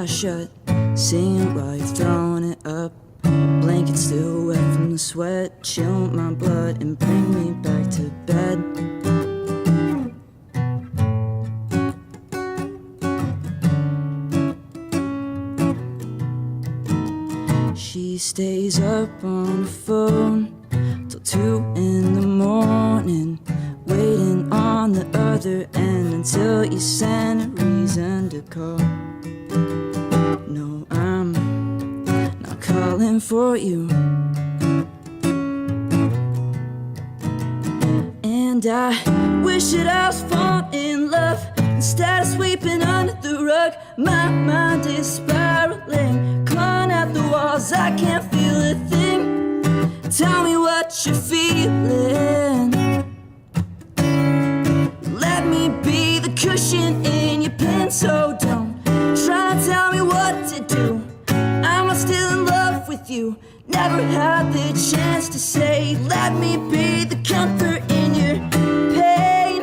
Shut, sing it while you're throwing it up. Blanket still wet from the sweat. Chill my blood and bring me back to bed. She stays up on the phone till 2 in the morning, waiting on the other end until you send a reason to call. No, I'm not calling for you. And I wish that I was falling in love instead of sweeping under the rug. My mind is spiraling, clawing at the walls, I can't feel a thing. Tell me what you're feeling. Let me be the cushion in your pen, so don't try to tell me what to do. I'm still in love with you. Never had the chance to say, let me be the comfort in your pain.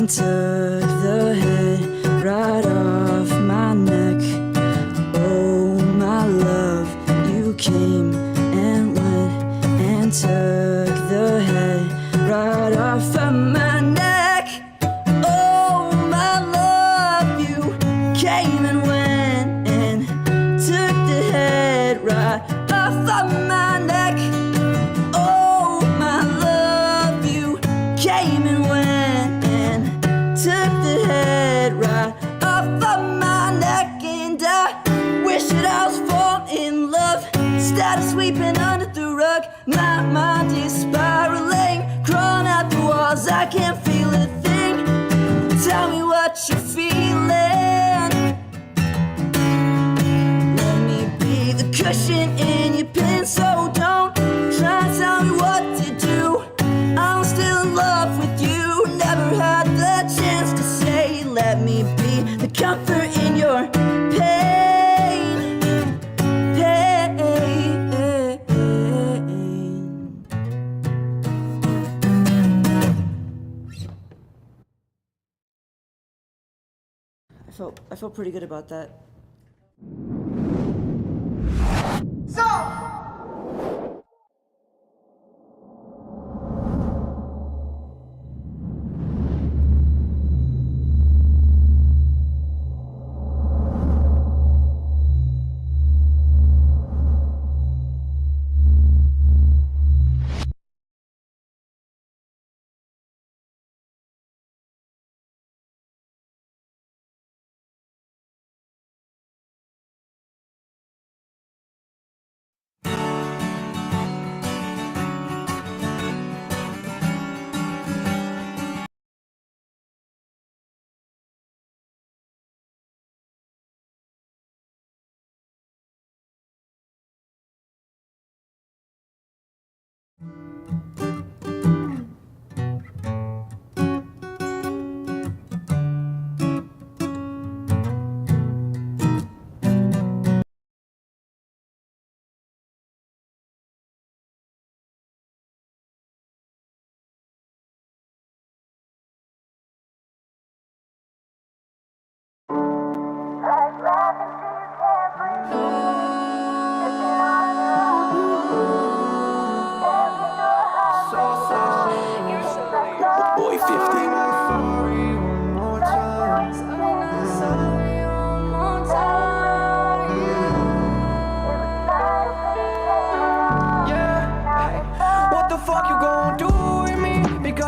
Took the head right off my neck. Oh my love, you came and went and took the head right off of my neck. Oh my love, you came and went and took the head right off of my neck. Oh my love, you came and went, took the head right off of my neck. And I wish that I was falling in love instead of sweeping under the rug. My mind is spiraling, crawling at the walls, I can't feel a thing. Tell me what you're feeling. Let me be the cushion in your pen, so don't try to tell me what to do. I'm still in love with you. Never had the chance to say, let me be the comfort in your pain. Pain. I felt pretty good about that. So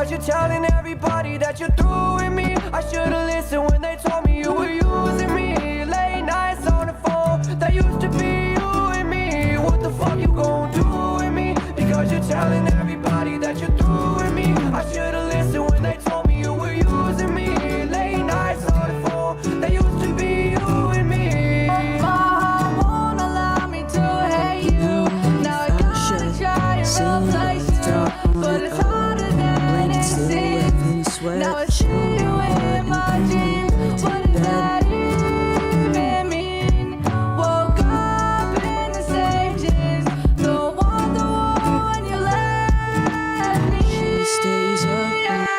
because you're telling everybody that you're through with me. I should've listened when they told me you were using me. Late nights on the phone, that used to be you and me. What the fuck you gon' do with me? Because you're telling everybody that you're through with me. I should've listened when they told me you were using me. Late nights on the phone, that used to be you and me. My heart won't allow me to hate you. Now I gotta try and replace you, but it's harder than it seems. Now I see you in my dreams. What does that even mean? Woke up in the same jeans. Don't want the war when you left me. She stays up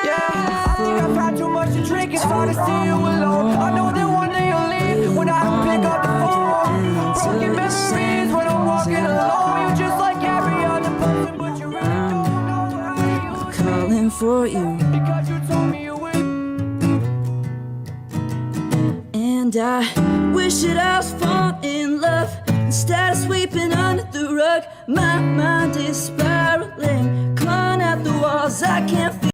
Yeah, I think I've had too much to drink. It's hard to see you alone. I know that one day you'll leave when I don't pick up the phone. Broken memories when I'm walking alone. You just like every other person, but you really don't know how you calling for you. because you told me you would. And I wish that I was falling in love instead of sweeping under the rug. My mind is spiraling, clawing at the walls. I can't feel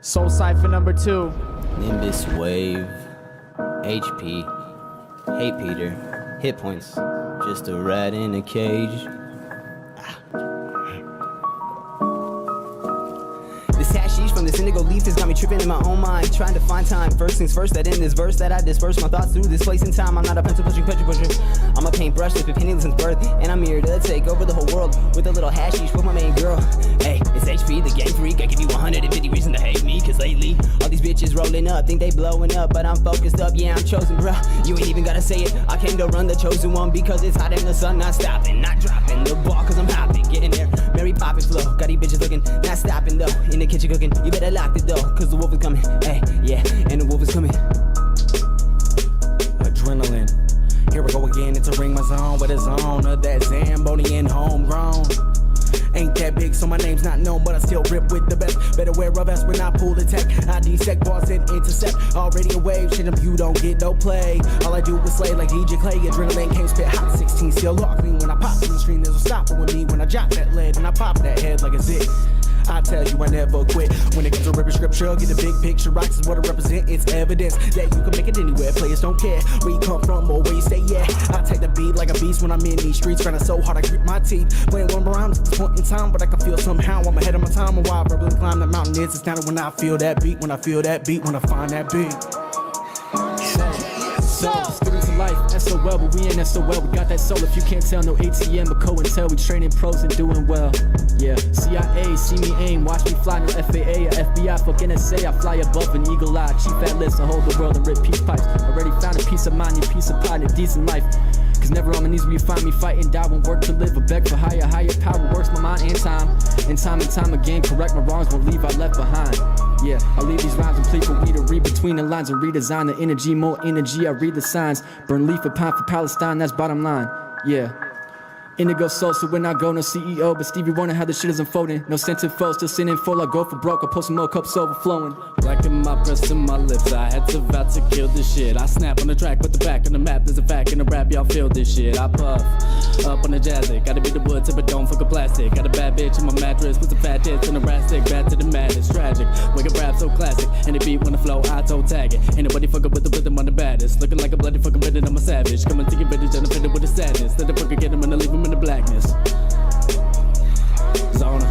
Soul Cipher number 2. Nimbus Wave, HP, Hey Peter, hit points, just a rat in a cage. This hashish from this indigo leaf has got me tripping in my own mind, trying to find time. First things first, that in this verse that I disperse my thoughts through this place in time. I'm not a pencil pushing petri pusher. I'm a paintbrush that's been penniless since birth, and I'm here to take over the whole world with a little hashish with my main girl. Hey, it's HP, the gang freak. I give you 150 reasons to hate me, cause lately all these bitches rolling up think they blowing up, but I'm focused up. Yeah, I'm chosen, bro. You ain't even gotta say it. I came to run the chosen one because it's hot in the sun, not stopping, not dropping the ball, cause I'm hopping, getting there. Mary Poppins flow, got these bitches looking, not stopping though. In the kitchen cooking, you better lock the door, cause the wolf is coming. Hey, yeah, and the wolf is coming. Adrenaline, here we go again, it's a ring my zone with a zone of that Zamboni and homegrown. Ain't that big, so my name's not known, but I still rip with the best. Better wear a vest when I pull the tech. I dissect bars and intercept. Already a wave, shit, if you don't get no play. All I do is slay like DJ Clay. Adrenaline came spit hot, 16 still lock me. When I pop through the screen, there's a stopper with me. When I drop that lead and I pop that head like a zit. I tell you I never quit. When it comes to ripping scripture, get the big picture. Rocks is what it represents. It's evidence that you can make it anywhere. Players don't care where you come from or where you stay. Yeah, I take the beat like a beast when I'm in these streets. Grinding so hard I grip my teeth. Playing one around at this point in time, but I can feel somehow I'm ahead of my time. And while I verbally climb the mountain, it's down when I feel that beat. When I feel that beat, when I find that beat. Students of life, SOL, but we ain't SOL. We got that soul. If you can't tell, no ATM, but COINTEL. We training pros and doing well. Yeah, CIA, see me aim, watch me fly. No FAA or FBI, fuck NSA. I fly above an eagle eye. Chief Atlas, I hold the world and rip peace pipes. Already found a piece of mind, a piece of pie, and a decent life. Cause never on my knees will you find me fighting, die, won't work to live, but beg for higher power works my mind and time. And time again, correct my wrongs, won't leave I left behind. Yeah, I leave these rhymes and plead for we to read between the lines and redesign the energy, more energy, I read the signs. Burn leaf a pound for Palestine, that's bottom line. Yeah. Indigo soul, so when I go, no CEO, but Stevie Wonder how the shit is unfolding. No sense in foes, still sitting full, I go for broke, I pull some more cups overflowing. Black in my breast and my lips, I had to vow to kill this shit. I snap on the track, put the back on the map, there's a fact in the rap, y'all feel this shit. I puff, up on the jazzy, gotta be the wood, tip it don't fuck a plastic. Got a bad bitch in my mattress, with some fat tits and a rat stick, bad to the madness, tragic. Wake up rap so classic, and the beat when the flow, I toe tag it. Ain't nobody fucking with the rhythm on the baddest. Looking like a bloody fucking rhythm, I'm a savage. Coming to your vintage and I'm fitted with the sadness. Let the fucker get him and I leave him in the blackness. Zona.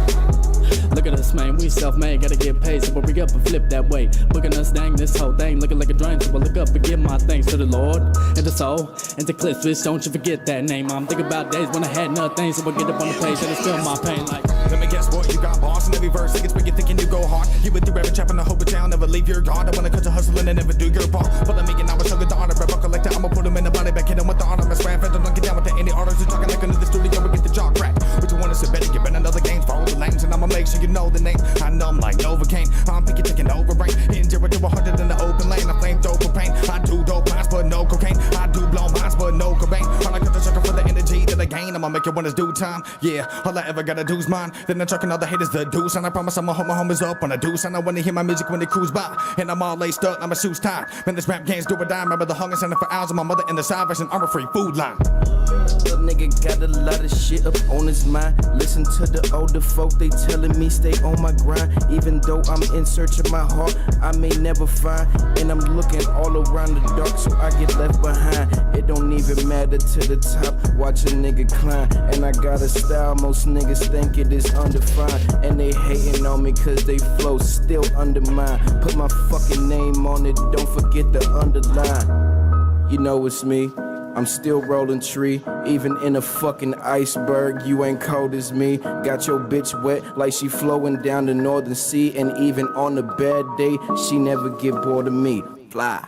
Look at us, man, we self-made, gotta get paid, so we'll re up and flip that way. Booking us, dang, this whole thing looking like a drain, so I look up and give my thanks to the Lord, and the soul, and to Cliff, bitch, don't you forget that name. I'm thinking about days when I had nothing, so I get up on the page and it's still my pain, like. Let me guess what, you got boss in every verse, think it's big, you're thinking you go hard. You went through every chap in the hope of town, never leave your guard. I wanna cut to hustling and never do your part. But I'm making, I was sugar daughter, rebel collector, I'ma put him in the body back, hit him with the autonomous ram, fed don't get down with the any artists who talking like into the studio, we get the jaw crack. But you wanna sit better, get better, another game, follow the lanes, and I'ma make sure you know the name. I know I'm like Novocaine, I'm picking, taking over brain. In 0 to 100 in the open lane, I flame throw propane. I do dope lines, but no cocaine. I do blow minds, but no cocaine. All I got to sucker for the energy that I gain. I'ma make it when it's due time. Yeah, all I ever gotta do's mine. Then I'm chucking all the haters the deuce. And I promise I'ma hold my homies up when I do. And I wanna hear my music when they cruise by. And I'm all laced up, now my shoes tied. Man, this rap game's do or die. Remember the hunger center for hours of my mother in the side version armor free food line. Little nigga got a lot of shit up on his mind. Listen to the older folk, they telling me stay on my grind. Even though I'm in search of my heart, I may never find. And I'm looking all around the dark, so I get left behind. It don't even matter to the top, watch a nigga climb. And I got a style, most niggas think it is undefined. And they hating on me cause they flow still under mine. Put my fucking name on it, don't forget the underline. You know it's me, I'm still rolling tree, even in a fucking iceberg. You ain't cold as me. Got your bitch wet like she flowing down the northern sea. And even on a bad day, she never get bored of me. Fly.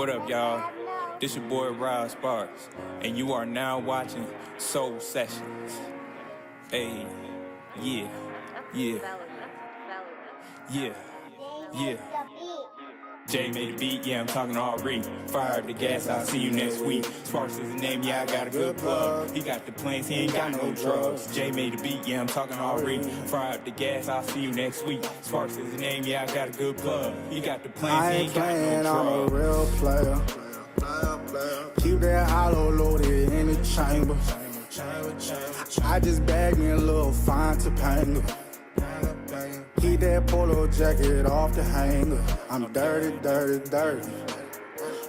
What up, y'all? This your boy Rob Sparks, and you are now watching Soul Sessions. Hey, yeah. Jay made the beat, yeah, I'm talking already. Fire up the gas, I'll see you next week. Sparks is the name, yeah, I got a good plug. He got the plans, he ain't got no drugs. Jay made the beat, yeah, I'm talking already. Fire up the gas, I'll see you next week. Sparks is the name, yeah, I got a good plug. He got the plans, he ain't got no drugs. I'm a real player. Keep that hollow loaded in the chamber. I just bagged me a little fine Topanga. Keep that polo jacket off the hanger. I'm dirty, dirty, dirty.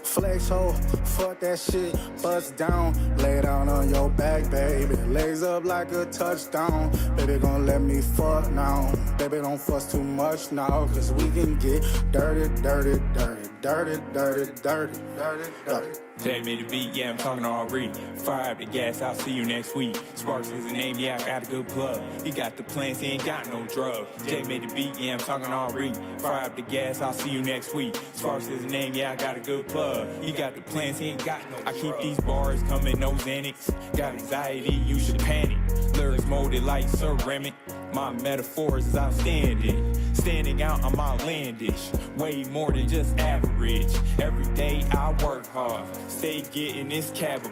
Flex hoe, fuck that shit, bust down. Lay down on your back, baby. Legs up like a touchdown. Baby gon' let me fuck now. Baby don't fuss too much now. Cause we can get dirty, dirty, dirty. Dirty, dirty, dirty, dirty, dirty. Jay made the beat, yeah, I'm talking already. Fire up the gas, I'll see you next week. Sparks is the name, yeah, I got a good plug. He got the plans, he ain't got no drugs. Jay made the beat, yeah, I'm talking already. Fire up the gas, I'll see you next week. Sparks is the name, yeah, I got a good plug. He got the plans, he ain't got no drugs. I keep these bars coming, no Xanax. Got anxiety, you should panic. Lyrics molded like ceramic. My metaphors is outstanding. Standing out on my landish. Way more than just average. Every day I work hard. Stay getting this cabbage.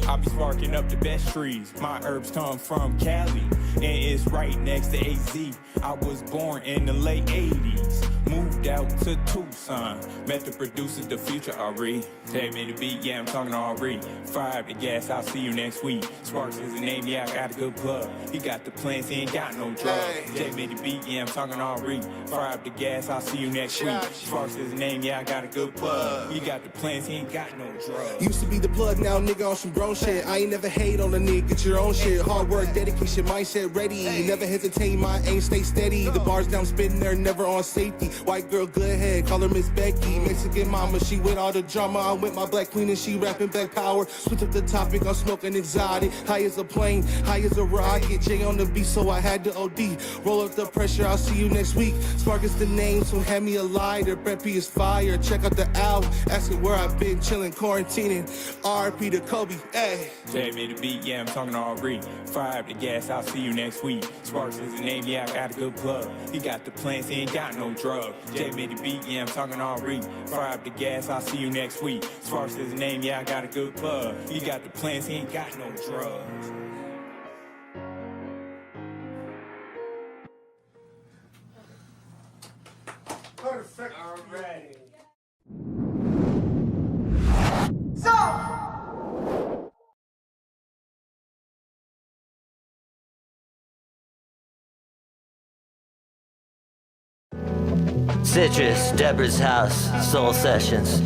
I be sparking up the best trees. My herbs come from Cali, and it's right next to AZ. I was born in the late 80s. Moved out to Tucson. Met the producer, the future Ari. Jay made the beat, yeah, I'm talking Ari. Fire up the gas, I'll see you next week. Sparks is the name, yeah, I got a good plug. He got the plans, he ain't got no drugs. Jay made the beat, yeah, I'm talking Ari. Fire up the gas, I'll see you next week. Sparks is the name, yeah, I got a good plug. He got the plans, he ain't got no drugs. Used to be the plug, now nigga on some grown shit. I ain't never hate on a nigga, get your own shit. Hard work, dedication, mindset ready. Never hesitate, my aim stay steady. The bars down spitting, they're never on safety. White girl, good head, call her Miss Becky. Mexican mama, she with all the drama. I'm with my black queen and she rapping black power. Switch up the topic, I'm smoking exotic. High as a plane, high as a rocket. J on the beat, so I had to OD. Roll up the pressure, I'll see you next week. Spark is the name, so hand me a lighter. Brett P is fire, check out the album. Ask me where I've been, chilling, quarantining. RP to Kobe, ayy. Jay made the beat, yeah, I'm talking already. Fire up the gas, I'll see you next week. Sparks is the name, yeah, I got a good plug. He got the plans, he ain't got no drugs. Jay made the beat, yeah, I'm talking already. Fire up the gas, I'll see you next week. Sparks is the name, yeah, I got a good plug. He got the plans, he ain't got no drugs. Perfect. All right. Citrus, Deborah's house, Soul Sessions.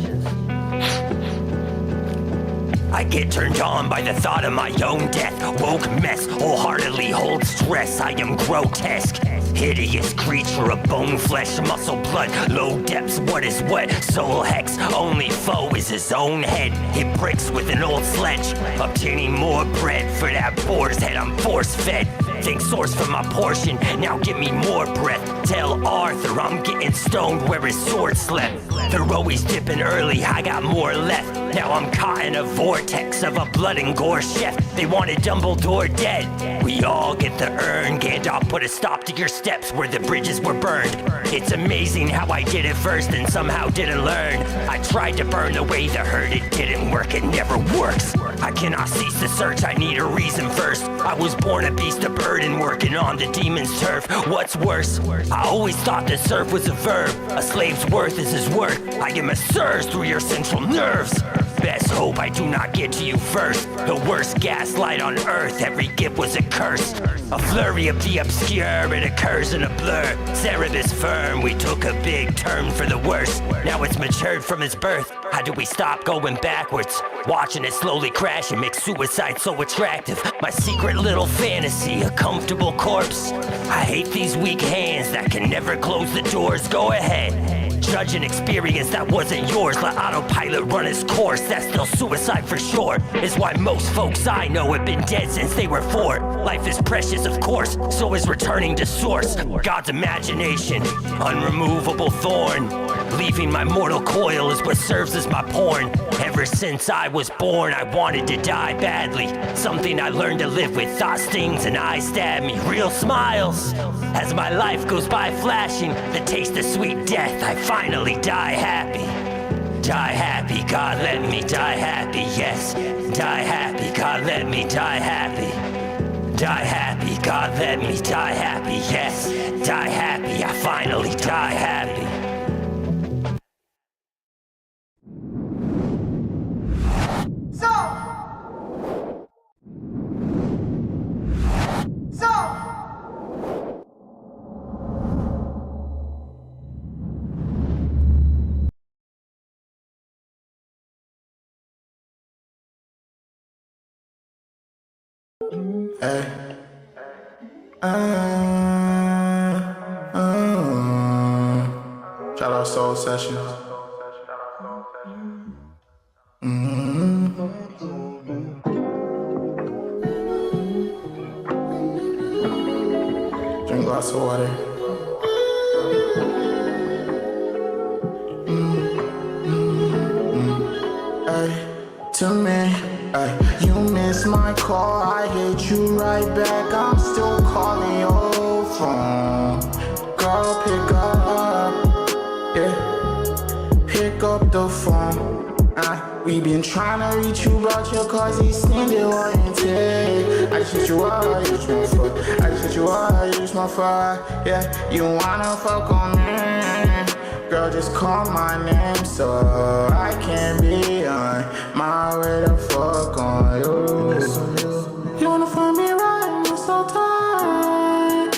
I get turned on by the thought of my own death. Woke mess, wholeheartedly hold stress. I am grotesque. Hideous creature of bone, flesh, muscle, blood, low depths, what is what? Soul hex, only foe is his own head. Hit bricks with an old sledge, obtaining more bread. For that boar's head I'm force-fed. Think source for my portion, now give me more breath. Tell Arthur I'm getting stoned where his sword slept. They're always dipping early, I got more left. Now I'm caught in a vortex of a blood and gore chef. They wanted Dumbledore dead. We all get the urn. Gandalf put a stop to your steps where the bridges were burned. It's amazing how I did it first and somehow didn't learn. I tried to burn the way the hurt, it didn't work, it never works. I cannot cease to search, I need a reason first. I was born a beast of burden, working on the demon's turf. What's worse? I always thought to serve was a verb. A slave's worth is his worth. I am a surge through your central nerves. Best hope I do not get to you first. The worst gaslight on earth, every gift was a curse. A flurry of the obscure, it occurs in a blur. Cerebus firm, we took a big turn for the worse. Now it's matured from its birth. How do we stop going backwards? Watching it slowly crash and make suicide so attractive. My secret little fantasy, a comfortable corpse. I hate these weak hands that can never close the doors. Go ahead, Judge an experience that wasn't yours. Let autopilot run its course. That's still suicide for sure. Is why most folks I know have been dead since they were 4. Life is precious, of course, so is returning to source. God's imagination, unremovable thorn. Leaving my mortal coil is what serves as my porn. Ever since I was born, I wanted to die badly. Something I learned to live with. Thought stings and eyes stab me. Real smiles. As my life goes by flashing, the taste of sweet death, I finally die happy. Die happy, God let me die happy, yes. Die happy, God let me die happy. Die happy, God let me die happy, yes. Die happy, I finally die happy. Hey. Shout out Soul Sessions. Drink lots of water. Hey, to me. You miss my call, I hit you right back. I'm still calling your phone. Girl, pick up, yeah. Pick up the phone. We been trying to reach you, but your cause is extended oriented. I just hit you up, I use my fuck. I just hit you up, I use my fuck. Yeah, you wanna fuck on me? Girl, just call my name so I can be on my way to fuck on you. You wanna find me right? It's so tight.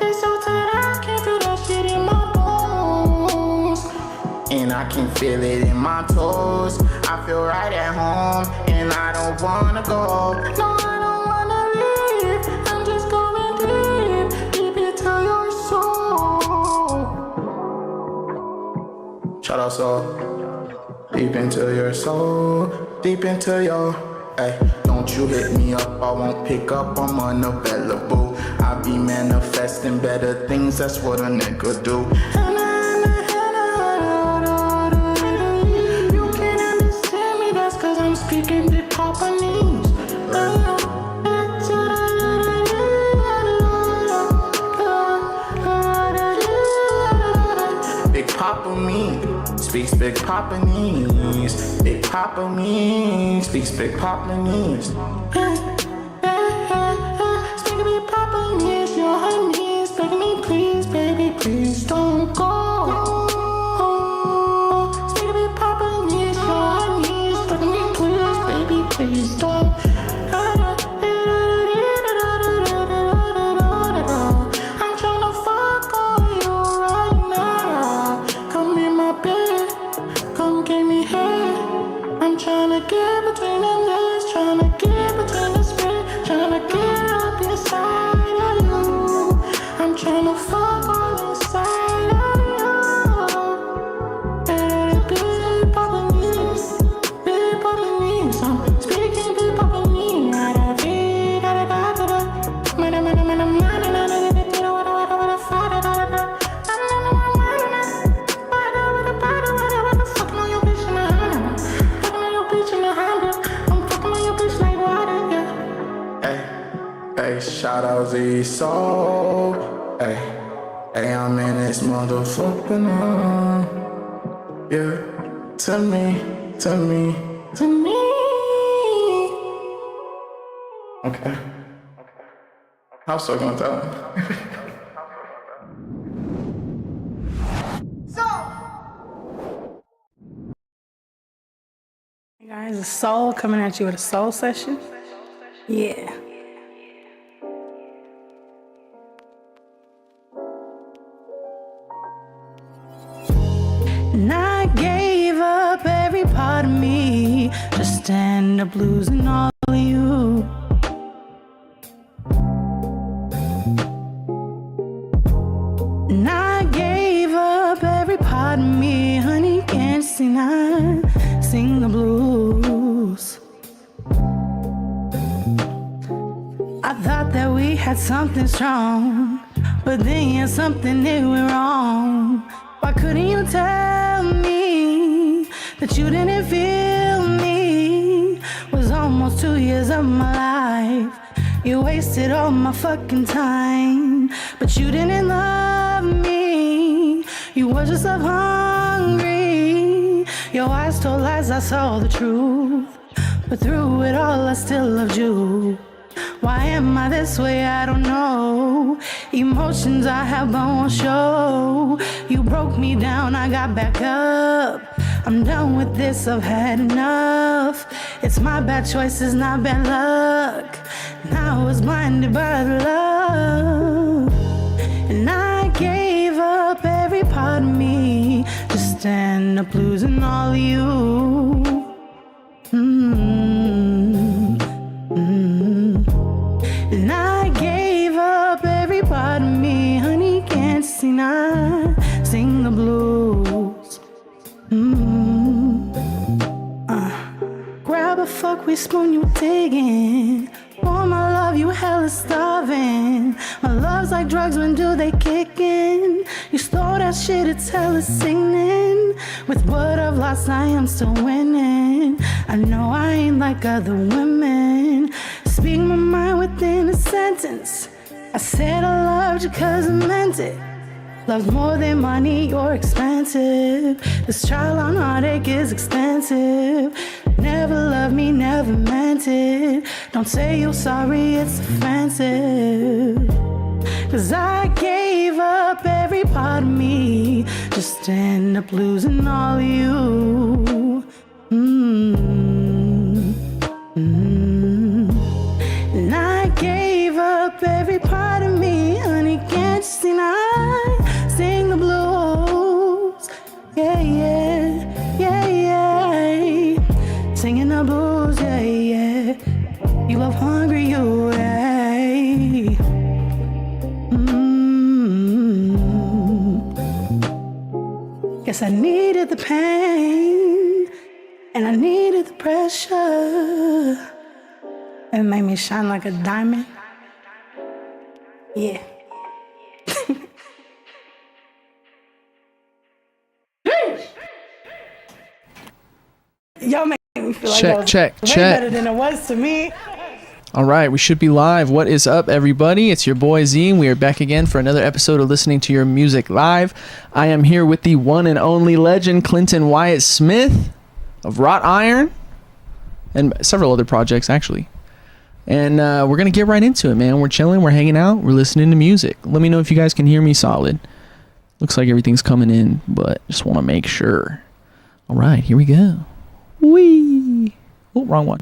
It's so tight, I can feel that shit in my bones. And I can feel it in my toes. I feel right at home, and I don't wanna go. No, I don't wanna leave. I'm just going deep, deep into your soul. Shout out Soul. Deep into your soul, deep into your. Ay, don't you hit me up, I won't pick up, I'm unavailable. I be manifesting better things, that's what a nigga do. You can't understand me, that's cause I'm speaking Big Papa Meek. Big Papa Meek speaks Big Papa knees. Big Papa Meek speaks Big Papa knees. Speak Big Papa knees, your honeys. Beg me please, baby, please don't go. Speak Big Papa knees, your honeys. Beg me please, baby, please don't. I'm tryna fuck on you right now. Come in my bed, come give me head. I'm tryna get between them legs, tryna get between the split, tryna get up inside of you. I'm tryna fuck all inside of you. Big Papa knees, Big Papa knees. I'm speaking Big Papa knees. Hey, shout out Z Soul. Hey, I'm in this motherfucking room. Yeah, to me. Okay. I'm still gonna tell him. Hey guys, it's Soul coming at you with a soul session. Yeah. And I gave up every part of me just to end up losing all of you. And I gave up every part of me had something strong, but then you had something that went wrong. Why couldn't you tell me that you didn't feel me? Was almost 2 years of my life. You wasted all my fucking time, but you didn't love me. You were just love hungry. Your eyes told lies, I saw the truth. But through it all, I still loved you. Why am I this way? I don't know. Emotions I have but won't show. You broke me down, I got back up. I'm done with this, I've had enough. It's my bad choices, not bad luck. Now I was blinded by the love, and I gave up every part of me. Just stand up losing all of you. And I gave up every part of me. Honey, can't you see now? Sing the blues. Grab a fuck, we spoon, you digging. For my love, you hella starving. My love's like drugs, when do they kick in? You stole that shit, it's hella singing. With what I've lost, I am still winning. I know I ain't like other women. Speak my mind within a sentence. I said I loved you cause I meant it. Love's more than money, you're expensive. This trial on heartache is expensive. Never loved me, never meant it. Don't say you're sorry, it's offensive. Cause I gave up every part of me. Just end up losing all of you. And I gave up every part of me. Honey, can't you see now? I sing the blues. Yeah, yeah, yeah, yeah. Singing the blues, yeah, yeah. You love hungry, you, yeah. Guess I needed the pain, and I needed the pressure. It made me shine like a diamond. Yeah. Y'all make me feel like that was way better than it was to me. All right, we should be live. What is up, everybody? It's your boy Z, and we are back again for another episode of Listening to Your Music Live. I am here with the one and only legend, Clinton Wyatt Smith of Wrought Iron, and several other projects, actually. And we're going to get right into it, man. We're chilling, we're hanging out, we're listening to music. Let me know if you guys can hear me solid. Looks like everything's coming in, but just want to make sure. All right, here we go. Whee! Oh, wrong one.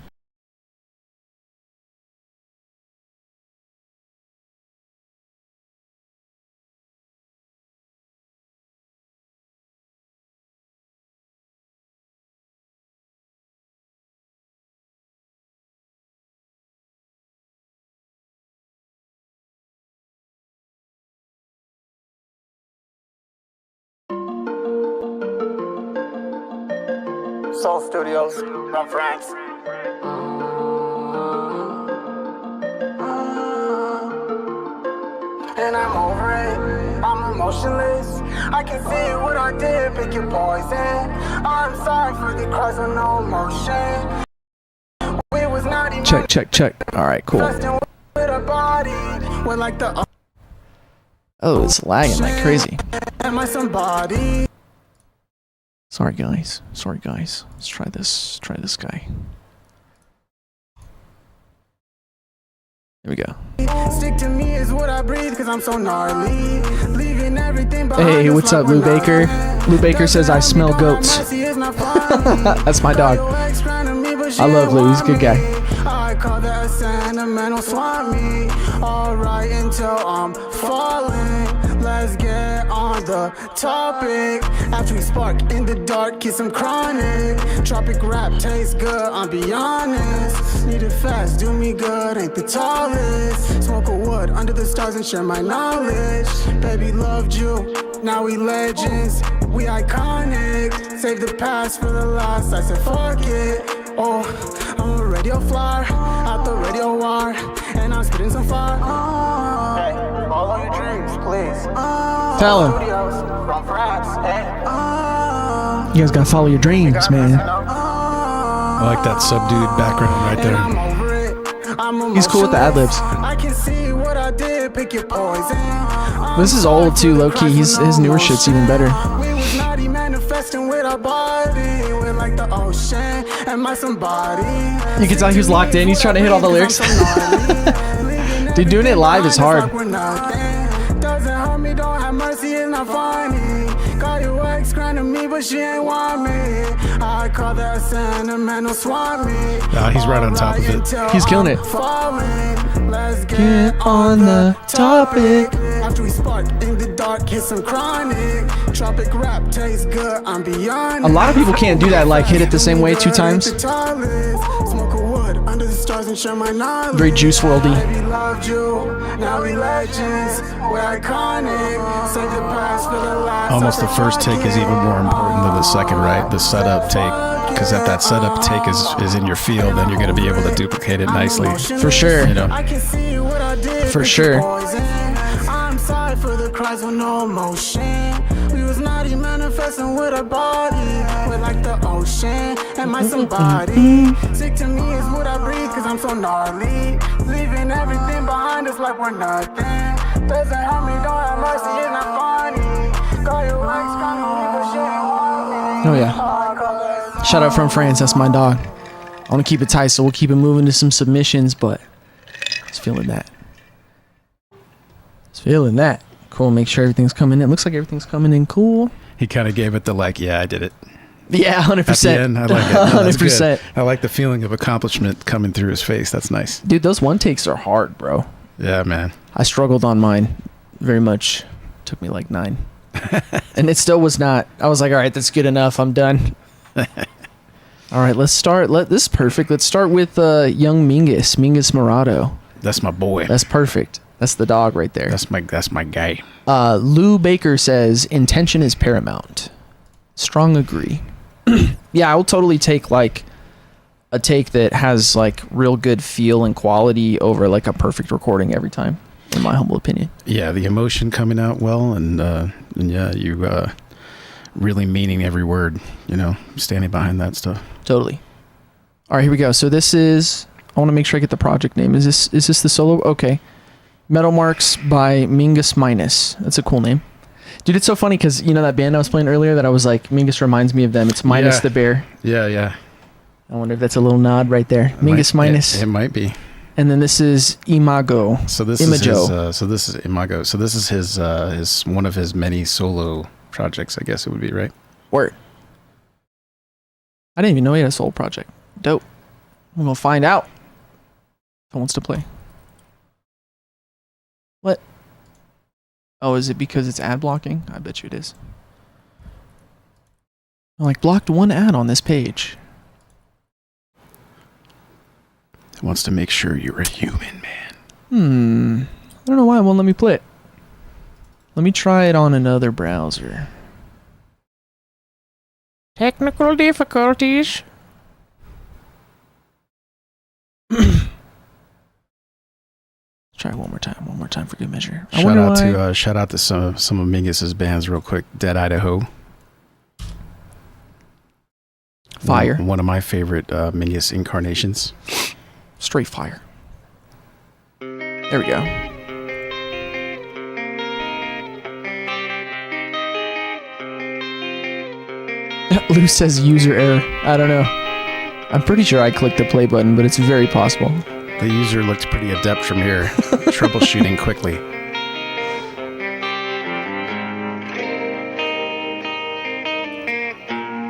Soul Studios from France. And I'm over it, I'm emotionless. I can see what I did, pick your poison. I'm sorry for the cries of no emotion. We was not even Check. All right, cool. Oh, it's lagging like crazy. Am I somebody? Sorry guys. Let's try this guy. Here we go. Stick to me is what I breathe, cause I'm so gnarly. Leaving everything behind. Hey, what's up, Lou Baker? Lou Baker says I smell goats. That's my dog. I love Lou, he's a good guy. I call that a sentimental swap me. Alright until I'm falling. Let's get on the topic. After we spark in the dark, kiss some chronic. Tropic rap tastes good, I'll be honest. Need it fast, do me good, ain't the tallest. Smoke a wood under the stars and share my knowledge. Baby loved you, now we legends. We iconic, save the past for the last. I said fuck it. Oh, I'm a radio flyer, out the radio wire, and I'm spitting some fire. Hey, follow your dreams, please. Tell him. From France, You guys gotta follow your dreams, man. I like that subdued background right there. He's cool with the ad-libs. I can see what I did, pick your poison. This is old too, low-key. His newer shit's even better. We was naughty manifesting with our body. We're like the ocean and my somebody. You can tell he was locked in. He's trying to hit all the lyrics. Dude, doing it live is hard. Doesn't hurt me, don't have mercy, it's not funny. Call your ex, grinding me, but she ain't want me. I call that sentimental swap me. Nah, he's right on top of it. He's killing it. Let's Get on the topic. After we spark in the dark, hit some chronic. Tropic rap tastes good, I'm beyond. A lot of people can't do that, like hit it the same way 2 times. Smoke a wood under the stars and share my knowledge. Very Juice WRLD-y. Baby loved you, now we legends. We're iconic. Save the past for the last. Almost the first take is even more important than the second, right? The setup take. Because if that setup take is in your field, then you're going to be able to duplicate it nicely. For sure. You know? I can see what I did. For sure. I'm sorry for the cries with no emotion. We was naughty manifesting with our body. We're like the ocean and my somebody. Sick to me is what I breathe, cause I'm so gnarly. Leaving everything behind us like we're nothing. Doesn't hurt me, don't have mercy, it's not funny. Call your ex, call me, but she ain't want me. Oh yeah. Shout out from France, that's my dog. I want to keep it tight, so we'll keep it moving to some submissions, but just feeling that. Just feeling that. Cool, make sure everything's coming in. Looks like everything's coming in cool. He kind of gave it the yeah, I did it. Yeah, 100%. At the end, I like it. No, 100%. I like the feeling of accomplishment coming through his face. That's nice. Dude, those one takes are hard, bro. Yeah, man. I struggled on mine very much. Took me like 9. And it still was not. I was like, all right, that's good enough. I'm done. All right, let's start. This is perfect. Let's start with young Mingus Morado. That's my boy. That's perfect. That's the dog right there. That's my guy. Lou Baker says intention is paramount. Strong agree. Yeah, I will totally take like a take that has like real good feel and quality over like a perfect recording every time, in my humble opinion. Yeah, the emotion coming out well, and yeah, you really meaning every word, you know, standing behind that stuff. Totally. All right, here we go. So this is, I want to make sure I get the project name. Is this the solo? Okay. Metal Marks by Mingus Minus. That's a cool name. Dude, it's so funny because, you know, that band I was playing earlier that I was like, Mingus reminds me of them. It's Minus the Bear. Yeah, yeah. I wonder if that's a little nod right there. Mingus Minus. It might be. And then this is Imago. So this is his, so this is Imago. So this is his one of his many solo projects, I guess it would be, right? Word. I didn't even know he had a solo project. Dope. We're gonna find out if he wants to play. What? Oh, is it because it's ad blocking? I bet you it is. I'm like, blocked one ad on this page. It wants to make sure you're a human, man. I don't know why it won't let me play it. Let me try it on another browser. Technical difficulties. Try it one more time for good measure. Shout out to some of Mingus's bands real quick. Dead Idaho. Fire. One of my favorite Mingus incarnations. Straight fire. There we go. Lou says user error. I don't know. I'm pretty sure I clicked the play button, but it's very possible. The user looked pretty adept from here, troubleshooting quickly.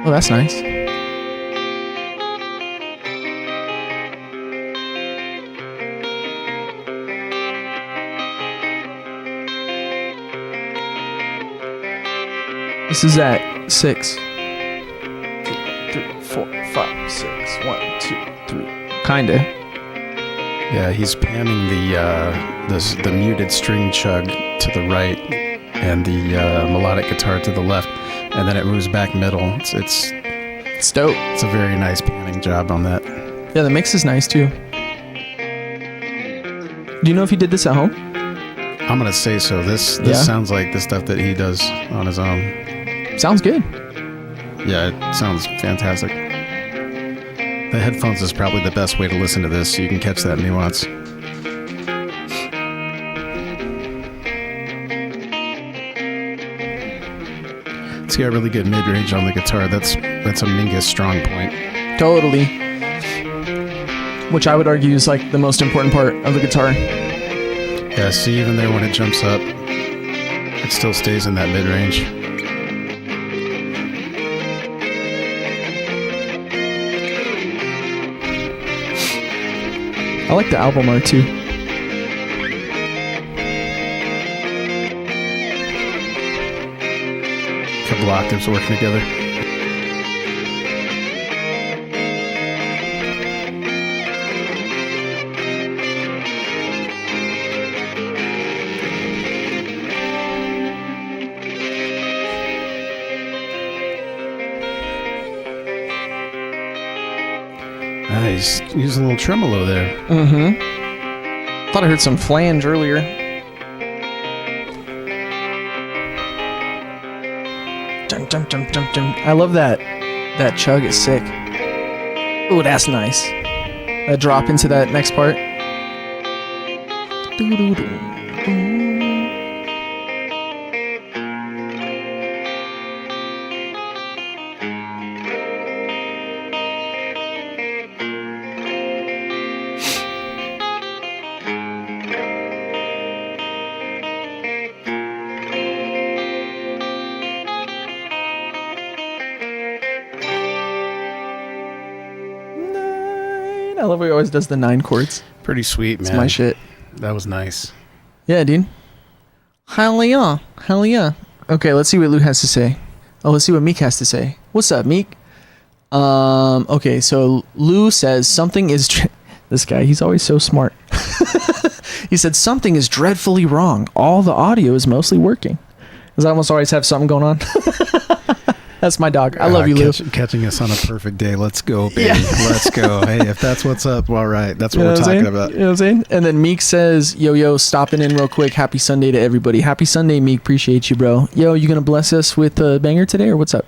Oh, that's nice. This is at 6. 2, 3, 4, 5, 6. 1, 2, 3. Kinda. Yeah, he's panning the muted string chug to the right and the melodic guitar to the left, and then it moves back middle. It's It's dope. It's a very nice panning job on that. Yeah, the mix is nice too. Do you know if he did this at home? I'm gonna say so. This sounds like the stuff that he does on his own. Sounds good. Yeah, it sounds fantastic. The headphones is probably the best way to listen to this, so you can catch that nuance. It's got really good mid-range on the guitar. That's a Mingus strong point. Totally. Which I would argue is like the most important part of the guitar. Yeah, see, even there when it jumps up, it still stays in that mid-range. I like the album art too. A couple octaves working together. Nice. Use a little tremolo there. Mm-hmm. Thought I heard some flange earlier. Dun, dun, dun, dun, dun. I love that. That chug is sick. Ooh, that's nice. That drop into that next part. I love how he always does the 9 chords. Pretty sweet, man. It's my shit. That was nice. Yeah, dude. Hell yeah. Hell yeah. Okay, let's see what Lou has to say. Oh, let's see what Meek has to say. What's up, Meek? Okay, so Lou says something is... This guy, he's always so smart. He said something is dreadfully wrong. All the audio is mostly working. Does I almost always have something going on? That's my dog. I love you, Lou. Catching us on a perfect day. Let's go, baby. Yeah. Let's go. Hey, if that's what's up, all right. That's what we're talking about. You know what I'm saying? And then Meek says, yo, stopping in real quick. Happy Sunday to everybody. Happy Sunday, Meek. Appreciate you, bro. Yo, you going to bless us with a banger today or what's up?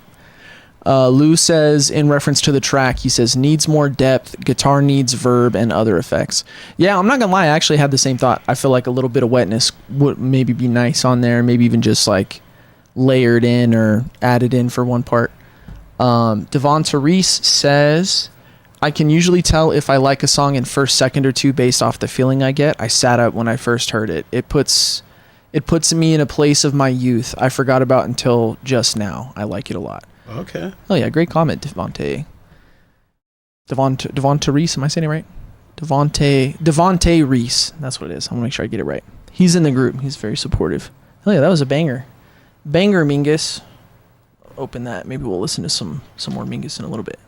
Lou says, in reference to the track, he says, needs more depth, guitar needs verb, and other effects. Yeah, I'm not going to lie. I actually had the same thought. I feel like a little bit of wetness would maybe be nice on there. Maybe even just like layered in or added in for one part. Devonte Reese says, I can usually tell if I like a song in first second or two based off the feeling I get. I sat up when I first heard it. It puts me in a place of my youth I forgot about until just now. I like it a lot. Okay. Oh yeah, great comment, Devonte Reese. Am I saying it right? Devonte Reese. That's what it is. I want to make sure I get it right. He's in the group. He's very supportive. Oh yeah, that was a banger. Banger, Mingus. Open that. Maybe we'll listen to some more Mingus in a little bit,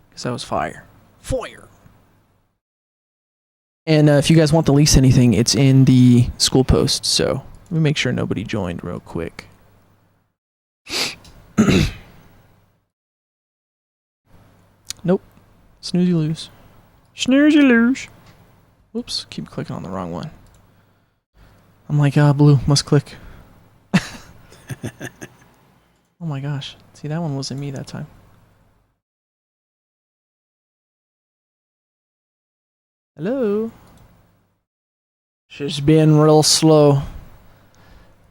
because that was fire. And if you guys want the least anything, it's in the school post. So let me make sure nobody joined real quick. Nope. Snooze you lose. Snooze you lose. Whoops. Keep clicking on the wrong one. I'm like, blue must click. Oh my gosh. See, that one wasn't me that time. Hello? She's being real slow.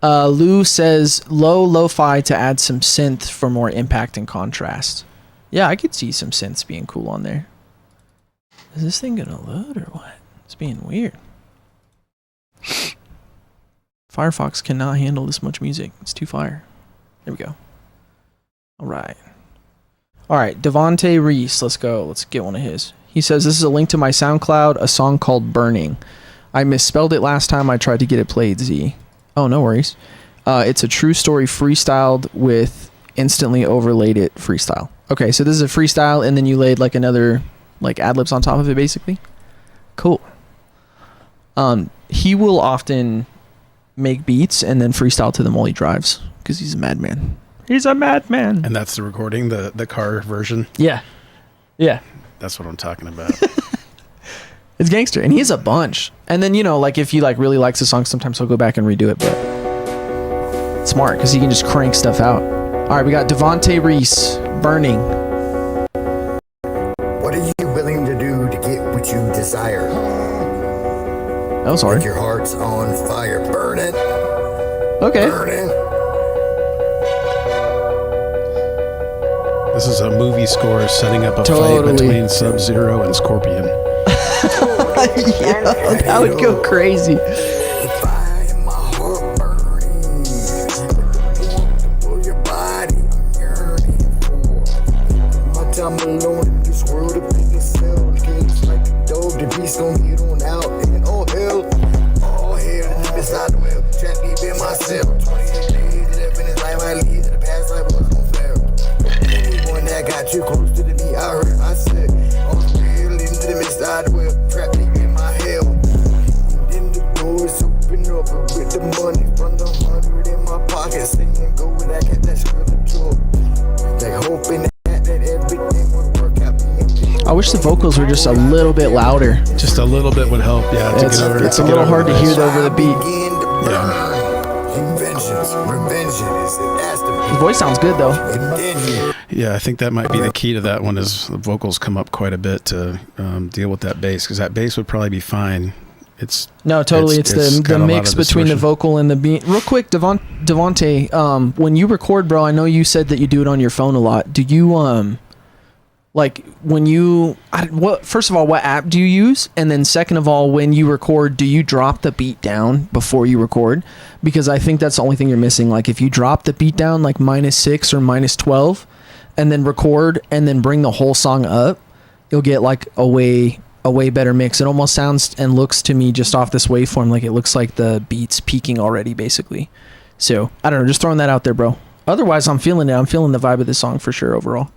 Lou says lo-fi to add some synth for more impact and contrast. Yeah, I could see some synths being cool on there. Is this thing gonna load or what? It's being weird. Firefox cannot handle this much music. It's too fire. There we go. Alright, Devonte Reese, let's go. Let's get one of his. He says, this is a link to my SoundCloud, a song called Burning. I misspelled it last time I tried to get it played, Z. Oh, no worries. It's a true story freestyled with instantly overlaid it freestyle. Okay, so this is a freestyle and then you laid like another like ad-libs on top of it basically. Cool. He will often make beats and then freestyle to them while he drives because he's a madman. He's a madman. And that's the recording, the car version? Yeah. Yeah. That's what I'm talking about. It's gangster. And he has a bunch. And then, like if you like really likes the song, sometimes he'll go back and redo it. But it's smart because he can just crank stuff out. All right, we got Devonte Reese, Burning. What are you willing to do to get what you desire? That was hard. Like your heart's on fire. Burn it. Okay. Burn it. This is a movie score setting up a fight between Sub-Zero and Scorpion. Yeah, that would go crazy. I'm alone in this world of big cell. Games like a dog, the beast gon' get on out. And oh hell, the deep inside the web. Trap deep in myself. 28 days left in this life, I lead to the past life was gon' fail. Anyone that got too close to the beat, I heard myself. On the real into the inside the web. Trap deep in my hell. And then the doors open up with the money from the 100 in my pocket. Saying go with that, get that script to like hoping that everything would work out. I wish the vocals were just a little bit louder. Just a little bit would help, yeah. It's a little hard to hear over the beat. Yeah. His voice sounds good though. Yeah, I think that might be the key to that one is the vocals come up quite a bit to deal with that bass, because that bass would probably be fine. It's the mix between the vocal and the beat. Real quick, Devonte, when you record, bro, I know you said that you do it on your phone a lot. Do you like when you first of all, what app do you use? And then second of all, when you record, do you drop the beat down before you record? Because I think that's the only thing you're missing. Like if you drop the beat down like -6 or -12 and then record and then bring the whole song up, you'll get like a way better mix. It almost sounds and looks to me just off this waveform like it looks like the beat's peaking already basically. So I don't know, just throwing that out there, bbro. Otherwise, I'm feeling it. I'm feeling the vibe of this song for sure overall.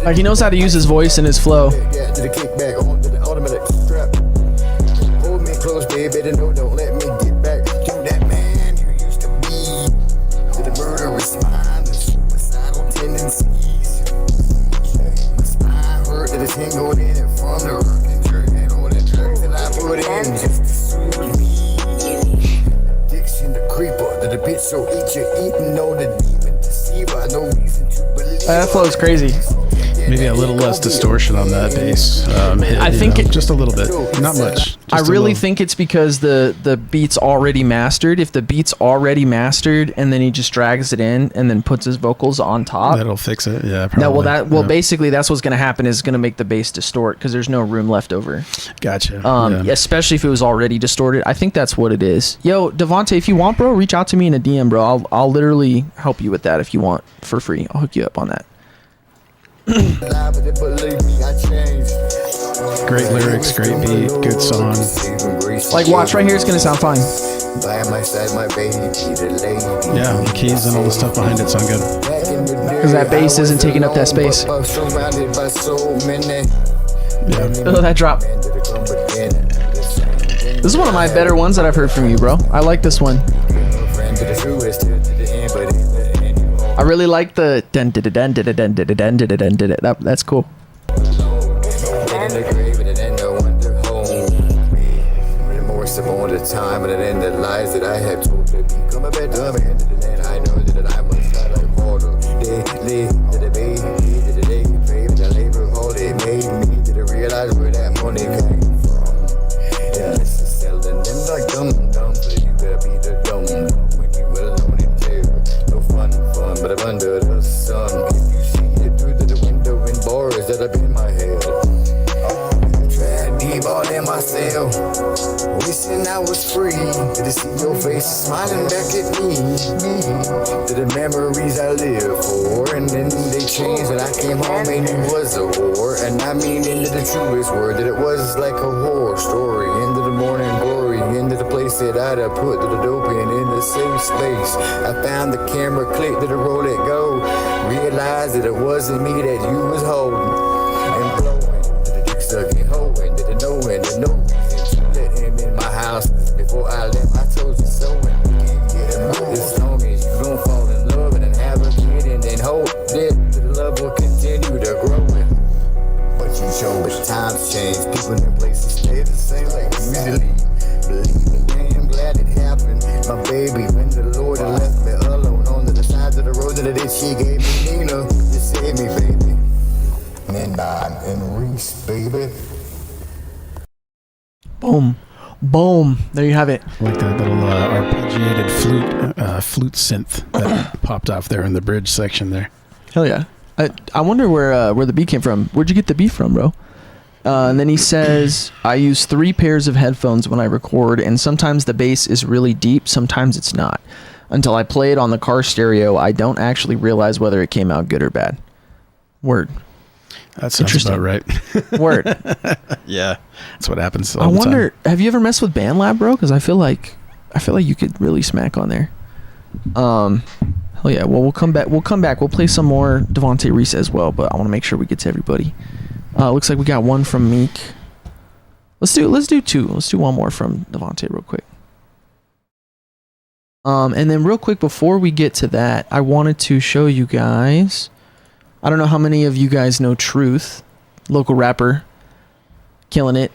Like he knows how to use his voice and his flow. That flow is crazy. Maybe a little less distortion on that bass. I think just a little bit, not much. I really think it's because the beat's already mastered. If the beat's already mastered and then he just drags it in and then puts his vocals on top, that'll fix it. Yeah, probably. Basically that's what's going to happen is going to make the bass distort because there's no room left over. Gotcha. Especially if it was already distorted. I think that's what it is. Yo, Devonte, if you want, bro, reach out to me in a DM, bro. I'll literally help you with that if you want for free. I'll hook you up on that. Great lyrics, great beat, good song. Like watch right here, it's gonna sound fine. Yeah, the keys and all the stuff behind it sound good. Because that bass isn't taking up that space. Yeah. Oh, that drop. This is one of my better ones that I've heard from you, bro. I like this one. I really like the that's cool. Upon the time and then the lies that I have told to become a better man. And I know that I must not like water. They to the baby, to the day, baby, the labor of all they made me to realize where that money came from. And listen, selling them like dumb, so you better be the dumb when you alone in jail. No fun, but I'm under the sun. If you see it through the window in bars that have been my head. Tried deep all in myself. Wishing I was free to see your face smiling back at me. To the memories I live for, and then they changed when I came home and it was a war. And I mean into the truest word that it was like a horror story. Into the morning glory, into the place that I'd have put the dope in the safe space. I found the camera click to the roll it go. Realized that it wasn't me that you was holding and blowing. Boom. Boom. There you have it. Like that little arpeggiated flute synth that popped off there in the bridge section there. Hell yeah. I wonder where the beat came from. Where'd you get the beat from, bro? And then he says, I use 3 pairs of headphones when I record, and sometimes the bass is really deep, sometimes it's not. Until I play it on the car stereo, I don't actually realize whether it came out good or bad. Word. That sounds about right. Word. Yeah, that's what happens all I the wonder, time. have you ever messed with BandLab, bro? Because I feel like you could really smack on there. Hell yeah. Well, we'll come back. We'll play some more Devonte, Reese as well, but I want to make sure we get to everybody. Looks like we got one from Meek. Let's do 2. Let's do one more from Devonte real quick. And then real quick before we get to that, I wanted to show you guys. I don't know how many of you guys know Truth, local rapper, killing it.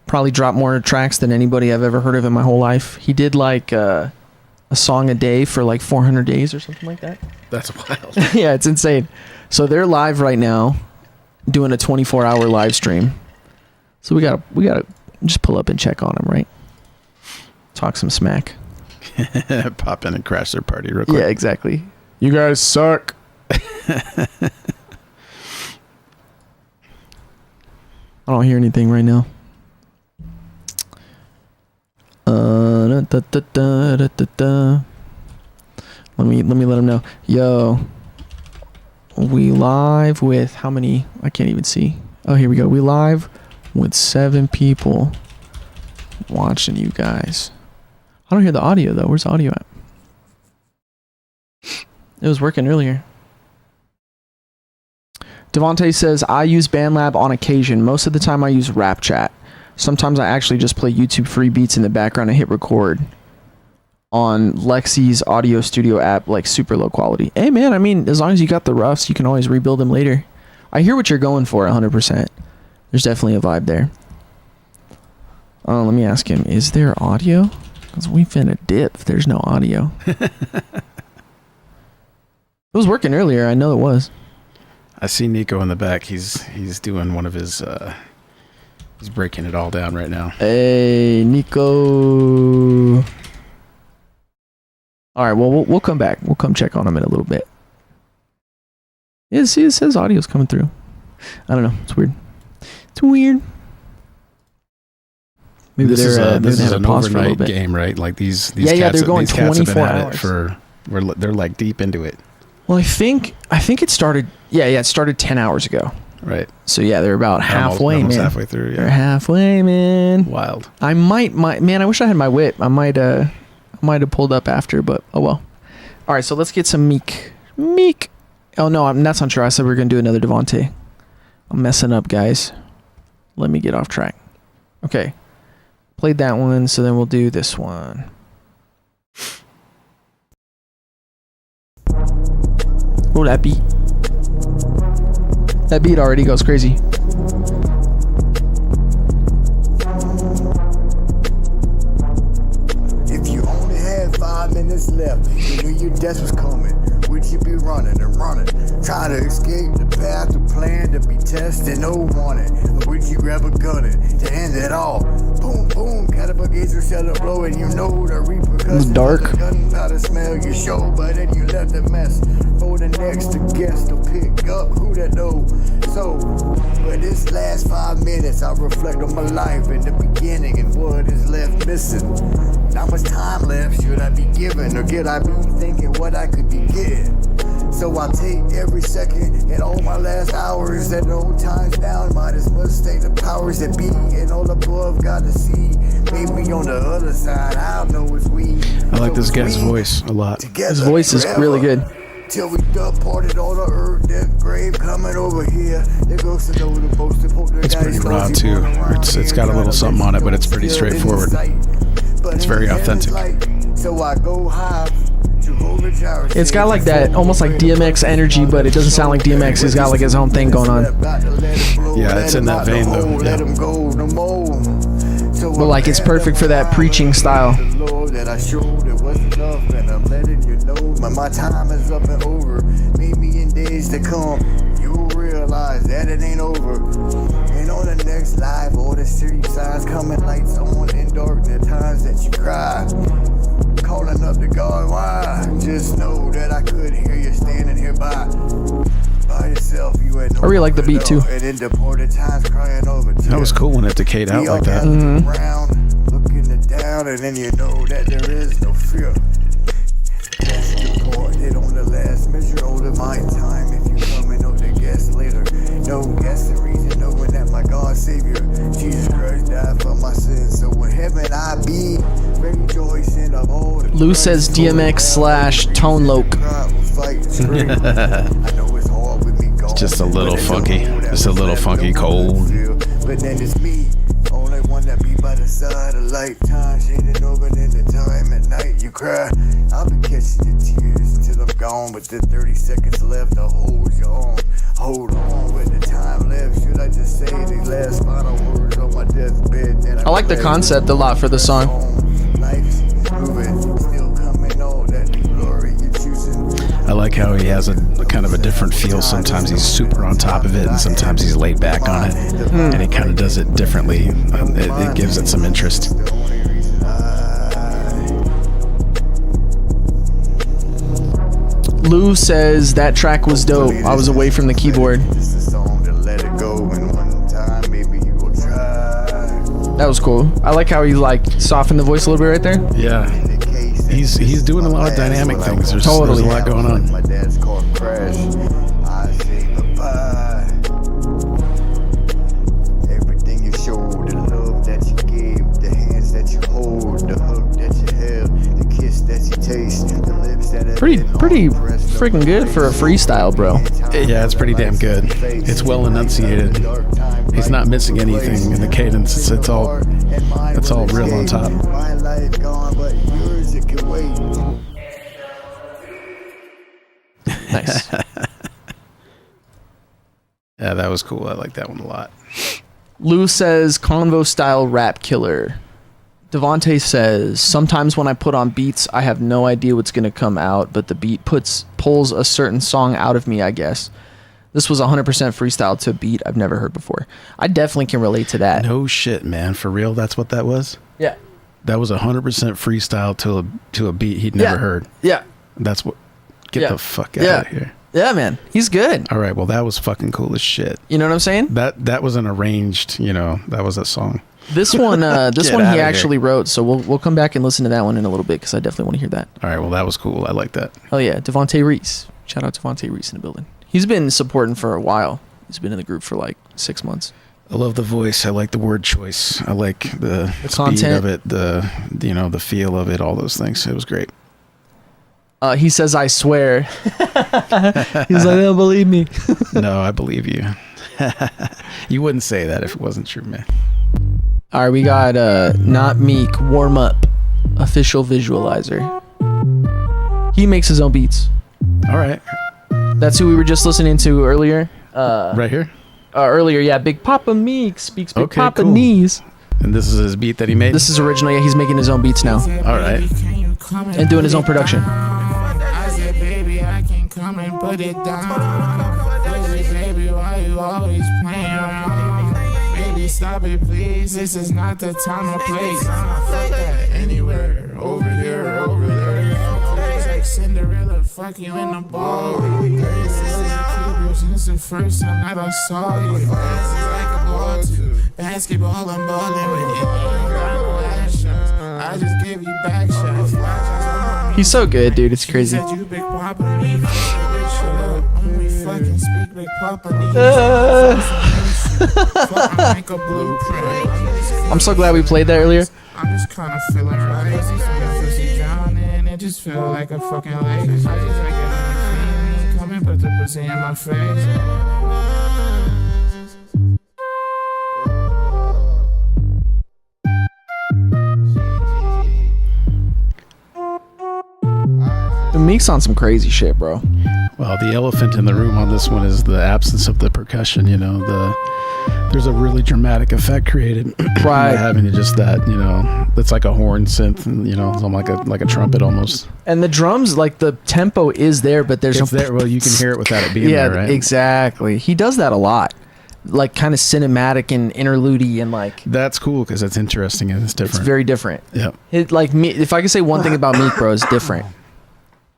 Probably dropped more tracks than anybody I've ever heard of in my whole life. He did like a song a day for like 400 days or something like that. That's wild. Yeah, it's insane. So they're live right now, doing a 24-hour live stream. So we gotta just pull up and check on them, right? Talk some smack. Pop in and crash their party real quick. Yeah, exactly. You guys suck. I don't hear anything right now. Let me let them know. Yo, we live with how many? I can't even see. Oh, here we go. We live with 7 people watching you guys. I don't hear the audio though. Where's the audio at? It was working earlier. Devonte says, I use BandLab on occasion. Most of the time I use Rap Chat. Sometimes I actually just play YouTube free beats in the background and hit record on Lexi's audio studio app, like super low quality. Hey man, I mean, as long as you got the roughs, you can always rebuild them later. I hear what you're going for 100%. There's definitely a vibe there. Let me ask him, is there audio? Because we finna dip if there's no audio. It was working earlier. I know it was. I see Nico in the back. He's doing one of his... he's breaking it all down right now. Hey, Nico. All right, well, we'll come back. We'll come check on him in a little bit. Yeah, see, it says audio's coming through. I don't know. It's weird. It's weird. Maybe this is an overnight game, right? Like these yeah, cats, they're going these cats have been 24 at hours. it for... They're like deep into it. Well, I think it started... Yeah, it started 10 hours ago. Right. So yeah, they're about halfway, almost man. Halfway through, yeah. They're halfway, man. Wild. I might, man, I wish I had my whip. I might have pulled up after, but oh well. All right, so let's get some Meek. Oh no, that's not true. I said we were gonna do another Devonte. I'm messing up, guys. Let me get off track. Okay, played that one, so then we'll do this one. Oh, that beat. That beat already goes crazy. If you only had 5 minutes left, you knew your death was coming. Would you be running and running, trying to escape the path to plan to be tested, no warning? Or would you grab a gun to end it all? Boom, boom, catapult gates are set up low, and you know the repercussions. It's dark. The gunpowder smell you show, but then you left a mess. For the next to guess to pick up who that know. So, for this last 5 minutes, I reflect on my life in the beginning and what is left missing. How much time left should I be given, or could I be thinking what I could be getting? So I take every second and all my last hours at old times down. Might as well stay the powers that be and all above got to see. Maybe on the other side, I don't know it's we. I like this guy's voice a lot. His voice is really good. Till we parted all the earth, that grave coming over here. There goes to know the most important. It's pretty raw too. It's got a little something on it, but it's pretty straightforward. It's very authentic. So I go high. It's got like that almost like DMX energy, but it doesn't sound like DMX. He's got like his own thing going on. Yeah, it's in that vein though. Yeah. But like it's perfect for that preaching style. My time is up and over. Maybe in days to come, you'll realize that it ain't over. And on the the next life, all the street signs coming, lights on in dark, the times that you cry. Calling up to God, why? Just know that I could hear you standing here by yourself. You had no I really like the beat too. And in the porta times crying over tears. That was cool when it decayed out like that. Around, looking it down, and then you know that there is no fear. That's deported on the last measure of my time. If you coming on the guest later, no guess the reason, knowing that my God Savior Jesus Christ died for my sins. So in heaven I be rejoicing of all the Lou says DMX/Tone Loc. It's just a little funky. Just a little funky cold. But then it's me, only one that be by the side of lifetime, shading over in the time at night you cry. I'll be catching your tears till I'm gone, with the 30 seconds left to hold you on. Hold on with the time left. Should I just say these last final words on my deathbed? I like the concept a lot for the song. Life's moving, still coming on that glory you're choosing. I like how he has a kind of a different feel. Sometimes he's super on top of it, and sometimes he's laid back on it, and he kind of does it differently. It gives it some interest. Lou says that track was dope. I was away from the keyboard. That was cool. I like how he like softened the voice a little bit right there. Yeah. He's doing a lot of dynamic things. There's a lot going on. My dad's called Crash. I say bye-bye. Everything you showed, the love that you gave, the hands that you hold, the hug that you held, the kiss that you taste, the lips that Pretty freaking good for a freestyle, bro. Yeah, it's pretty damn good. It's well enunciated. He's not missing anything in the cadence. It's all real on top. My life gone, but yours it can wait. Nice. Yeah, that was cool. I like that one a lot. Lou says convo style rap killer. Devonte says, sometimes when I put on beats, I have no idea what's going to come out, but the beat pulls a certain song out of me, I guess. This was 100% freestyle to a beat I've never heard before. I definitely can relate to that. No shit, man. For real, that's what that was? Yeah. That was 100% freestyle to a beat he'd never heard. Yeah. That's what... Get the fuck out of here. Yeah, man. He's good. All right, well, that was fucking cool as shit. You know what I'm saying? That was an arranged, that was a song. This one he actually wrote, so we'll come back and listen to that one in a little bit, because I definitely want to hear that. All right, well, that was cool. I like that. Oh, yeah. Devonte Reese. Shout out to Devonte Reese in the building. He's been supporting for a while. He's been in the group for like 6 months. I love the voice. I like the word choice. I like the speed content of it, the feel of it, all those things. It was great. He says, I swear. He's like, don't believe me. No, I believe you. You wouldn't say that if it wasn't true, man. All right, we got Not Meek, Warm Up, official visualizer. He makes his own beats. All right. That's who we were just listening to earlier. Right here? Earlier, yeah. Big Papa Meek speaks Big Papa cool. knees. And this is his beat that he made? This is original, yeah. He's making his own beats now. All right. And doing his own production. I said, baby, I can come and put it down. Baby, why you always playing around? Baby, stop it, please. This is not the time or place. Fuck that anywhere. Over here, over there. It's like Cinderella, fuck you in the ball. Since the first time that I saw you. It's like a ball to basketball, I'm balling with you. I just gave you back shots. He's so good, dude. It's crazy. I'm so glad we played that earlier. I'm just kind of feeling right. It just feel like a fucking lake. I just like it. Come and put the pussy in my face. The Meek's on some crazy shit, bro. Well, the elephant in the room on this one is the absence of the percussion. There's a really dramatic effect created by having just that. That's like a horn synth, and something like a trumpet almost. And the drums, like the tempo is there, but there's it's there. Well, you can hear it without it being there, right? Exactly. He does that a lot. like kind of cinematic and interlude-y and like. That's cool because that's interesting and it's different. It's very different. Yeah. Like me, if I could say one thing about Meek, bro, it's different.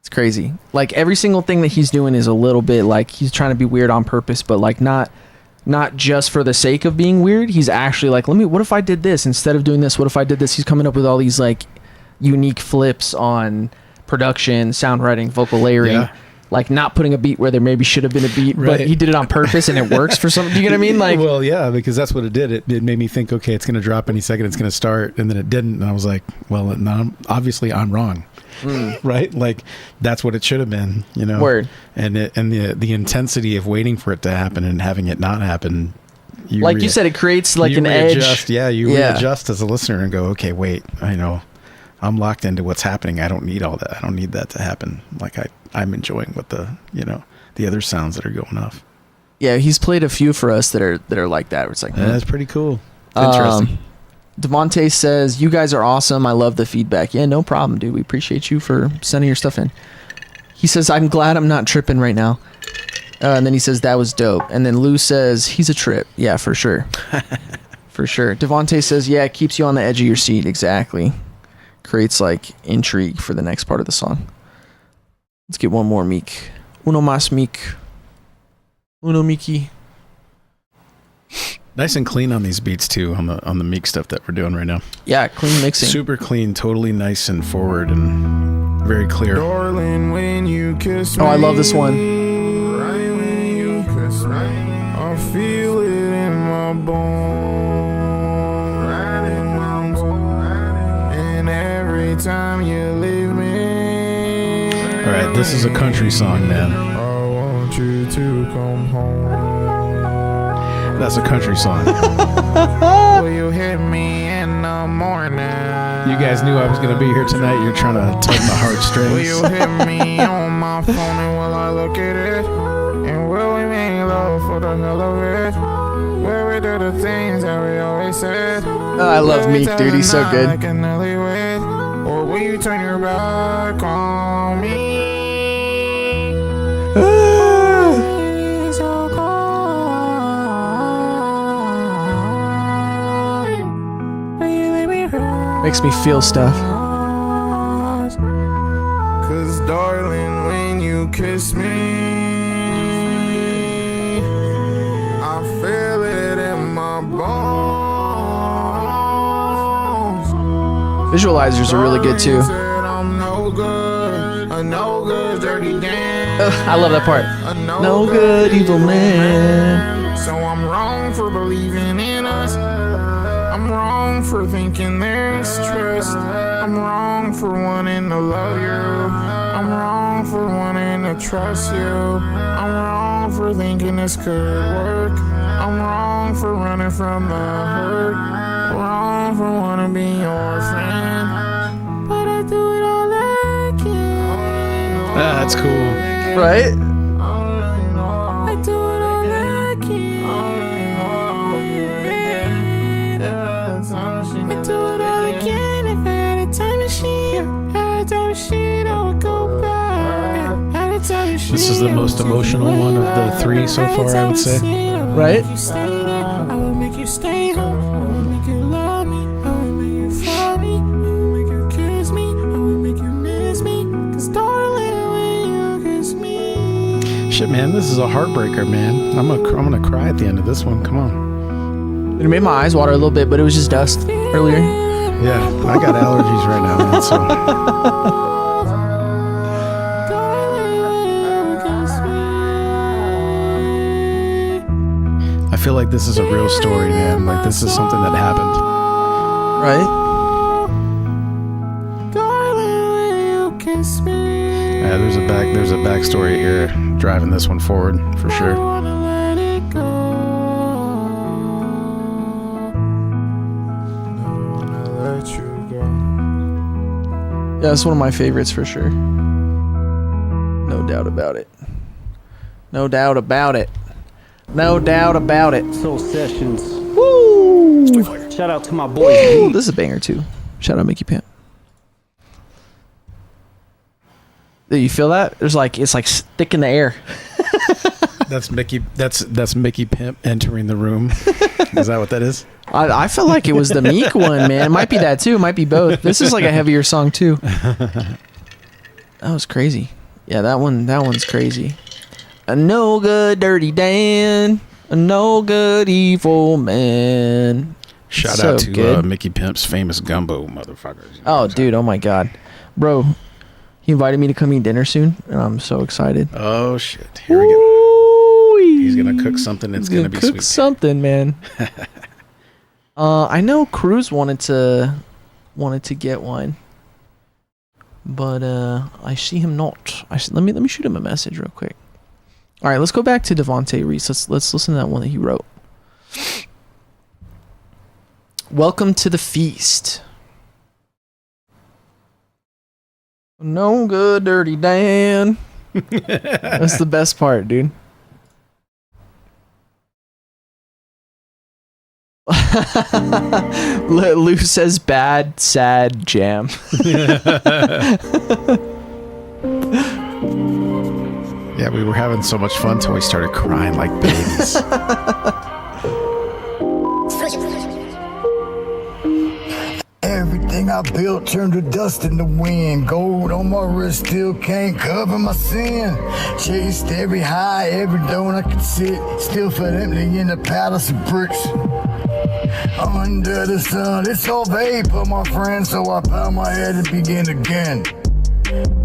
It's crazy. Like every single thing that he's doing is a little bit like he's trying to be weird on purpose, but like not just for the sake of being weird. He's actually like, what if I did this instead of doing this? What if I did this? He's coming up with all these like unique flips on production, sound writing, vocal layering. Yeah. Like not putting a beat where there maybe should have been a beat, right. But he did it on purpose and it works for something. Do you get what I mean? Like, well, yeah, because that's what it did. It made me think, okay, it's going to drop any second. It's going to start. And then it didn't. And I was like, well, obviously I'm wrong. Right? Like that's what it should have been, you know? Word. And the intensity of waiting for it to happen and having it not happen. You said, it creates like an edge. Yeah. You readjust as a listener and go, okay, wait, I know. I'm locked into what's happening. I don't need all that. I don't need that to happen. Like I'm enjoying what the other sounds that are going off. Yeah, he's played a few for us that are like that. Where it's like that's pretty cool. Interesting. Devonte says, "You guys are awesome. I love the feedback." Yeah, no problem, dude. We appreciate you for sending your stuff in. He says, "I'm glad I'm not tripping right now." And then he says, "That was dope." And then Lou says, "He's a trip." Yeah, for sure. For sure. Devonte says, "Yeah, it keeps you on the edge of your seat." Exactly. Creates like intrigue for the next part of the song. Let's get one more Meek. Uno más Meek. Uno Miki. Nice and clean on these beats too, on the Meek stuff that we're doing right now. Yeah, clean mixing. Super clean, totally nice and forward and very clear. Darling, when you kiss me, I love this one. Right when you kiss me, I feel it in my bones. Right in my bones. And every time you leave me. All right, this is a country song, man. I want you to come home. That's a country song. Will you hit me in the morning? You guys knew I was going to be here tonight. You're trying to tug my heartstrings. Will you hit me on my phone and will I look at it? And will we make love for the hell of it? Will we do the things that we always said? I love Meek, dude. He's so good. Like an alleyway? Or will you turn your back on me? Makes me feel stuff. Cause darling, when you kiss me, I feel it in my bones. Visualizers are really good too. I'm no good, a no good dirty damn. I love that part. No good evil man. So I'm wrong for believing in us. I'm wrong for thinking there's trust. I'm wrong for wanting to love you. I'm wrong for wanting to trust you. I'm wrong for thinking this could work. I'm wrong for running from the hurt. Wrong for wanting to be your friend. But I do it all again. That's cool. Right? I do it all again. I do it all again. If I had a time machine, I would go back. This is the most emotional one of the three so far, I would say. Right? I would make you stay home. I would make you love me. I would make you follow me. I would make you kiss me. I would make you miss me. Cause darling, when you kiss me. Shit, man, this is a heartbreaker, man. I'm gonna cry at the end of this one. Come on. It made my eyes water a little bit, but it was just dust earlier. Yeah, I got allergies right now, man. So. I feel like this is a real story, man. Like this is something that happened. Right? Yeah, there's a backstory here driving this one forward for sure. Yeah, it's one of my favorites for sure. No doubt about it. No doubt about it. No doubt about it. Soul Sessions. Woo! Shout out to my boy. Ooh, this is a banger too. Shout out Mickey Pimp. You feel that? It's like thick in the air. That's Mickey. That's Mickey Pimp entering the room. Is that what that is? I felt like it was the Meek one, man. It might be that too. It might be both. This is like a heavier song too. That was crazy. Yeah, that one's crazy. A no good dirty Dan, a no good evil man. Shout out to Mickey Pimp's famous gumbo motherfuckers. You know dude, oh my god, bro. He invited me to come eat dinner soon, and I'm so excited. Oh shit! Here we go. He's gonna cook something that's gonna be sweet. Something, man. I know Cruz wanted to get one, but I see him not. Let me shoot him a message real quick. All right, let's go back to Devonte Reese. Let's listen to that one that he wrote. Welcome to the feast. No good, dirty Dan. That's the best part, dude. Lou says bad, sad jam. Yeah, we were having so much fun till we started crying like babies. Everything I built turned to dust in the wind. Gold on my wrist still can't cover my sin. Chased every high, every dome I could sit. Still felt empty in a palace of bricks. Under the sun, it's all vapor, my friend. So I bow my head and begin again.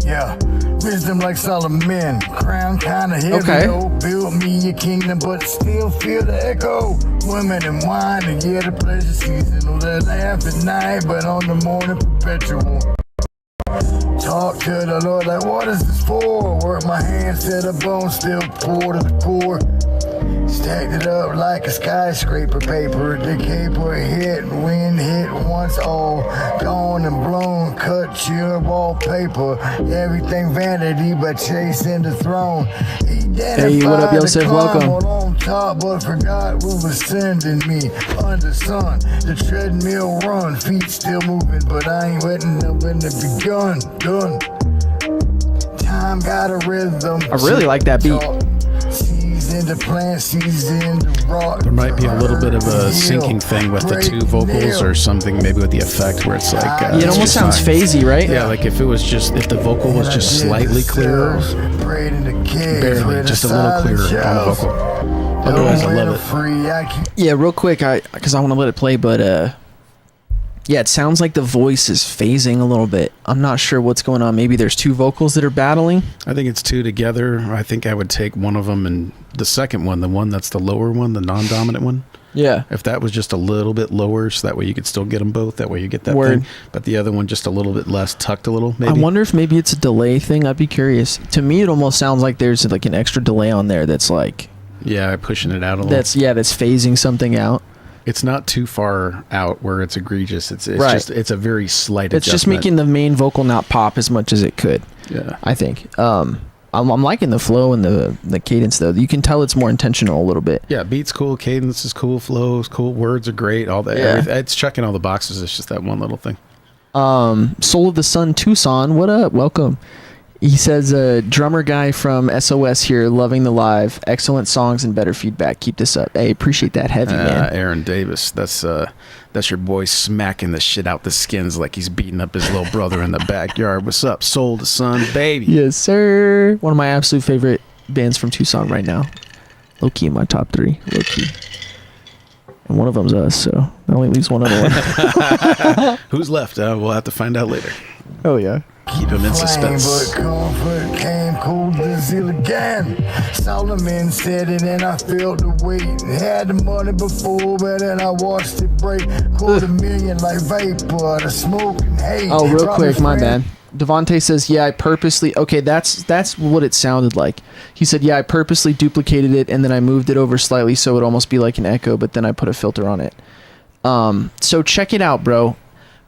Yeah, wisdom like Solomon. Crown kinda heavy, though. Built me a kingdom, but still feel the echo. Women and wine, and yeah, the pleasure seasonal. They laugh at night, but on the morning perpetual. Talk to the Lord like, what is this for? Work my hands to the bone, still pour to the core. Stacked it up like a skyscraper paper. The caper hit, wind hit once, all gone and blown. Cut your wallpaper. Everything vanity, but chasing the throne. Hey, what up, Yseph? Welcome. On top, but forgot who was sending me under sun. The treadmill run, feet still moving, but I ain't wetting up when it begun. Done. Time got a rhythm. I really like that beat. The plant season, the rock. There might be a little bit of a syncing thing with the two vocals or something, maybe with the effect where it's like it almost sounds phasey, right? Yeah, like if the vocal was just slightly clearer, barely, just a little clearer on the vocal. Otherwise, I love it. Yeah, real quick, because I want to let it play, but yeah, it sounds like the voice is phasing a little bit. I'm not sure what's going on. Maybe there's two vocals that are battling. I think it's two together. I think I would take one of them and the second one, the one that's the lower one, the non-dominant one. Yeah. If that was just a little bit lower, so that way you could still get them both. That way you get that thing. But the other one just a little bit less, tucked a little, maybe. I wonder if maybe it's a delay thing. I'd be curious. To me, it almost sounds like there's like an extra delay on there that's like... Yeah, pushing it out a little. That's phasing something out. It's not too far out where it's egregious. It's just it's a very slight adjustment. It's just making the main vocal not pop as much as it could. Yeah, I think. I'm liking the flow and the cadence though. You can tell it's more intentional a little bit. Yeah, beat's cool, cadence is cool, flow is cool, words are great. All that. Yeah. It's checking all the boxes. It's just that one little thing. Soul of the Sun Tucson, what up? Welcome. He says, drummer guy from SOS here, loving the live. Excellent songs and better feedback. Keep this up. Hey, appreciate that heavy, man. Aaron Davis. That's your boy smacking the shit out the skins like he's beating up his little brother in the backyard. What's up, Soul to Sun, baby? Yes, sir. One of my absolute favorite bands from Tucson right now. Low key in my top 3. Low key. And one of them's us, so that only leaves one other one. Who's left? We'll have to find out later. Oh, yeah. Keep him in suspense. But comfort came cold to zeal again. Solomon said it and I felt the weight. Had the money before, but then I watched it break. $250,000 like vapor, the smoke and hate. Oh, real quick, my bad. Devonte says, yeah, I purposely... Okay, that's what it sounded like. He said, yeah, I purposely duplicated it and then I moved it over slightly so it'd almost be like an echo, but then I put a filter on it. So check it out, bro.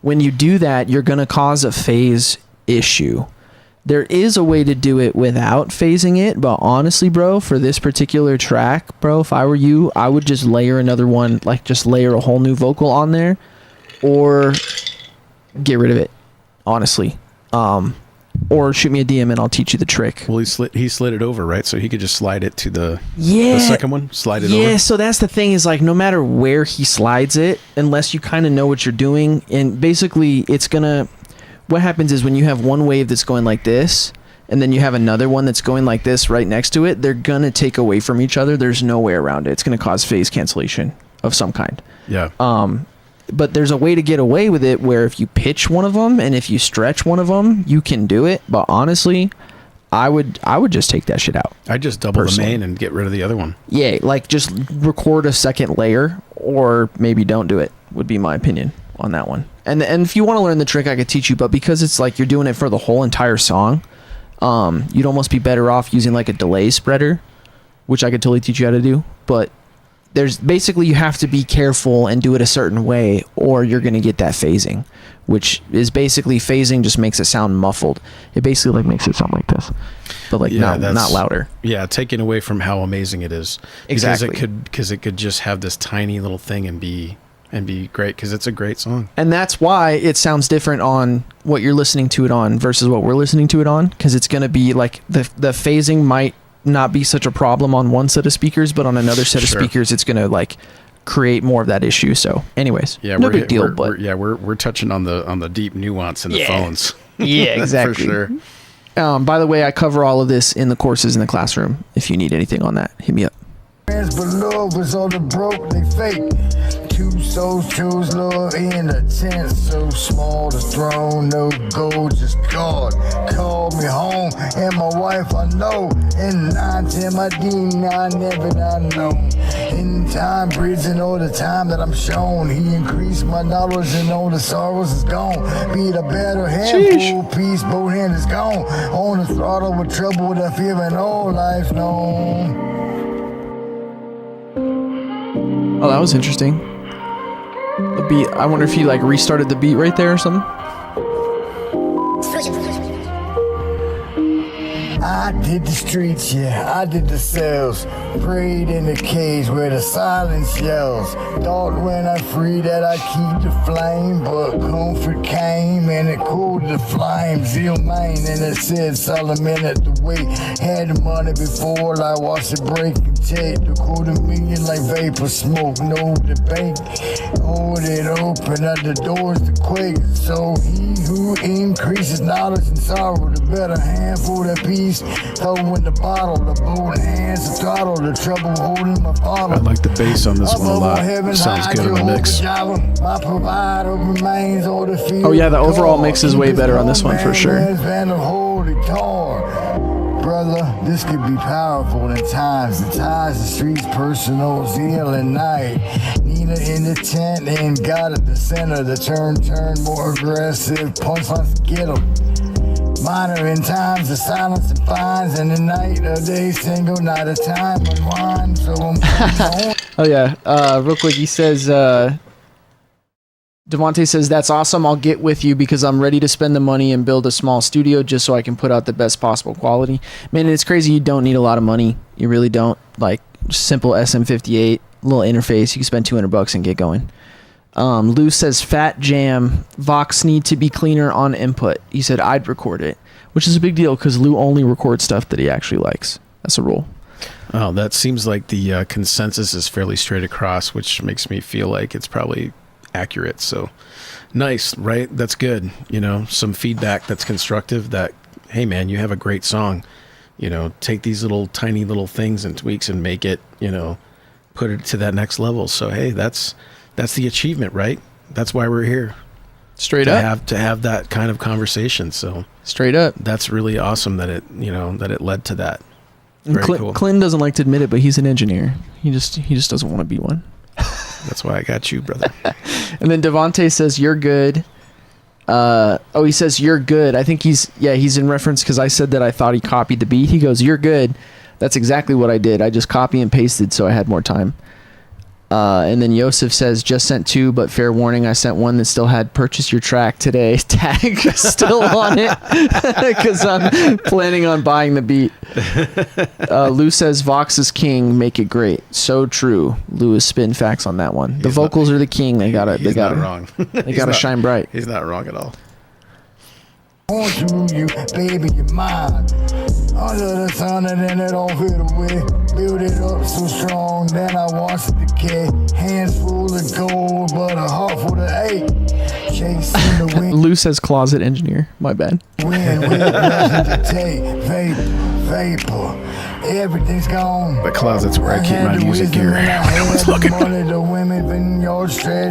When you do that, you're going to cause a phase issue. There is a way to do it without phasing it, but honestly, bro, for this particular track, bro, if I were you, I would just layer another one, like just layer a whole new vocal on there or get rid of it, honestly. or shoot me a DM and I'll teach you the trick. Well, he slid it over, right? So he could just slide it to the second one, slide it over. Yeah, so that's the thing is like no matter where he slides it, unless you kind of know what you're doing, and basically it's gonna, what happens is when you have one wave that's going like this, and then you have another one that's going like this right next to it, they're gonna take away from each other. There's no way around it. It's gonna cause phase cancellation of some kind. Yeah. But there's a way to get away with it where if you pitch one of them and if you stretch one of them, you can do it. But honestly, I would just take that shit out. I just double the main and get rid of the other one. Yeah, like just record a second layer, or maybe don't do it, would be my opinion on that one. And if you want to learn the trick, I could teach you, but because it's like you're doing it for the whole entire song, you'd almost be better off using like a delay spreader, which I could totally teach you how to do. But there's basically, you have to be careful and do it a certain way, or you're going to get that phasing, which is basically phasing just makes it sound muffled. It basically like makes it sound like this, but like not louder. Yeah, taking away from how amazing it is. Exactly. Because it could just have this tiny little thing and be great, because it's a great song. And that's why it sounds different on what you're listening to it on versus what we're listening to it on, because it's going to be like the phasing might not be such a problem on one set of speakers, but on another set of speakers it's going to like create more of that issue. So anyways, no big deal. We're touching on the deep nuance in the phones. Yeah, exactly. For sure. By the way, I cover all of this in the courses in the classroom. If you need anything on that, hit me up. But love was all the broke, they fake. Two souls chose love in a tent so small, the throne, no gold, just God called me home. And my wife I know, and 9-10 my demon I never not known. In time, bridging all the time that I'm shown, he increased my knowledge and all the sorrows is gone. Be the better handful, peace, both hands is gone. On the throttle with trouble, with a fear and all life known. Oh, that was interesting. The beat. I wonder if he like restarted the beat right there or something. I did the streets, yeah, I did the cells. Prayed in the cage where the silence yells. Thought when I free that I keep the flame, but comfort came and it cooled the flame. Zeal main and it said Solomon at the weight. Had the money before I watched it break and take the $250,000 like vapor smoke, no debate. Hold it open at the doors to quake. So he who increases knowledge and sorrow, the better handful that peace. Throw in the bottle, the boat hands, the throttle, the trouble holding my father. I like the bass on this one a lot. Sounds good in the mix. Oh yeah, the overall mix is way better on this one for sure. Brother, this could be powerful in times. The ties, the streets, personal zeal and night. Nina in the tent and God at the center. The turn more aggressive. Punchlines get 'em. Minor in times, the silence and fines, and the night of day single, not a time unwind. So I'm oh yeah, real quick, he says, Devonte says, that's awesome. I'll get with you because I'm ready to spend the money and build a small studio just so I can put out the best possible quality. Man, it's crazy. You don't need a lot of money. You really don't. Like simple SM58, little interface. You can spend $200 and get going. Lou says, Fat Jam, Vox need to be cleaner on input. He said, I'd record it, which is a big deal because Lou only records stuff that he actually likes. That's a rule. Oh, that seems like the consensus is fairly straight across, which makes me feel like it's probably accurate. So nice, right? That's good. You know, some feedback that's constructive that, hey man, you have a great song. You know, take these little tiny little things and tweaks and make it, you know, put it to that next level. So, hey, that's the achievement, right? That's why we're here. Straight up. To have that kind of conversation. So straight up. That's really awesome that it led to that. Very cool. Clinton doesn't like to admit it, but he's an engineer. He just doesn't want to be one. That's why I got you, brother. And then Devonte says, you're good. He says, you're good. I think he's in reference because I said that I thought he copied the beat. He goes, you're good. That's exactly what I did. I just copy and pasted so I had more time. And then Yseph says, just sent 2, but fair warning, I sent one that still had purchase your track today tag still on it because I'm planning on buying the beat. Lou says, Vox is king, make it great. So true. Lou is spitting facts on that one. The vocals are the king. They gotta wrong. They gotta shine bright. He's not wrong at all. On to you, baby, you're mine. Under the sun and then it all fade away. Build it up so strong, then I watch it decay. Hands full of gold, but a heart full of hate. Chasing the wind. Lou says closet engineer. My bad. Wind with vapor. Everything's gone. The closet's where I keep my music gear. No one's looking.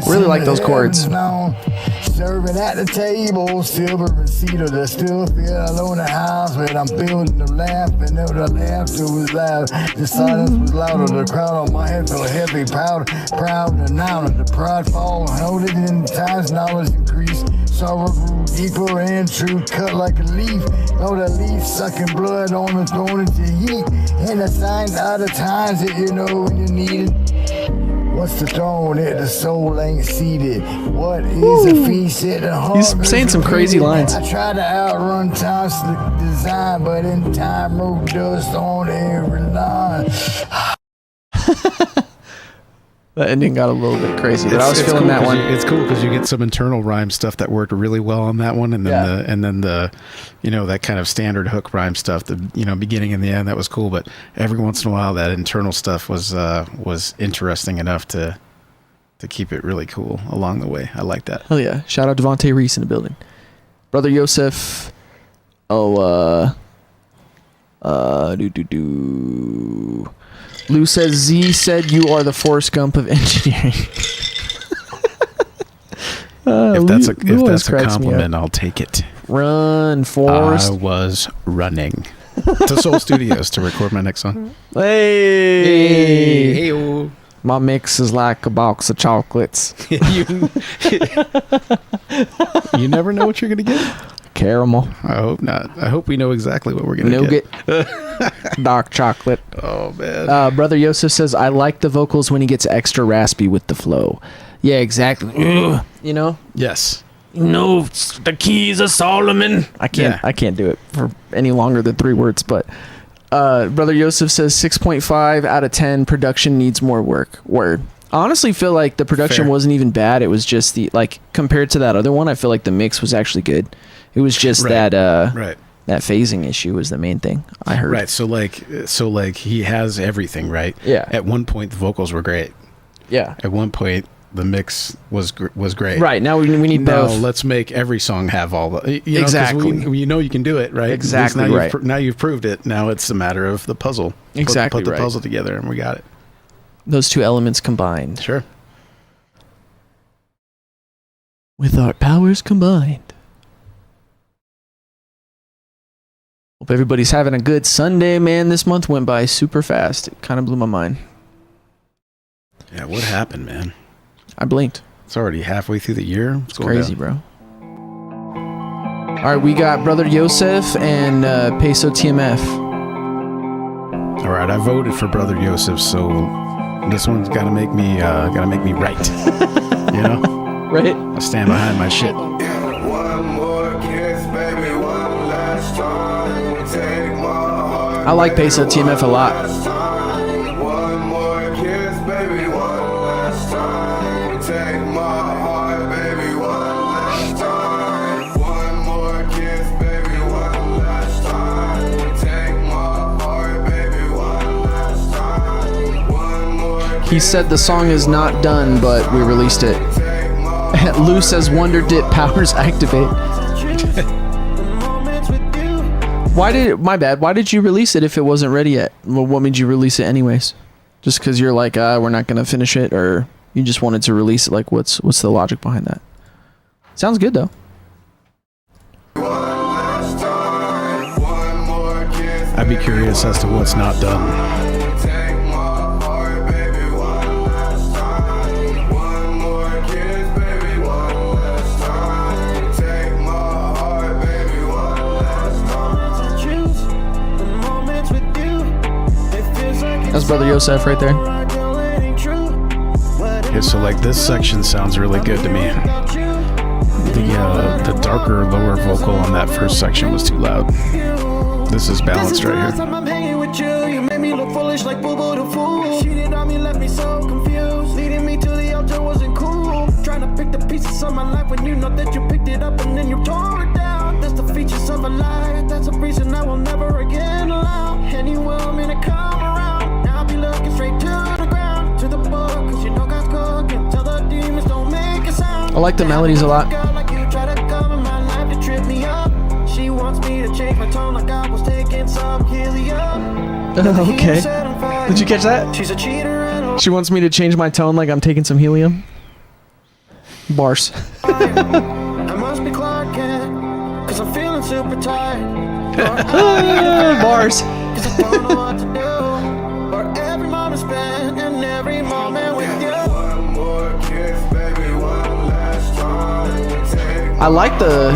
Really like those chords. Serving at the table, silver and cedar. They still feel alone in the house, but I'm building the lamp, and the laughter was loud. The silence was louder. The crown on my head felt heavy, proud and now the pride fall. Hold it in times, knowledge increase. Sorrow grew deeper and truth cut like a leaf. Oh, the leaf sucking blood on the throne into heat. And the signs are the times that you know when you need it. What's the throne that the soul ain't seated? What is a feast at the heart? He's saying some crazy lines. I try to outrun time slick design, but in time wrote dust on every line. That ending got a little bit crazy, but I was feeling that one. It's cool because you get some internal rhyme stuff that worked really well on that one, and then the you know, that kind of standard hook rhyme stuff, the, you know, beginning and the end, that was cool. But every once in a while, that internal stuff was interesting enough to keep it really cool along the way. I like that. Hell yeah! Shout out Devonte Reese in the building, brother Yseph. Lou says Z said you are the Forrest Gump of engineering. If that's a compliment, I'll take it. Run, Forrest. I was running to Soul Studios to record my next song. Hey. My mix is like a box of chocolates. You never know what you're gonna get. Caramel. I hope not. I hope we know exactly what we're gonna get. Dark chocolate. Oh man. Brother Yseph says I like the vocals when he gets extra raspy with the flow. Yeah, exactly. You know. Yes. No, the keys of Solomon. I can't do it for any longer than 3 words. But brother Yseph says 6.5 out of 10. Production needs more work. Word. I honestly feel like the production wasn't even bad. It was just compared to that other one, I feel like the mix was actually good. It was just that phasing issue was the main thing I heard. Right. So like he has everything, right? Yeah. At one point the vocals were great. Yeah. At one point the mix was great. Right. Now we need both. Now let's make every song have all the exactly. You know you can do it, right? Exactly. Now you've proved it. Now it's a matter of the puzzle. Exactly. Put the puzzle together, and we got it. Those 2 elements combined. Sure. With our powers combined. Hope everybody's having a good Sunday, man. This month went by super fast. It kind of blew my mind. Yeah, what happened, man? I blinked. It's already halfway through the year. It's crazy, bro. All right, we got brother Yseph and Peso TMF. All right, I voted for brother Yseph, so this one's got to make me right. You know? Right. I stand behind my shit. I like Peso TMF a lot. He said the song is not done, but we released it. Lou says Wonder Dip powers activate. Why did you release it if it wasn't ready yet? Well, what made you release it anyways? Just because you're like, we're not going to finish it, or you just wanted to release it? Like, what's the logic behind that? Sounds good, though. I'd be curious as to what's not done. That's brother Yseph right there. Yeah, so like this section sounds really good to me. The darker lower vocal on that first section was too loud. This is balanced right here. I'm hanging with you. You made me look foolish like Boo Boo the Fool. Cheated on me, left me so confused. Leading me to the altar wasn't cool. Trying to pick the pieces of my life when you know that you picked it up and then you tore it down. That's the feature I like the melodies a lot. She wants me to change my tone like I was taking some helium. Okay. Did you catch that? She's a cheater. She wants me to change my tone like I'm taking some helium. Bars. I must be Clark Kent, cause I'm feeling super tired. Bars. Cause I don't know what to do. For every moment spent and every moment with you. One more kiss, baby, one last time. I like the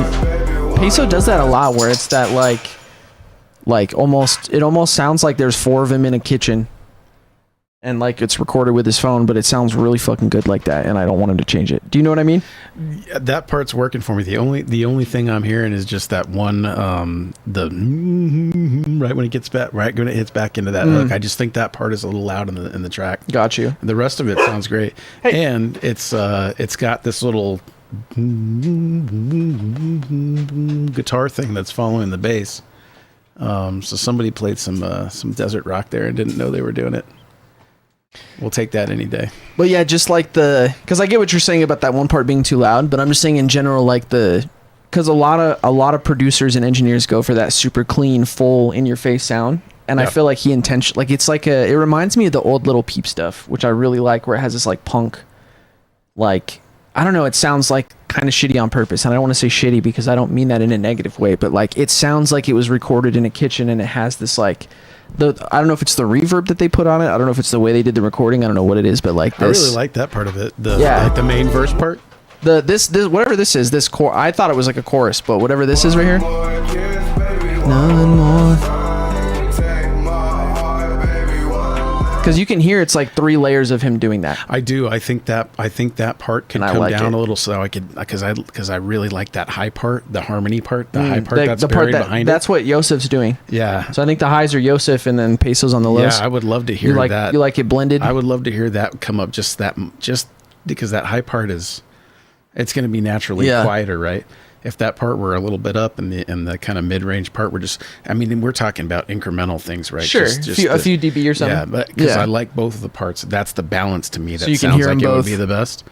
Peso does that a lot, where it's that like almost, it almost sounds like there's 4 of him in a kitchen, and like it's recorded with his phone, but it sounds really fucking good like that, and I don't want him to change it. Do you know what I mean? Yeah, that part's working for me. The only thing I'm hearing is just that one, the right when it gets back, right when it hits back into that hook. I just think that part is a little loud in the track. Got you. The rest of it sounds great, and it's got this little guitar thing that's following the bass. So somebody played some desert rock there and didn't know they were doing it. We'll take that any day. But yeah, just like because I get what you're saying about that one part being too loud, but I'm just saying in general, like because a lot of producers and engineers go for that super clean, full, in your face sound, and I feel like he like it's like it reminds me of the old Little Peep stuff, which I really like, where it has this like punk, like, I don't know, it sounds like kind of shitty on purpose, and I don't want to say shitty because I don't mean that in a negative way, but like it sounds like it was recorded in a kitchen, and it has this like I don't know if it's the reverb that they put on it, I don't know if it's the way they did the recording, I don't know what it is, but like this, I really like that part of it. Like the main verse part. This whatever this is, this core, I thought it was like a chorus, but whatever this is right here. None more. Because you can hear it's like 3 layers of him doing that. I do. I think that part can come down a little, so I could, because I really like that high part, the harmony part, the high part that's buried behind it. That's what Yseph's doing. Yeah. So I think the highs are Yseph, and then Peso's on the lows. Yeah, I would love to hear that. You like it blended? I would love to hear that come up, just because that high part it's going to be naturally quieter, right? If that part were a little bit up, and the kind of mid-range part, we're talking about incremenal things, right? Sure, a few dB or something. Yeah, but because I like both of the parts, that's the balance to me. That so you can sounds hear like them it both. Would be the best.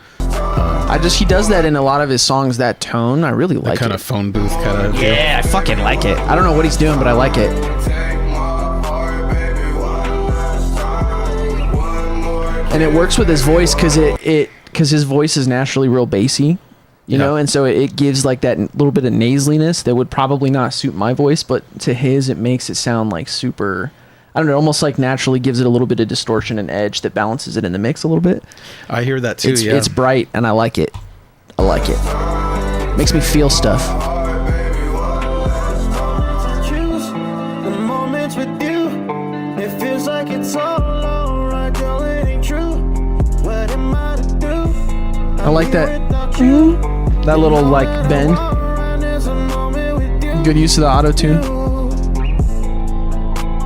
He does that in a lot of his songs. That tone, I really like. Kind of phone booth kind of. Yeah, I fucking like it. I don't know what he's doing, but I like it. And it works with his voice because his voice is naturally real bassy. You know, and so it gives like that little bit of nasaliness that would probably not suit my voice, but to his, it makes it sound like super, I don't know, almost like naturally gives it a little bit of distortion and edge that balances it in the mix a little bit. I hear that too, It's bright, and I like it. Makes me feel stuff. The moments with you, it feels like it's all alright, girl, it ain't true. What am I to do? I like that. That little like bend. Good use of the auto tune.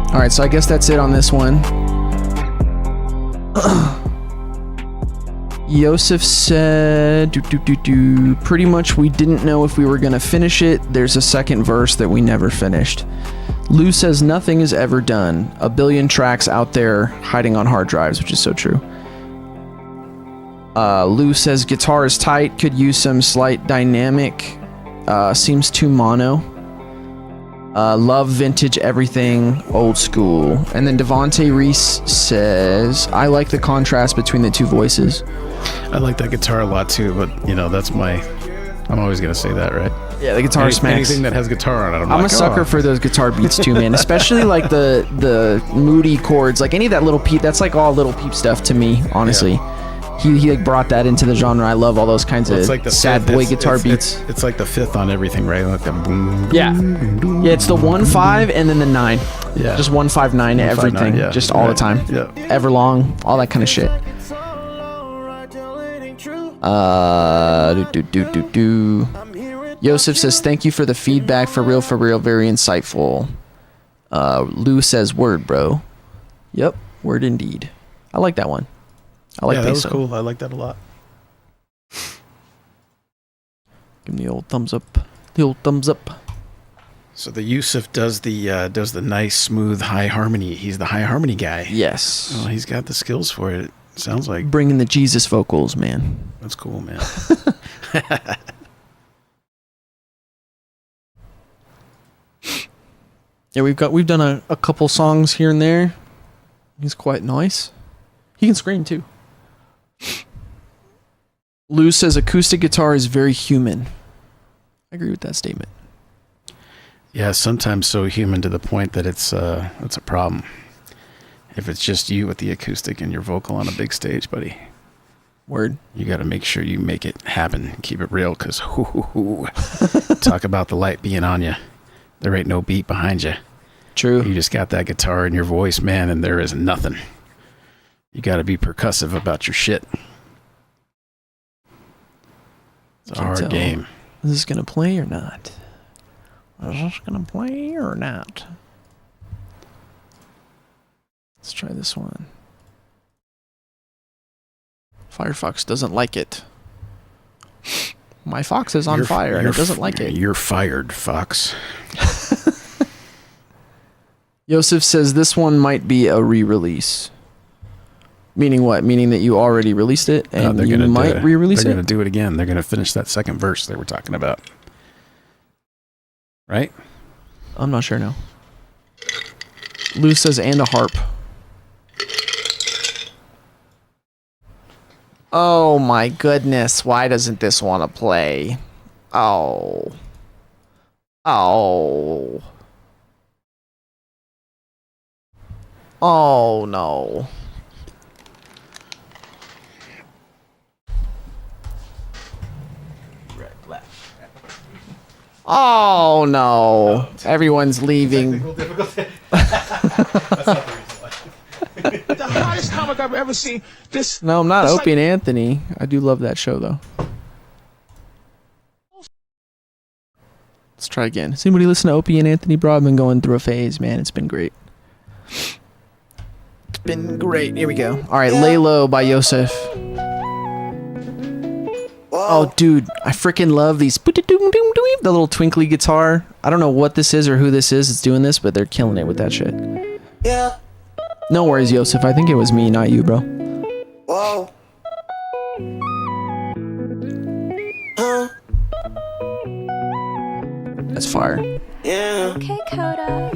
All right, so I guess that's it on this one. Yseph said, pretty much we didn't know if we were gonna finish it. There's a second verse that we never finished. Lou says nothing is ever done. A billion tracks out there hiding on hard drives, which is so true. Lou says guitar is tight, could use some slight dynamic, seems too mono. Love vintage everything, old school. And then Devonte Reese says, I like the contrast between the 2 voices. I like that guitar a lot too, but I'm always gonna say that, right? Yeah, the guitar smacks. Anything that has guitar on it, I'm a sucker for those guitar beats too, man. Especially like the moody chords, like any of that Little Peep. That's like all Little Peep stuff to me, honestly. Yeah. He like brought that into the genre. I love all those kinds of like sad boy guitar beats. It's like the 5th on everything, right? Like the boom. Yeah, it's the 1-5 and then the 9. Yeah, just 1-5-9 everything, just all the time. Yeah, Everlong, all that kind of shit. Yseph says thank you for the feedback, for real, very insightful. Lou says word, bro. Yep, word indeed. I like that one. I like that Peso. was cool. I like that a lot. Give me the old thumbs up. So the Yseph does the nice smooth high harmony. He's the high harmony guy. Yes. Oh, he's got the skills for it. Sounds like bringing the Jesus vocals, man. That's cool, man. Yeah, we've done a couple songs here and there. He's quite nice. He can scream too. Lou says acoustic guitar is very human. I agree with that statement. Yeah, sometimes so human to the point that it's a problem. If it's just you with the acoustic and your vocal on a big stage, buddy. Word. You got to make sure you make it happen. Keep it real, because talk about the light being on you. There ain't no beat behind you. True. You just got that guitar in your voice, man, and there is nothing. You got to be percussive about your shit. It's a hard game. Is this going to play or not? Is this going to play or not? Let's try this one. Firefox doesn't like it. My Fox is on fire and it doesn't like it. You're fired, Fox. Yseph says this one might be a re-release. Meaning what? Meaning that you already released it and you might re-release it? They're going to do it again. They're going to finish that second verse they were talking about. Right? I'm not sure now. Lou says and a harp. Oh my goodness, why doesn't this want to play? Oh. Oh. Oh no. Oh no. Everyone's leaving. The hottest comic I've ever seen. No, I'm not Opie and Anthony. I do love that show though. Let's try again. Does anybody listen to Opie and Anthony, bro? I've been going through a phase, man. It's been great. It's been great. Here we go. All right, Lelo by Yseph. Oh, dude, I freaking love these. The little twinkly guitar. I don't know what this is or who this is that's doing this, but they're killing it with that shit. Yeah. No worries, Yseph. I think it was me, not you, bro. Whoa. Huh? That's fire. Yeah. Okay, Coda.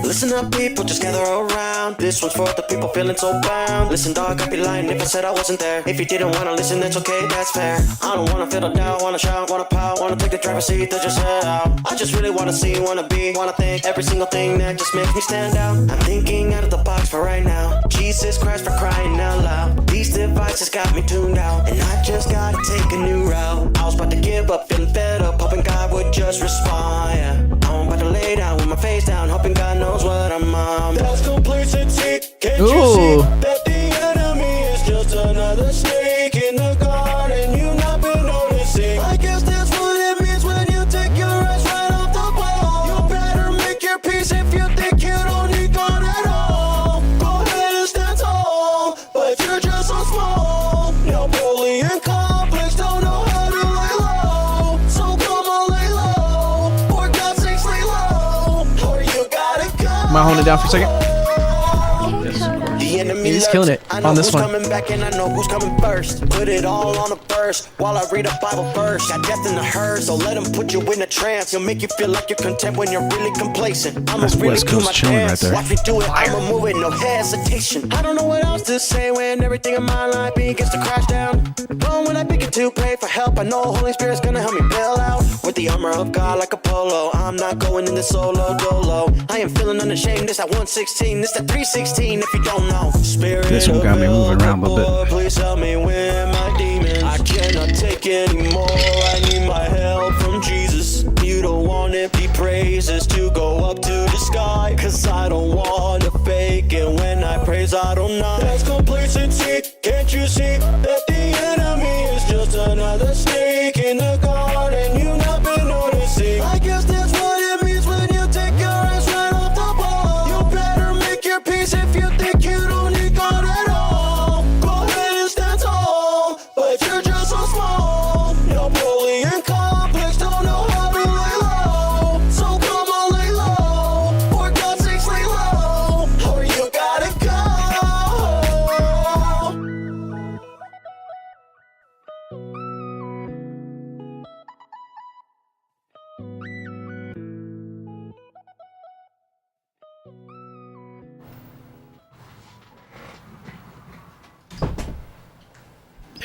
Listen up, people, just gather around. This one's for the people feeling so bound. Listen, dog, I'd be lying if I said I wasn't there. If you didn't wanna listen, that's okay, that's fair. I don't wanna feel the doubt, wanna shout, wanna pout, wanna take the driver's seat that just head out. I just really wanna see, wanna be, wanna think every single thing that just makes me stand out. I'm thinking out of the box for right now. Jesus Christ, for crying out loud. These devices got me tuned out, and I just gotta take a new route. I was about to give up, feeling fed up, hoping God would just respond, yeah. I'm about to lay down with my face down, hoping God knows what I'm on. That's complicity. Can't you see that the enemy is just another snake in the garden? You not been noticing. I guess that's what it means when you take your eyes right off the ball. You better make your peace if you think you don't need God at all. Go ahead and stand tall, but you're just so small. Napoleon complex, don't know how to lay low. So come on, lay low. For God's sake, lay low. Or you gotta go. Am I holding it down for a second? He's killing it on this one. Coming back and I know who's coming first. Put it all on a verse while I read a Bible verse. Got death in the herd, so let him put you in a trance. He'll make you feel like you're content when you're really complacent. I'ma really West do Coast my chilling dance. right there. Watch me do it, I'ma move it, no hesitation. I don't know what else to say when everything in my life begins to crash down. But when I begin to pray for help, I know Holy Spirit's gonna help me bail out. With the armor of God like Apollo, I'm not going in the solo dolo. I am feeling unashamed, this at 116, this at 316 if you don't know. Spirit This one got me moving around a little bit. Please help me win my demons. I cannot take anymore. I need my help from Jesus. You don't want empty praises to go up to the sky. Cause I don't want to fake it. When I praise, I don't know. That's complacency. Can't you see that the enemy is just another snake in the garden? You not been noticing. I guess that's what it means when you take your eyes right off the ball. You better make your peace if you think you don't need God at all. Go ahead and stand tall, but you're just so small. Napoleon complex, don't know how to lay low. So come on, lay low. For God's sake, lay low. Or you gotta go.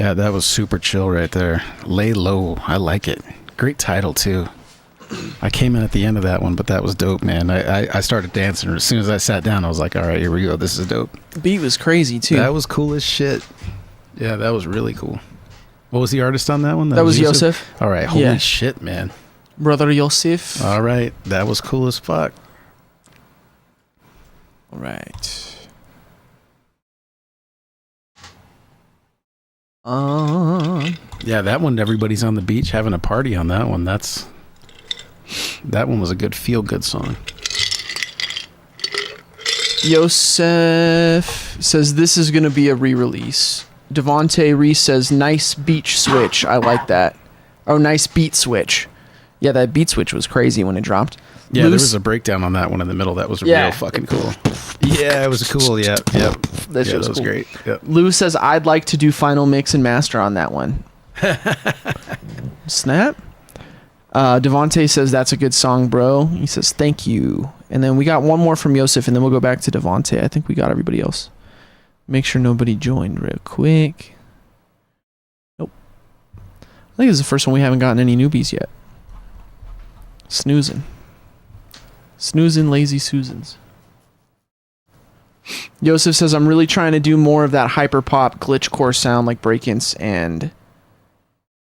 Yeah, that was super chill right there. Lay Low. I like it. Great title, too. I came in at the end of that one, but that was dope, man. I started dancing. As soon as I sat down, I was like, all right, here we go. This is dope. The beat was crazy, too. That was cool as shit. Yeah, that was really cool. What was the artist on that one? That was Yseph. All right. Holy shit, man. Brother Yseph. All right. That was cool as fuck. All right. Yeah, that one, everybody's on the beach having a party on that one. That one was a good feel-good song. Yseph says this is going to be a re-release. Devonte Reese says nice beach switch. I like that. Oh, nice beat switch. Yeah, that beat switch was crazy when it dropped. Yeah, there was a breakdown on that one in the middle. That was real fucking cool. Yeah, it was cool. Yeah. That was cool. Great. Yep. Lou says I'd like to do final mix and master on that one. Snap. Devonte says that's a good song, bro. He says thank you. And then we got one more from Yseph, and then we'll go back to Devonte. I think we got everybody else. Make sure nobody joined real quick. Nope. I think this is the first one we haven't gotten any newbies yet. Snoozing, lazy Susans. Yseph says, I'm really trying to do more of that hyper-pop glitchcore sound like Breakins and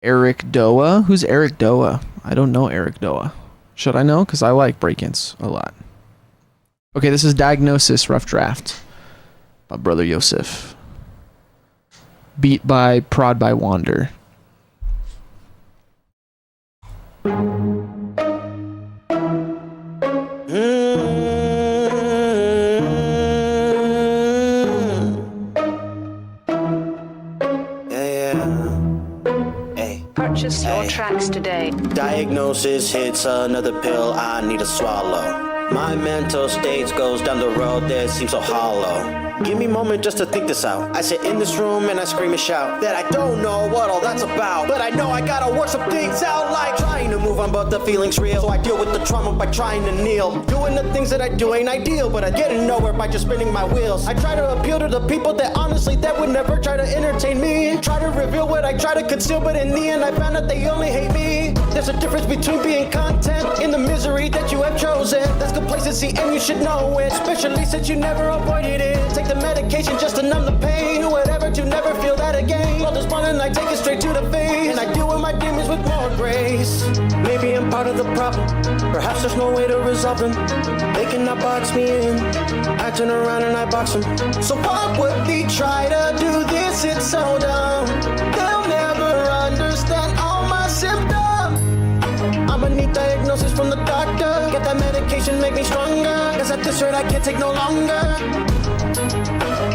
Eric Doa. Who's Eric Doa? I don't know Eric Doa. Should I know? Because I like Breakins a lot. Okay, this is Diagnosis Rough Draft by Brother Yseph. Beat by Prod by Wander. Purchase your tracks today. Diagnosis hits another pill I need to swallow. My mental state goes down the road that seems so hollow. Give me a moment just to think this out. I sit in this room and I scream and shout that I don't know what all that's about, but I know I gotta work some things out, like trying to move on but the feeling's real. So I deal with the trauma by trying to kneel. Doing the things that I do ain't ideal, but I get nowhere by just spinning my wheels. I try to appeal to the people that honestly that would never try to entertain me. Try to reveal what I try to conceal, but in the end I found that they only hate me. There's a difference between being content in the misery that you have chosen. That's complacency and you should know it, especially since you never avoided it. Take the medication just to numb the pain, or whatever to never feel that again. Blood is running, I take it straight to the face, and I deal with my demons with more grace. Maybe I'm part of the problem, perhaps there's no way to resolve them. They cannot box me in, I turn around and I box them. So why would they try to do this? It's so dumb. They'll never understand all my symptoms. I'ma need diagnosis from the doctor. Get that medication, make me stronger, cause at this rate I can't take no longer.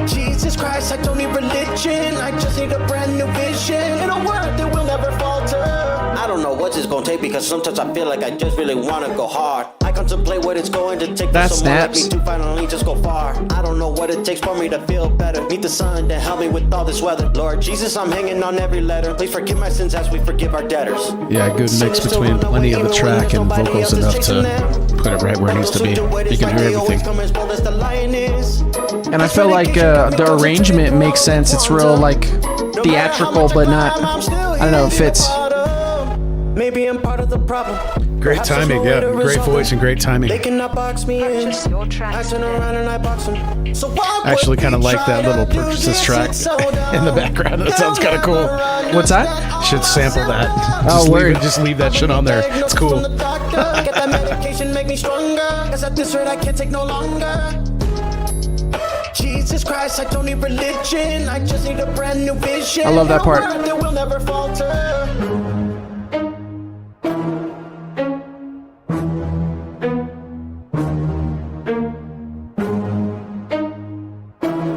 Jesus Christ, I don't need religion, I just need a brand new vision, in a word that will never falter. I don't know what it's gonna take, because sometimes I feel like I just really wanna go hard. I contemplate what it's going to take for someone like me to finally just go far. I don't know what it takes for me to feel better. Meet the sun to help me with all this weather. Lord Jesus, I'm hanging on every letter. Please forgive my sins as we forgive our debtors. Yeah, good mix between plenty of the track and vocals enough to put it right where it needs to be. You can hear everything. And I feel like the arrangement makes sense. It's real like theatrical, but not, I don't know, it fits. Maybe I'm part of the problem. Great timing, yeah. Great voice and great timing. They cannot box me in. I turn around and I box them. So actually kind of like that little purchase this track in the background. That sounds kind of cool. What's that? Should sample that. Oh, word. Just leave that shit on there. It's cool. Get that medication, make me stronger, cause at this rate I can't take no longer. Jesus Christ, I don't need religion, I just need a brand new vision. I love that part. That will never falter.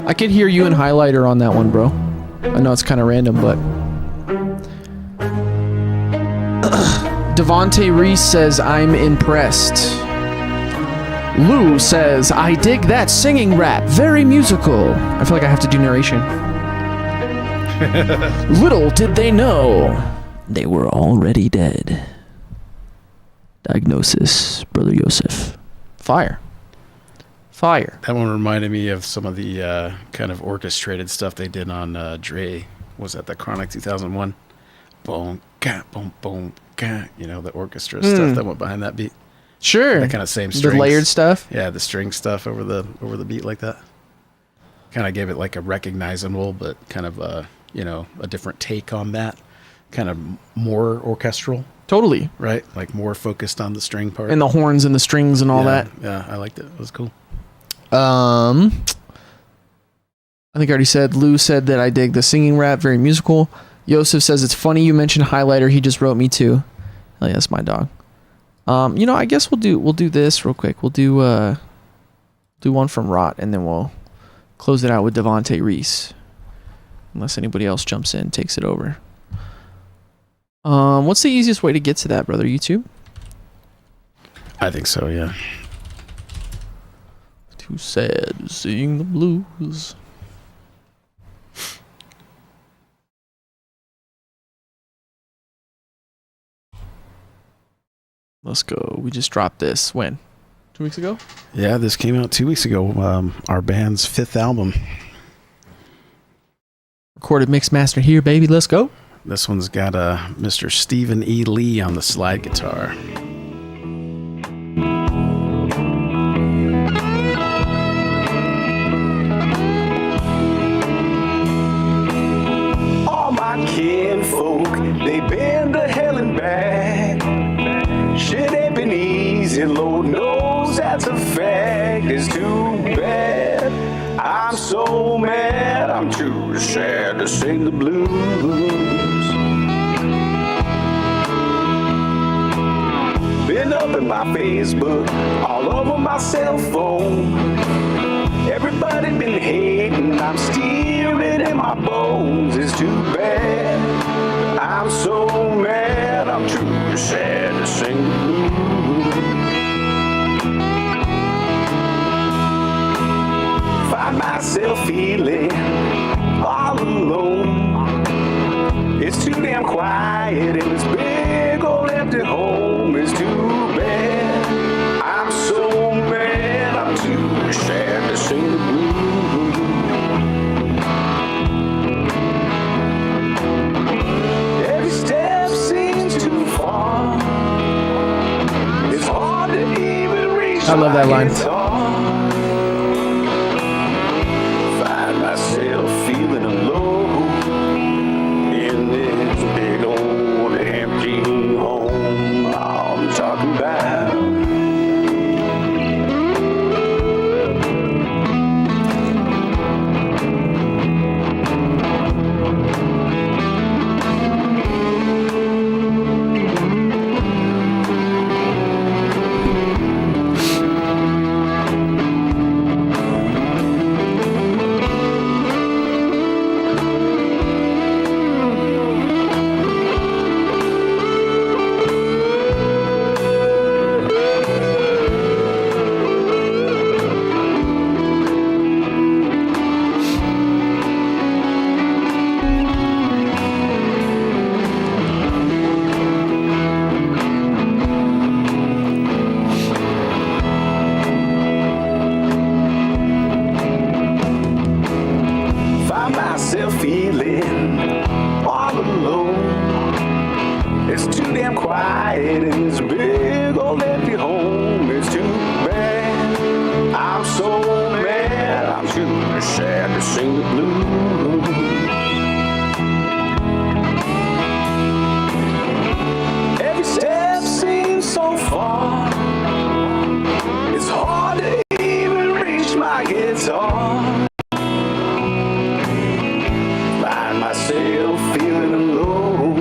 I could hear you in highlighter on that one, bro. I know it's kind of random, but Devonte Reese says I'm impressed. Lou says I dig that singing rap, very musical. I feel like I have to do narration. Little did they know they were already dead. Diagnosis, Brother Yseph. Fire. That one reminded me of some of the kind of orchestrated stuff they did on Dre was that the Chronic 2001? Boom, ka, boom, boom, ka. You know, the orchestra stuff that went behind that beat. Sure. That kind of same strings. The layered stuff. Yeah, the string stuff over the beat like that. Kind of gave it like a recognizable, but kind of a different take on that. Kind of more orchestral. Totally. Right? Like more focused on the string part. And the horns and the strings and all that. Yeah, I liked it. It was cool. I think I already said, Lou said that I dig the singing rap, very musical. Yseph says it's funny you mentioned Highlighter. He just wrote me too. Oh yeah, that's my dog. I guess we'll do this real quick. We'll do one from Rot, and then we'll close it out with Devonte Reese. Unless anybody else jumps in, takes it over. What's the easiest way to get to that, brother? YouTube? I think so, yeah. Too sad to sing the blues. Let's go. We just dropped this. When? 2 weeks ago? Yeah, this came out 2 weeks ago. Our band's 5th album. Recorded mix master here, baby. Let's go. This one's got Mr. Stephen E. Lee on the slide guitar. All my kinfolk, they been to hell and back. Shit ain't been easy, Lord knows that's a fact. It's too bad, I'm so mad, I'm too sad to sing the blues. Been up in my Facebook, all over my cell phone. Everybody been hating, I'm steering in my bones. It's too bad, I'm so mad, I'm too sad to sing the blues. Find myself feeling all alone. It's too damn quiet in this big old empty home. It's too bad, I'm so mad, I'm too sad to sing the blues. Every step seems too far. It's hard to even reach. I love that line. Find myself feeling alone in this big old empty home. I'm talking about. Find myself feeling all alone. It's too damn quiet in this big old empty home. It's too bad, I'm so mad, I'm too sad to sing the blues. Every step seems so far. It's hard to even reach my guitar. Find myself feeling alone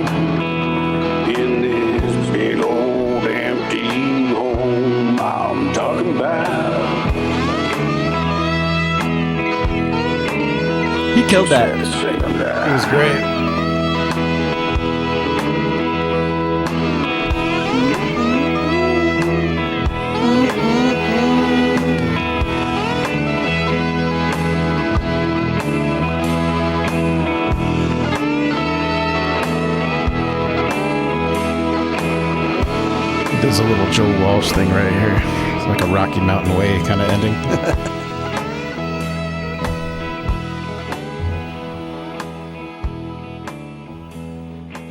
in this big old empty home. I'm talking about. He killed that. It was great. There's a little Joe Walsh thing right here. It's like a Rocky Mountain Way kind of ending.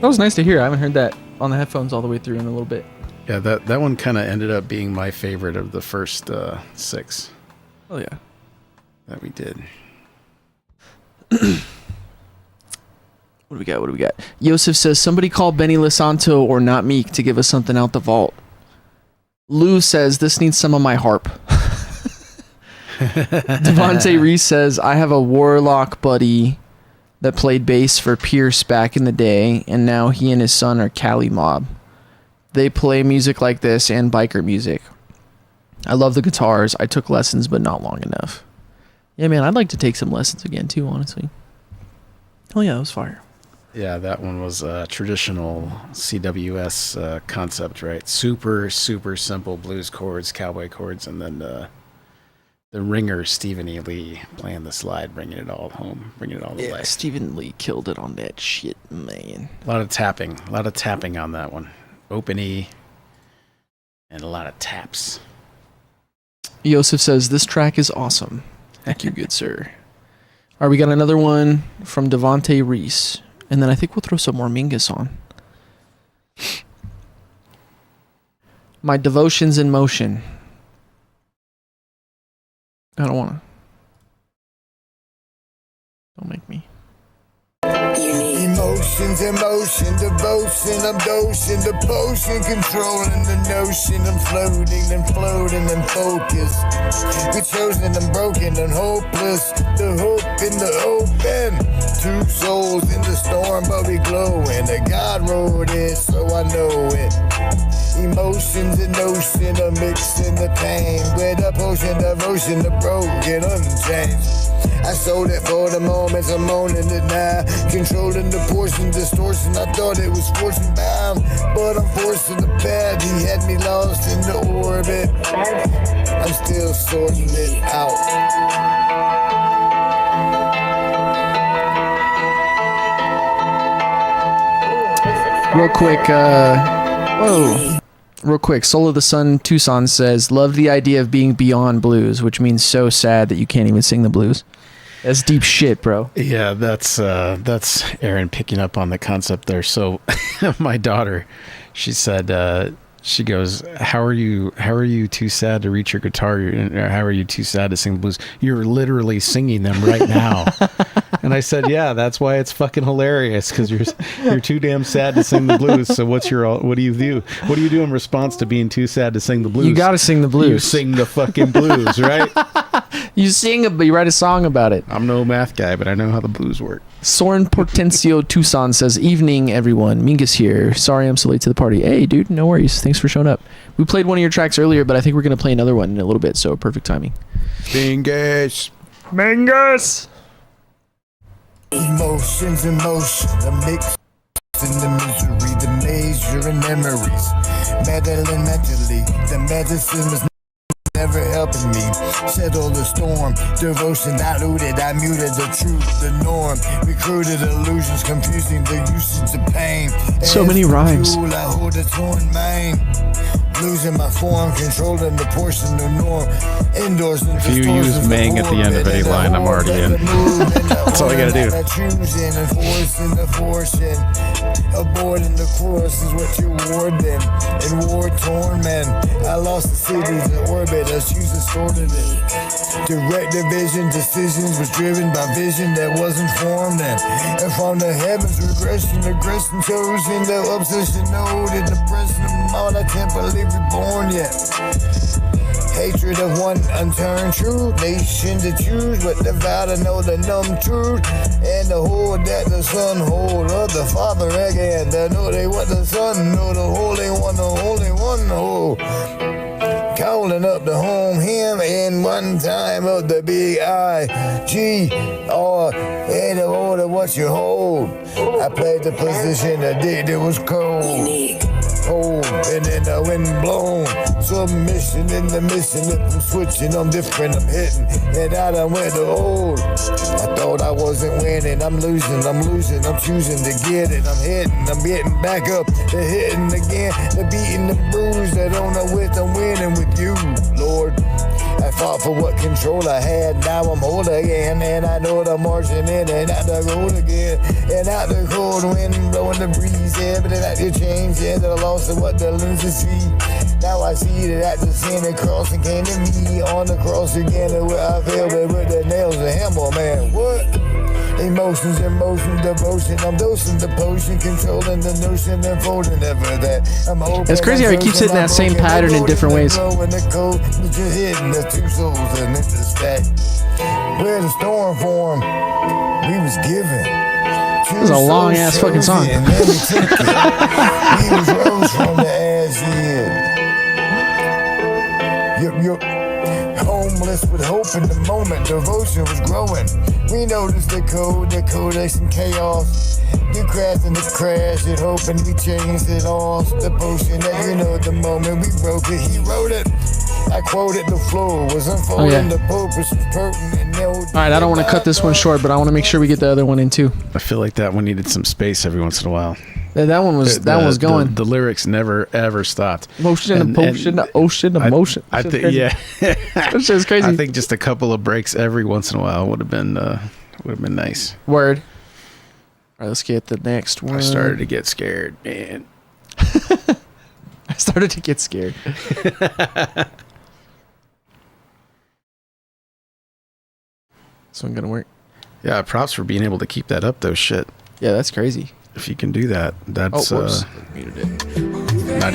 That was nice to hear. I haven't heard that on the headphones all the way through in a little bit. Yeah, that one kind of ended up being my favorite of the first 6. Oh yeah, that we did. What do we got? Yseph says, somebody call Benny Lisanto or Not Meek to give us something out the vault. Lou says, this needs some of my harp. Devonte Reese says, I have a warlock buddy that played bass for Pierce back in the day, and now he and his son are Cali Mob. They play music like this and biker music. I love the guitars. I took lessons, but not long enough. Yeah, man, I'd like to take some lessons again, too, honestly. Oh, yeah, it was fire. Yeah, that one was a traditional CWS concept, right? Super, super simple blues chords, cowboy chords, and then the ringer, Stephen E. Lee, playing the slide, bringing it all home, bringing it all to life. Stephen Lee killed it on that shit, man. A lot of tapping on that one. Open E, and a lot of taps. Yseph says, this track is awesome. Thank you, good sir. All right, we got another one from Devonte Reese. And then I think we'll throw some more Mingus on. My devotion's in motion. I don't want to. Don't make me. Emotions, emotion, devotion, I'm dosing the potion, controlling the notion, I'm floating and floating and focused. We're chosen and broken and hopeless, the hope in the open. 2 souls in the storm, but we glowing. The God wrote it, so I know it. Emotions and notion, I'm mixing the pain with a potion, devotion, the broken, unchanged. I sold it for the moments, I'm owning it now. Controlling the portion, distortion, I thought it was fortune bound, but I'm forced to the bad. He had me lost in the orbit. I'm still sorting it out. Real quick, Soul of the Sun Tucson says, love the idea of being beyond blues, which means so sad that you can't even sing the blues. That's deep shit, bro. Yeah, that's Aaron picking up on the concept there. So my daughter, she said, she goes, how are you too sad to reach your guitar? How are you too sad to sing the blues? You're literally singing them right now. And I said, yeah, that's why it's fucking hilarious, because you're too damn sad to sing the blues. So what do you do? What do you do in response to being too sad to sing the blues? You gotta sing the blues. You sing the fucking blues, right? You sing it, but you write a song about it. I'm no math guy, but I know how the blues work. Soren Portencio Tucson says, evening, everyone. Mingus here. Sorry I'm so late to the party. Hey, dude, no worries. Thanks for showing up. We played one of your tracks earlier, but I think we're going to play another one in a little bit, so perfect timing. Mingus. Emotions, emotion, the mix in the misery, the measure and memories. Meddling mentally, the medicine was never helping me settle the storm. Devotion diluted, I muted the truth, the norm. Recruited illusions, confusing the usage of pain. So many rhymes. I hold a torn mane. Losing my form, controlling the portion, the norm. Indoors and if you use Mang at the end of any line, I'm already in. That's all I gotta do. Choosing and forcing the fortune. Avoiding the course is what you ward them. In war torn men, I lost the cities in orbit. I choose to sort of it. Direct division, decisions was driven by vision that wasn't formed. And from the heavens, regression, aggression, chosen the obsession, noted, depression, all I can't believe reborn yet. Hatred of one unturned truth, nation to choose, but the vow to know the numb truth, and the hold that the son hold of the Father again. To know they what the Son know, the Holy One, hold. Calling up the home hymn in one time of the big I-G-R, in the order what you hold. I played the position, the dick that was cold. And in the wind blown, submission in the mission. If I'm switching, I'm different, I'm hitting, and I done went to old. I thought I wasn't winning, I'm losing, I'm choosing to get it. I'm getting back up, the hitting again, the beating, the bruise. I don't know if I'm winning with you, Lord. I fought for what control I had. Now I'm whole again, and I know the marching in and out the road again. And out the cold wind blowing the breeze, yeah, but it had to change, yeah, the loss of what the lenses see. Now I see that at the center cross and came to me on the cross again, and where I fell with the nails and hammer, man. What? Emotions, emotion, devotion. I'm dosing the potion, controlling the notion, and folding ever that. I'm hoping it's crazy how he keeps hitting that same pattern in different ways. The cold, just hitting the two souls and it's a stack. Where the storm form we was given. This is a long ass fucking song. And then we took it. We was rose from the ass end. You're homeless with hope in the moment. Devotion was growing. We noticed the code, the codex and chaos. You crashed in the crash and hoping we changed it all. The potion that you know the moment we broke it, he wrote it. I quoted the flow was unfolding, the purpose was pertinent. Alright, I don't want to cut this one short, but I want to make sure we get the other one in too. I feel like that one needed some space every once in a while. That one was going. The lyrics never ever stopped. Motion and potion, the ocean, the motion. I think yeah, that's just crazy. I think just a couple of breaks every once in a while would have been nice. Word. All right, let's get the next one. I started to get scared, man. I started to get scared. This one gonna work. Yeah, props for being able to keep that up though. Shit. Yeah, that's crazy. If you can do that, that's not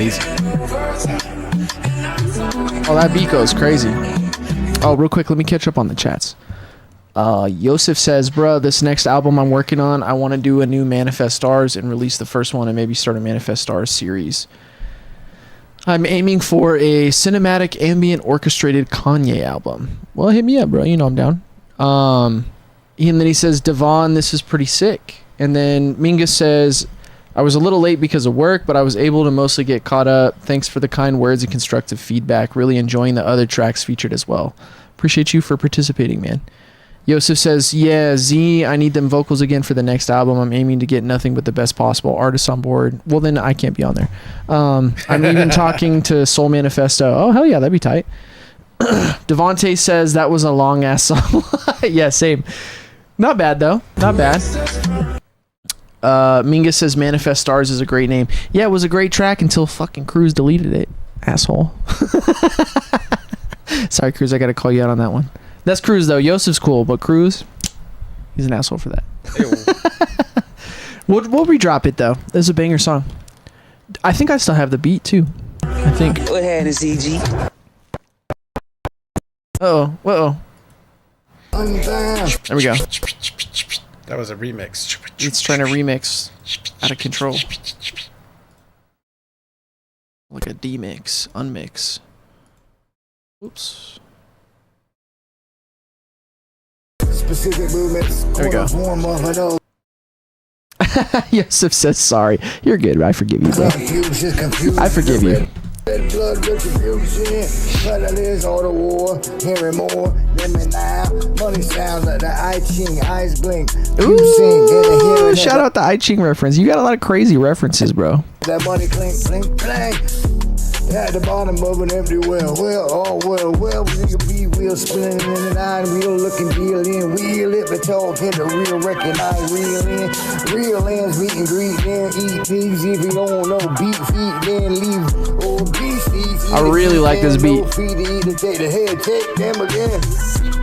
easy. Oh, that beat goes crazy. Oh, real quick, let me catch up on the chats. Yseph says, bruh, this next album I'm working on, I want to do a new Manifest Stars and release the first one and maybe start a Manifest Stars series. I'm aiming for a cinematic ambient orchestrated Kanye album. Well, hit me up, bro. You know I'm down. And then he says, Devon, this is pretty sick. And then Mingus says, I was a little late because of work, but I was able to mostly get caught up. Thanks for the kind words and constructive feedback. Really enjoying the other tracks featured as well. Appreciate you for participating, man. Yseph says, yeah, Z, I need them vocals again for the next album. I'm aiming to get nothing but the best possible artists on board. Well, then I can't be on there. I'm even talking to Soul Manifesto. Oh, hell yeah, that'd be tight. Devonte says that was a long ass song. Yeah, same. Not bad though. Not bad. Mingus says Manifest Stars is a great name. Yeah, it was a great track until fucking Cruz deleted it. Asshole. Sorry, Cruz, I gotta call you out on that one. That's Cruz though. Yosef's cool, but Cruz, he's an asshole for that. We'll redrop it though. It's a banger song. I think I still have the beat too. I think. Go ahead, CG. Uh-oh. There we go. That was a remix. It's trying to remix out of control. Like a demix, unmix. Oops. Specific movements. There we go. Yseph says sorry. You're good. I forgive you, bro. I forgive you. Blood retribution, colorless all the war, hearing more than me now. Money sounds like the I Ching, eyes blink. Ooh, shout out the I Ching reference. You got a lot of crazy references, bro. That money clink, clink, clank. At the bottom of an empty well, we could be wheel spinning in the nine wheel, looking deal in, wheel it, but talk hit the real, recognize real ends, meet and greet, then eat things. If you don't know, beat feet, then leave. Oh, beast feet. I really like this beat. Feet to eat and take the head, take them again.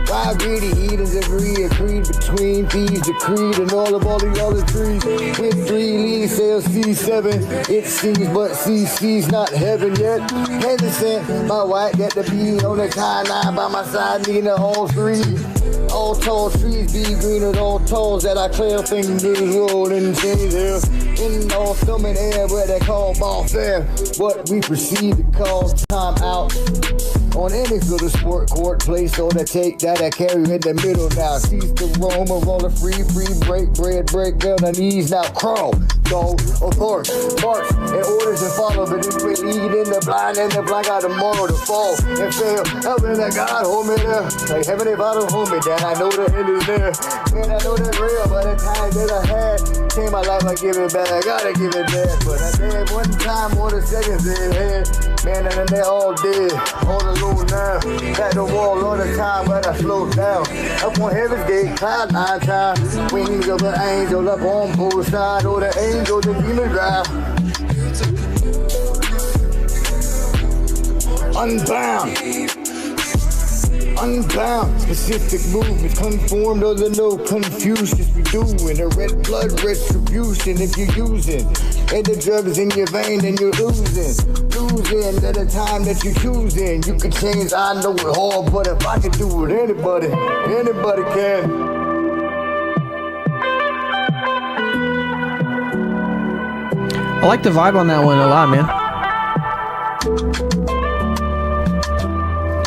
Why greedy heathens agree, a creed between thieves, the creed and all the other trees. With 3 leaves, sales C7, it seems, but CC's not heaven yet. Hesitant, my wife got to be on the timeline by my side, needing all 3. All tall trees be green with all talls that I clear things rolling change there. In all stomach air where they call ball fair. What we proceed to call time out. On any field of sport court, place or the take that I carry in the middle now. Cease the roam of all the free break bread, break down the knees now. Crawl, go, of course, march, and orders and follow. But if we lead in the blind and the blind got tomorrow to fall and fail. Helping that God hold me there. Like heaven if I don't hold me down, I know the end is there. And I know that's real, but the time that I had, changed my life, I give it back. I gotta give it back. But I had one time, more than seconds in head. Man, and they all dead. Hold a low now. Back the wall all the time, but I slowed down. Up on heaven's gate, cloud 9 times. Wings of an angel up on both sides. Or the angel, the demon drive. Unbound. Unbound, specific movement, conformed or the no confused. Just be doing a red blood retribution if you're using. And the drugs in your vein and you're losing. Losing at the time that you're choosing. You can change, I know it hard, but if I can do it, anybody can. I like the vibe on that one a lot, man.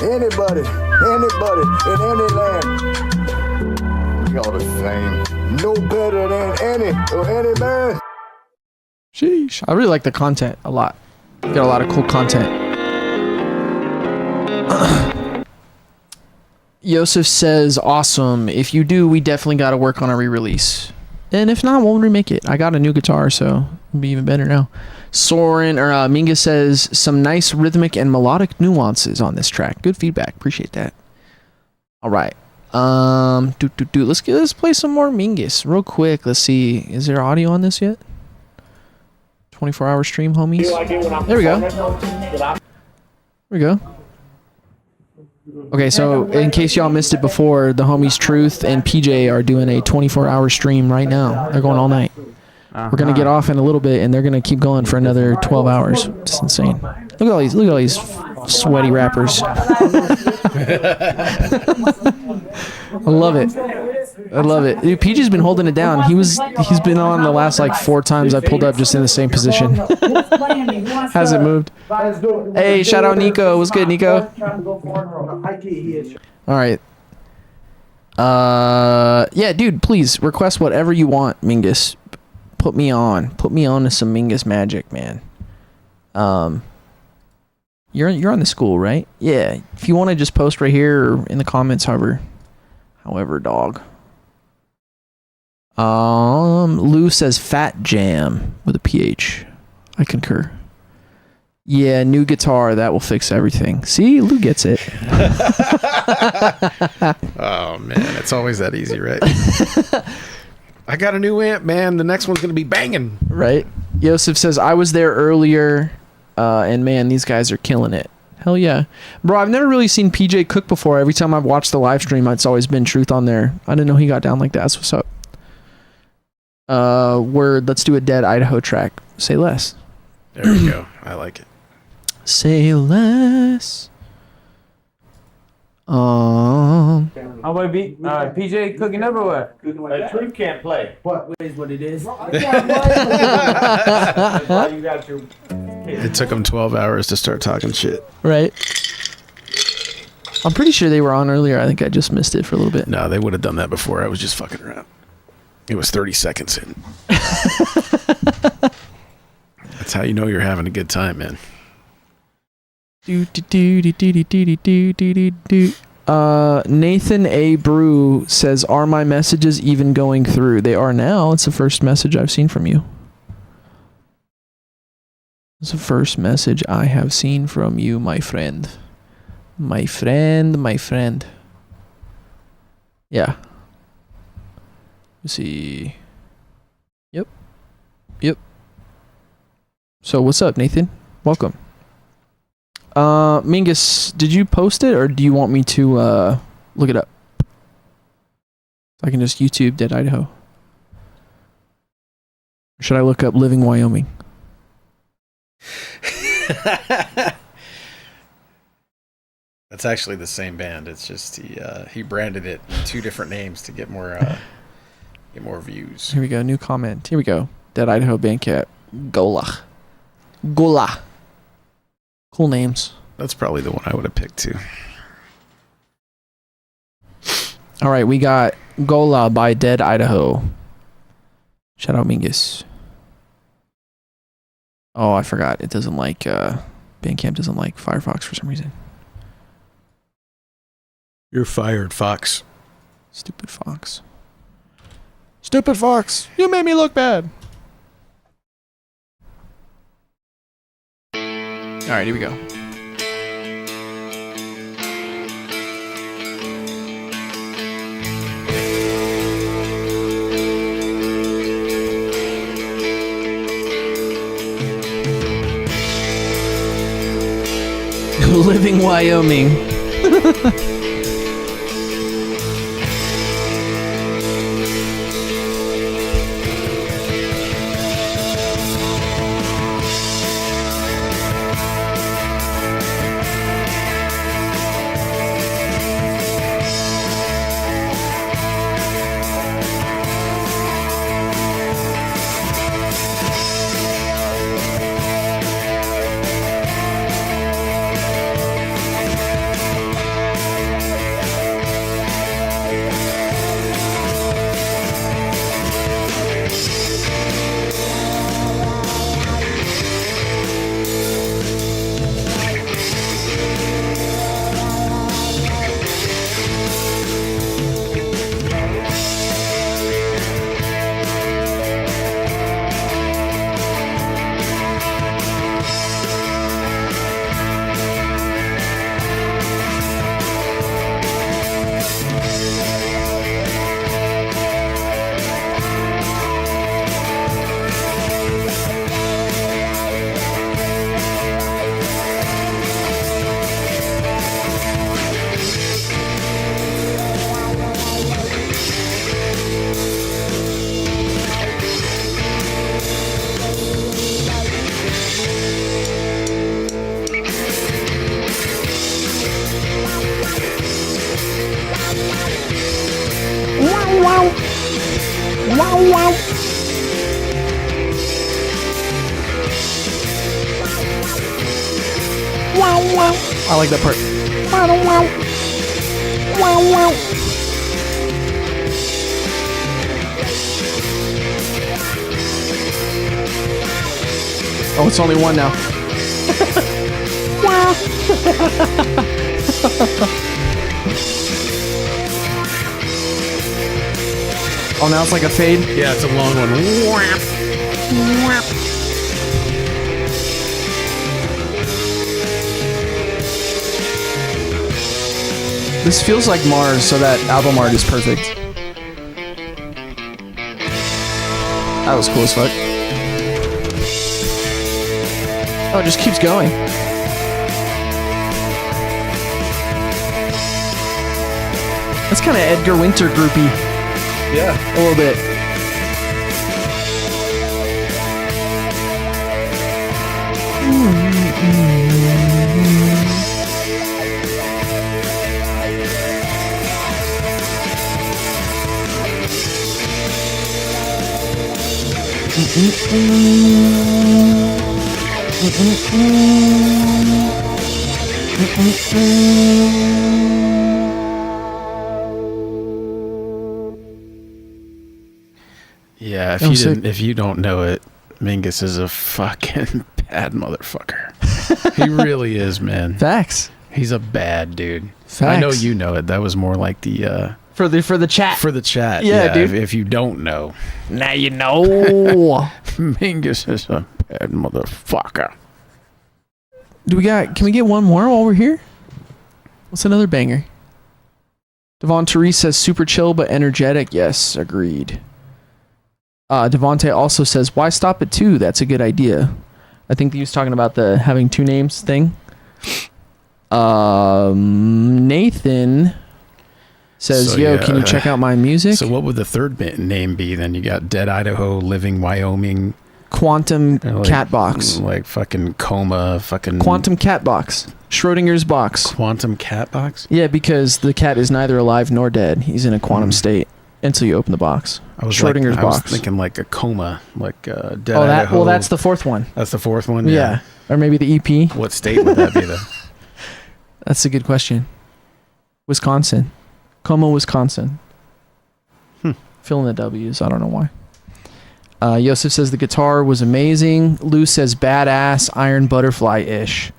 Anybody, in any land. Y'all the same. No better than any or any man. Sheesh. I really like the content a lot. Got a lot of cool content. Yseph says, awesome. If you do, we definitely got to work on a re-release. And if not, we'll remake it. I got a new guitar, so it'll be even better now. Mingus says, some nice rhythmic and melodic nuances on this track. Good feedback. Appreciate that. All right. Let's play some more Mingus real quick. Let's see. Is there audio on this yet? 24-hour stream, homies. There we go. There we go. Okay, so in case y'all missed it before, the homies Truth and PJ are doing a 24-hour stream right now. They're going all night. We're gonna get off in a little bit, and they're gonna keep going for another 12 hours. It's insane. Look at all these sweaty rappers. I love it. Dude, PJ's been holding it down. He's been on the last like 4 times I pulled up just in the same position. Hasn't moved. Hey, shout out Nico. What's good, Nico? All right. Yeah, dude, please request whatever you want, Mingus. Put me on to some Mingus magic, man. You're on the school, right? Yeah. If you want to just post right here or in the comments, however, dog. Lou says Fat Jam with a PH. I concur. Yeah, new guitar, that will fix everything. See, Lou gets it. Oh man, it's always that easy, right? I got a new amp, man. The next one's gonna be banging. Right. Yseph says, I was there earlier, and man, these guys are killing it. Hell yeah. Bro, I've never really seen PJ cook before. Every time I've watched the live stream, it's always been Truth on there. I didn't know he got down like that. That's what's up. Let's do a Dead Idaho track. Say less. There we go. I like it. Say less. How about PJ cooking up or what? Truth can't play. What is what it is? It took him 12 hours to start talking shit. Right. I'm pretty sure they were on earlier. I think I just missed it for a little bit. No, they would have done that before. I was just fucking around. It was 30 seconds in. That's how you know you're having a good time, man. Nathan A. Brew says, are my messages even going through? They are now. It's the first message I've seen from you. It's the first message I have seen from you, my friend. My friend. Yeah. Let's see. Yep. So what's up, Nathan? Welcome. Mingus, did you post it or do you want me to look it up? I can just YouTube Dead Idaho. Or should I look up Living Wyoming? That's actually the same band. It's just he branded it in 2 different names to get more views. Here we go. New comment. Here we go. Dead Idaho Bandcamp. Gola. Cool names. That's probably the one I would have picked too. All right, we got Gola by Dead Idaho. Shout out Mingus. Oh, I forgot. It doesn't like Bandcamp doesn't like Firefox for some reason. You're fired, Fox. Stupid Fox. You made me look bad. All right, here we go. Living Wyoming. I like that part. Oh, it's only one now. Oh, now it's like a fade? Yeah, it's a long one. This feels like Mars, so that album art is perfect. That was cool as fuck. Oh, it just keeps going. That's kind of Edgar Winter groupy. Yeah. A little bit. Yeah, if you don't know it, Mingus is a fucking bad motherfucker. He really is, man. Facts. He's a bad dude. Facts. I know you know it. That was more like the for the chat. For the chat. Yeah, dude. If you don't know. Now you know. Mingus is a bad motherfucker. Can we get one more while we're here? What's another banger? Devonte says super chill but energetic. Yes, agreed. Devonte also says, why stop at 2? That's a good idea. I think he was talking about the having 2 names thing. Nathan says, can you check out my music? So what would the third name be then? You got Dead Idaho, Living Wyoming, Quantum Cat Box. Like fucking Coma, fucking... Quantum Cat Box. Schrodinger's box. Quantum Cat Box? Yeah, because the cat is neither alive nor dead. He's in a quantum state until you open the box. Schrodinger's box. I was thinking like a coma, like Dead Idaho. Idaho. That's the 4th one. That's the 4th one? Yeah. Or maybe the EP. What state would that be though? That's a good question. Wisconsin. Como, Wisconsin. Fill in the W's. I don't know why. Yseph says the guitar was amazing. Lou says badass, Iron Butterfly-ish.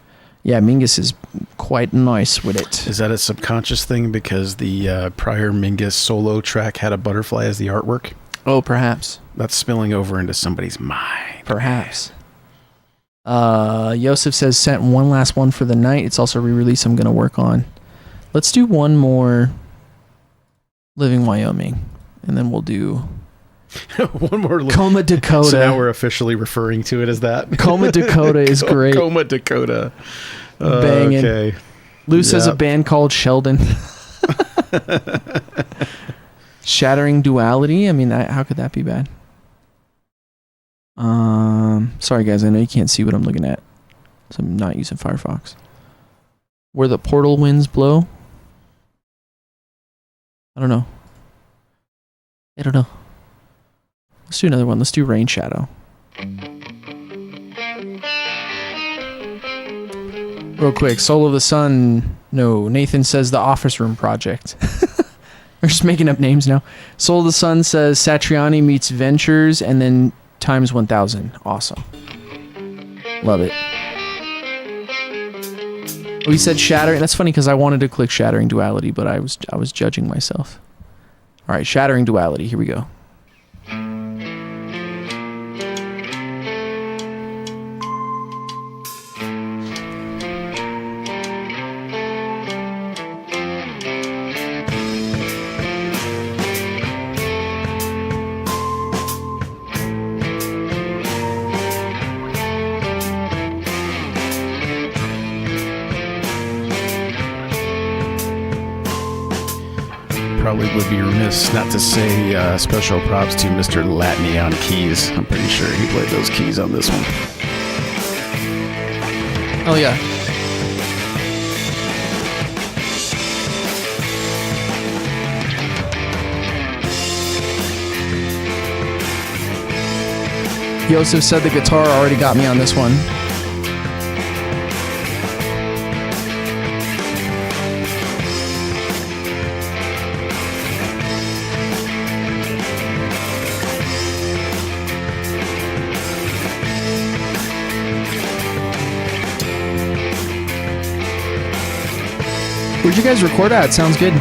Yeah, Mingus is quite nice with it. Is that a subconscious thing because the prior Mingus solo track had a butterfly as the artwork? Oh, perhaps. That's spilling over into somebody's mind. Perhaps. Yseph says sent one last one for the night. It's also re-release I'm gonna work on. Let's do one more Living Wyoming, and then we'll do one more. Coma Dakota. So now we're officially referring to it as that. Coma Dakota is great. Coma Dakota. Banging. Okay. Luce has a band called Sheldon. Shattering Duality. I mean, how could that be bad? Sorry guys, I know you can't see what I'm looking at, so I'm not using Firefox. Where the portal winds blow. I don't know. Let's do another one. Let's do Rain Shadow. Real quick, Soul of the Sun. No, Nathan says the Office Room Project. We're just making up names now. Soul of the Sun says Satriani meets Ventures and then times 1000. Awesome. Love it. We said Shattering. That's funny because I wanted to click Shattering Duality, but I was judging myself. All right, Shattering Duality. Here we go. Probably would be remiss not to say special props to Mr. Latney on keys. I'm pretty sure he played those keys on this one. Oh yeah. Yseph said the guitar already got me on this one. Where'd you guys record at? Sounds good.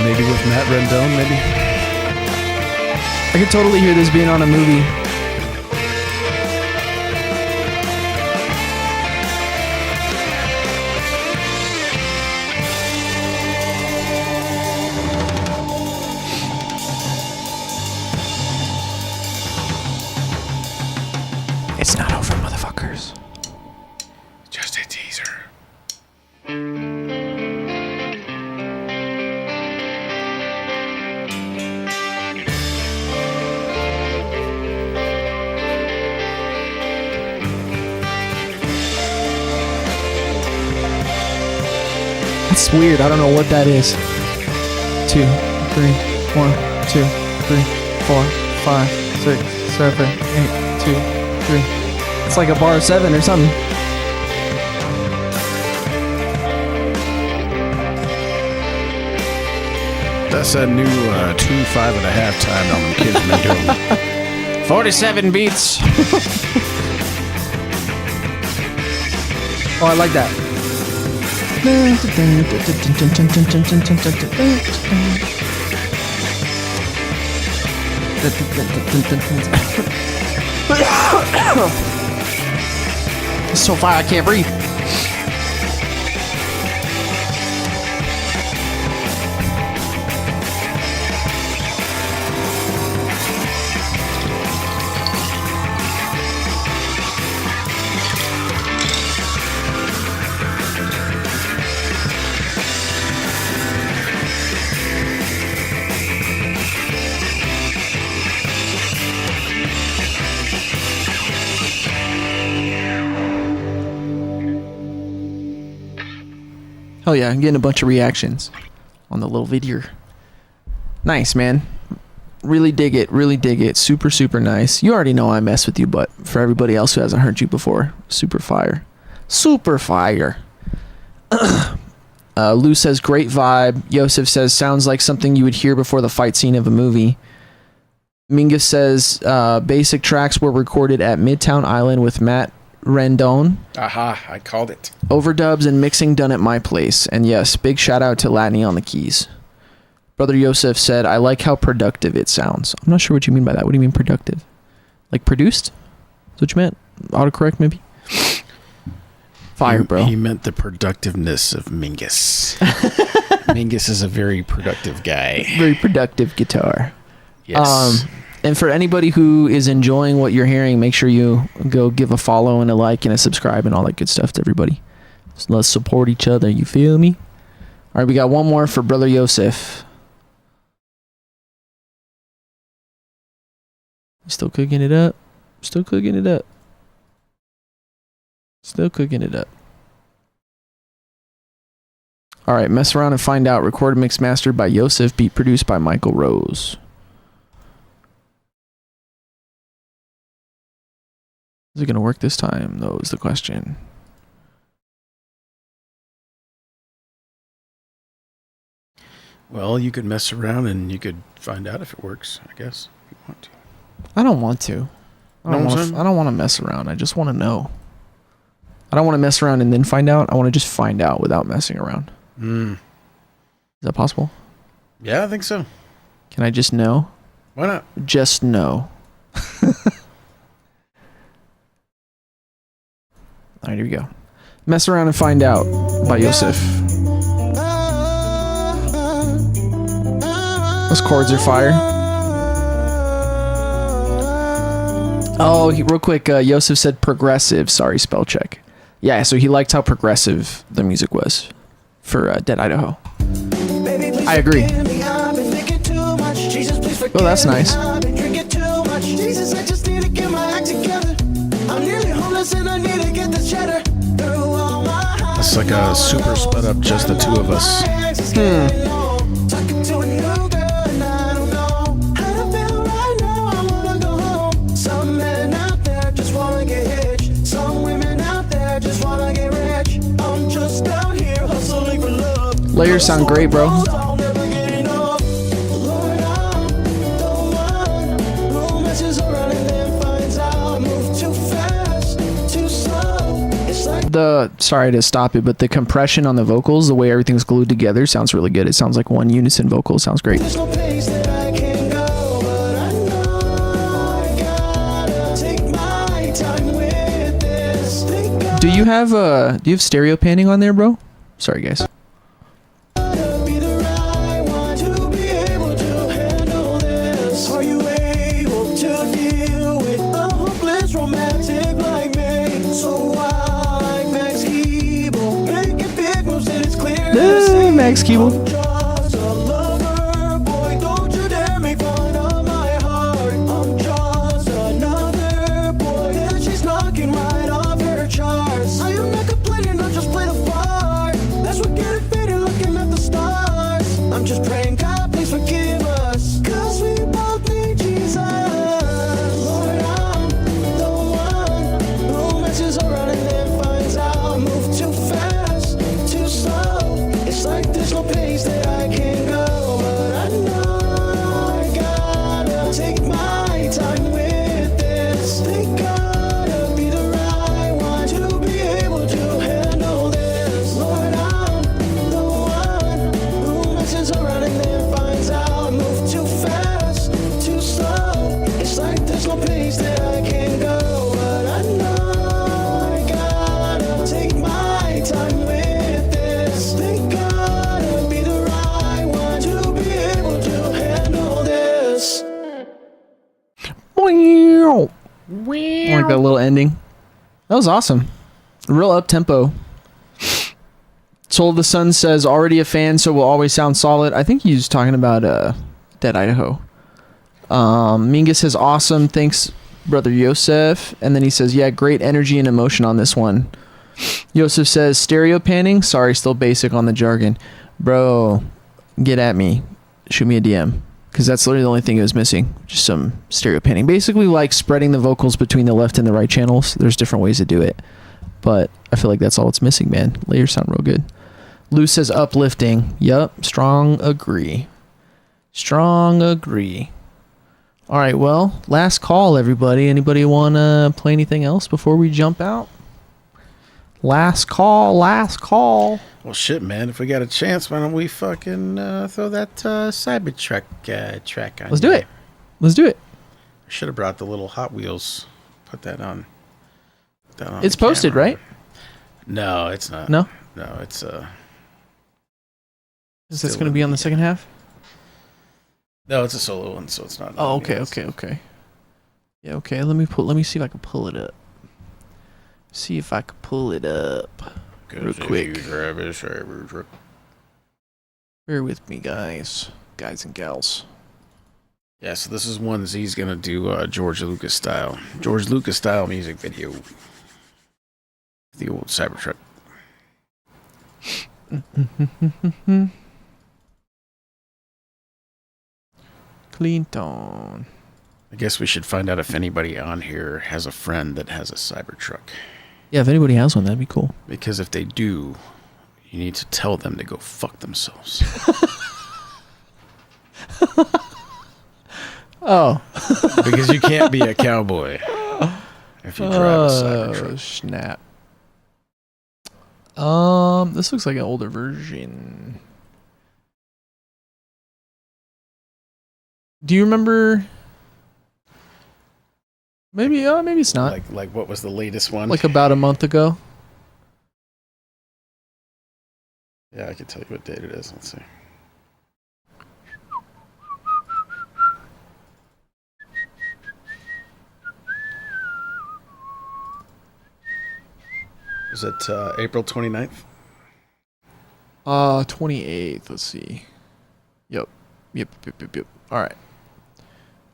Maybe with Matt Rendon, maybe. I could totally hear this being on a movie. It's not over, motherfuckers. Just a teaser. It's weird. I don't know what that is. 2, 3, 1, 2, 3, 4, 5, 6, 7, 8, 2, 3. It's like a bar of 7 or something. That's that new 2.5 and a half time on them kids been doing. 47 beats. Oh, I like that. It's so far I can't breathe. Oh yeah, I'm getting a bunch of reactions on the little video. Nice, man. Really dig it. Really dig it. Super, super nice. You already know I mess with you, but for everybody else who hasn't heard you before, super fire. Super fire. Lou says, great vibe. Yseph says, sounds like something you would hear before the fight scene of a movie. Mingus says, basic tracks were recorded at Midtown Island with Matt Rendon. Aha, I called it. Overdubs and mixing done at my place. And yes, big shout out to Latney on the keys. Brother Yseph said, I like how productive it sounds. I'm not sure what you mean by that. What do you mean productive? Like produced? Is what you meant? Autocorrect maybe? Fire, bro. He meant the productiveness of Mingus. Mingus is a very productive guy. Very productive guitar. Yes. And for anybody who is enjoying what you're hearing, make sure you go give a follow and a like and a subscribe and all that good stuff to everybody. So let's support each other. You feel me? All right, we got one more for Brother Yseph. Still cooking it up. Still cooking it up. Still cooking it up. All right, mess around and find out. Recorded, mixed, mastered by Yseph. Beat produced by Michael Rose. Is it going to work this time? That was the question. Well, you could mess around and you could find out if it works, I guess, if you want to. I don't want to. I don't want to mess around. I just want to know. I don't want to mess around and then find out. I want to just find out without messing around. Is that possible? Yeah, I think so. Can I just know? Why not? Just know. All right, here we go. Mess around and find out by Yseph. Those chords are fire. Oh, real quick, Yseph said progressive. Sorry, spell check. Yeah, so he liked how progressive the music was for Dead Idaho. I agree. Oh, that's nice. It's like a super sped up, just the two of us. Layers sound great, bro. Sorry to stop it, but the compression on the vocals, the way everything's glued together, sounds really good. It sounds like one unison vocal. Sounds great. Do you have stereo panning on there, bro? Sorry, guys. Max Keeble. Like that little ending. That was awesome. Real up tempo. Soul of the Sun says, already a fan, so will always sound solid. I think he's talking about Dead Idaho. Mingus says, awesome. Thanks, Brother Yseph. And then he says, yeah, great energy and emotion on this one. Yseph says, stereo panning. Sorry, still basic on the jargon. Bro, get at me. Shoot me a DM. Because that's literally the only thing it was missing. Just some stereo panning. Basically like spreading the vocals between the left and the right channels. There's different ways to do it. But I feel like that's all it's missing, man. Layers sound real good. Lou says uplifting. Yup. Strong agree. Strong agree. All right, well, last call, everybody. Anybody want to play anything else before we jump out? Last call. Well, shit, man. If we got a chance, why don't we fucking throw that Cybertruck track on? Let's do it. I should have brought the little Hot Wheels. Put that on. It's posted, camera. right? No, it's not. No, it's Is this going to be on the second half? No, it's a solo one, so it's not. Oh, okay. Yeah, okay. Let me see if I can pull it up. Real quick. Bear with me, guys and gals. Yeah, so this is one Z's gonna do George Lucas style music video. The old Cybertruck. Clinton. I guess we should find out if anybody on here has a friend that has a Cybertruck. Yeah, if anybody has one, that'd be cool. Because if they do, you need to tell them to go fuck themselves. Oh. Because you can't be a cowboy if you drive a Cybertruck. Oh, snap. This looks like an older version. Do you remember? Maybe it's not. Like what was the latest one? Like about a month ago. Yeah, I can tell you what date it is. Let's see. Is it April 29th? 28th. Let's see. Yep. All right.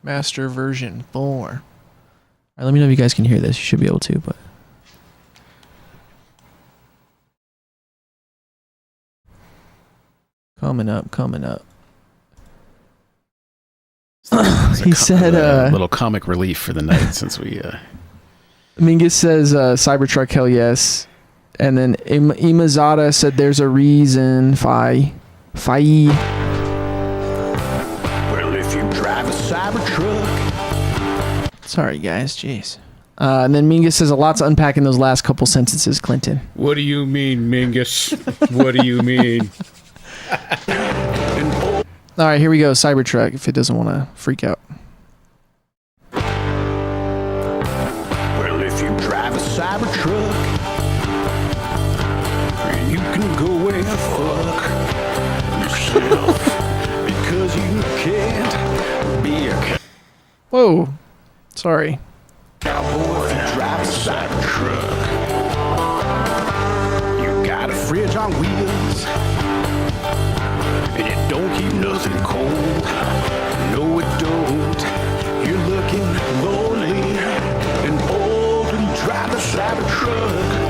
Master version 4. All right, let me know if you guys can hear this. You should be able to, but. Coming up. He said, a little comic relief for the night since we. Mingus says, Cybertruck, hell yes. And then Imazada said, there's a reason. Fi. Well, if you drive a Cybertruck. Sorry, guys. Jeez. And then Mingus says, a lot to unpack in those last couple sentences, Clinton. What do you mean, Mingus? What do you mean? All right, here we go. Cybertruck, if it doesn't want to freak out. Well, if you drive a Cybertruck, you can go and fuck yourself because you can't be a Whoa. Sorry. cowboy if you drive a Cybertruck. You got a fridge on wheels. And it don't keep nothing cold. No, it don't. You're looking lonely and old when you drive a Cybertruck.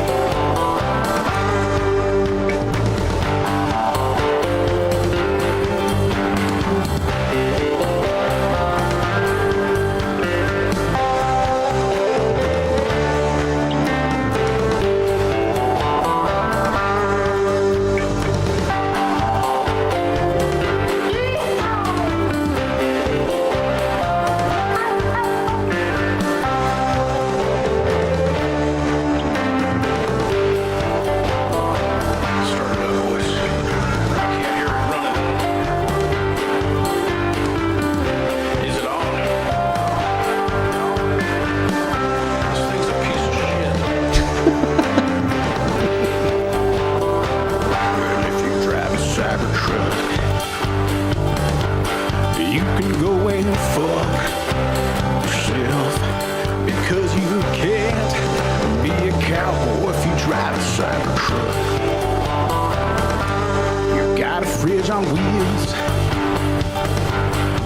On wheels,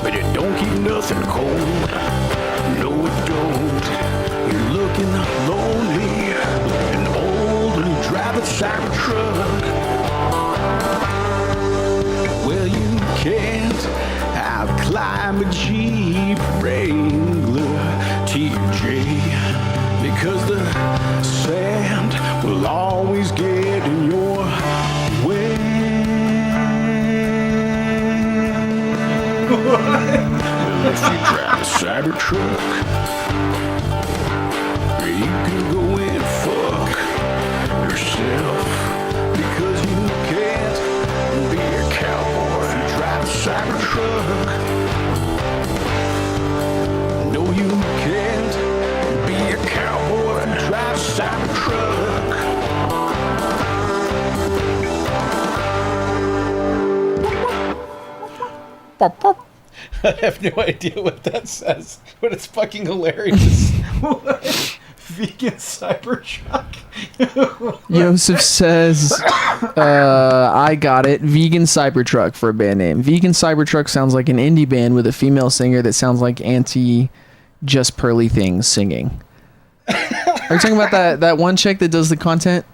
but it don't keep nothing cold. No, it don't. You're looking lonely and old and you drive a Cybertruck. Well, you can't outclimb a Jeep Wrangler TJ because the sand will always get in your way. Well, if you drive a Cybertruck, you can go and fuck yourself, because you can't be a cowboy if you drive a Cybertruck. No, you can't be a cowboy if you drive a Cybertruck. I have no idea what that says, but it's fucking hilarious. What? Vegan Cybertruck? Yseph says, I got it. Vegan Cybertruck for a band name. Vegan Cybertruck sounds like an indie band with a female singer that sounds like Auntie Just Pearly Things singing. Are you talking about that one chick that does the content?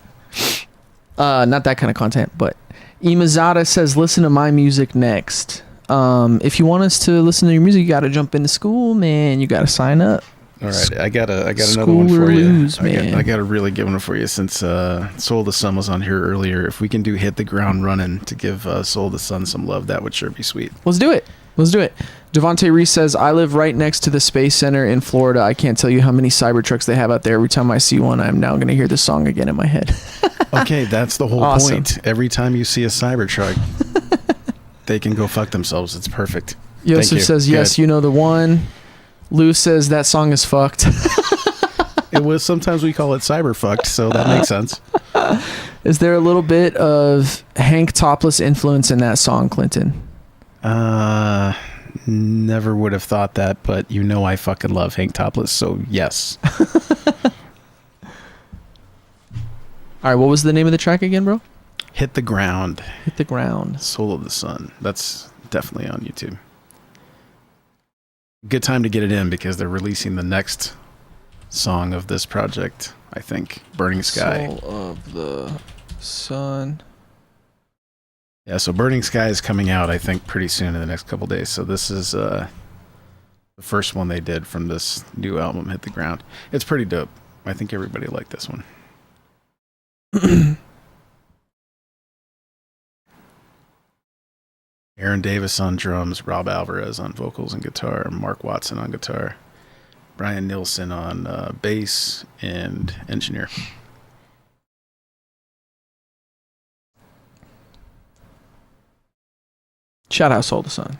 Not that kind of content, but Imazada says, listen to my music next. If you want us to listen to your music, you got to jump into school, man. You got to sign up. All right, I got another School one for or you. lose, man. I got a really good one for you since Soul of the Sun was on here earlier. If we can do Hit the Ground Running to give Soul of the Sun some love, that would sure be sweet. Let's do it. Devonte Reese says, I live right next to the Space Center in Florida. I can't tell you how many Cybertrucks they have out there. Every time I see one, I'm now going to hear this song again in my head. Okay, that's the whole Awesome. point. Every time you see a Cybertruck, they can go fuck themselves. It's perfect. Yseph says, yes, you know the one. Lou says that song is fucked. It was, sometimes we call it cyber fucked, so that makes sense. Is there a little bit of Hank Topless influence in that song, Clinton? Never would have thought that, but you know I fucking love Hank Topless, so yes. All right, what was the name of the track again, bro? Hit the Ground. Hit the Ground. Soul of the Sun. That's definitely on YouTube. Good time to get it in because they're releasing the next song of this project, I think. Burning Sky. Soul of the Sun. Yeah, so Burning Sky is coming out, I think, pretty soon in the next couple days. So this is the first one they did from this new album, Hit the Ground. It's pretty dope. I think everybody liked this one. Aaron Davis on drums, Rob Alvarez on vocals and guitar, Mark Watson on guitar, Brian Nilsson on bass and engineer. Shout out Soul of the Sun.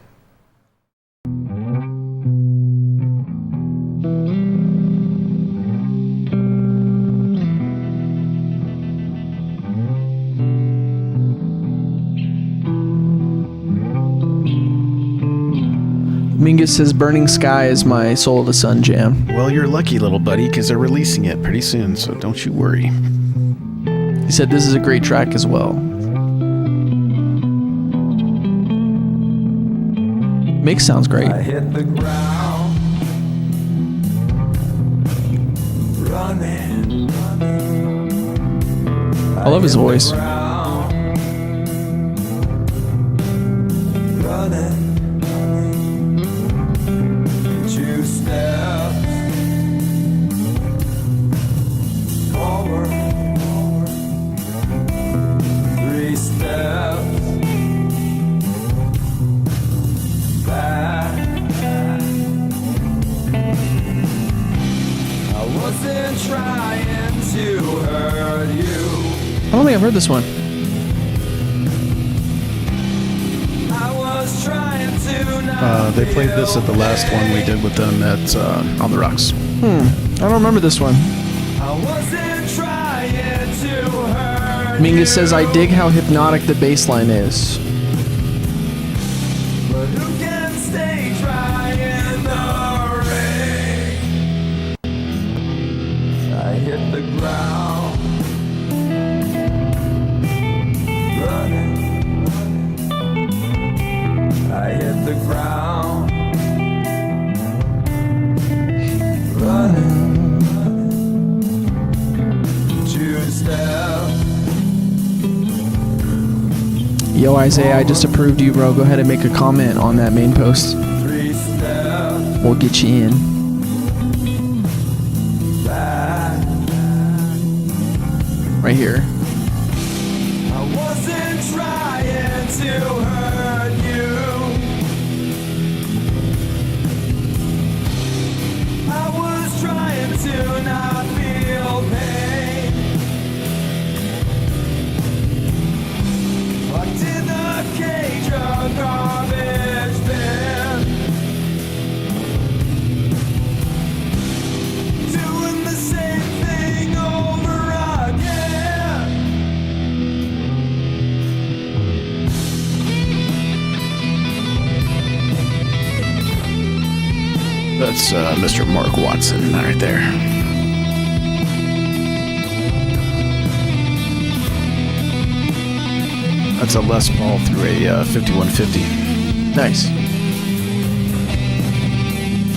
Mingus says Burning Sky is my Soul of the Sun jam. Well, you're lucky, little buddy, because they're releasing it pretty soon, so don't you worry. He said this is a great track as well. Mix sounds great. I hit the ground, running. I love his voice. Running. 2 steps forward, 3 steps back. I wasn't trying to hurt you. I don't think I've heard this one. I was trying to They played this at the last one we did with them at On the Rocks. I don't remember this one. I wasn't trying to hurt Mingus says, I dig how hypnotic the bass line is. but who can stay dry in the rain? I hit the ground, running. I hit the ground, running. 2 steps. Yo, Isaiah, I just approved you, bro. Go ahead and make a comment on that main post. 3 steps We'll get you in. back. right here. I wasn't trying to hurt you. I was trying to not feel pain. Locked in the cage of garbage bin, doing the same thing over again. That's Mr. Mark Watson right there. That's a Les Paul through a 5150. Nice.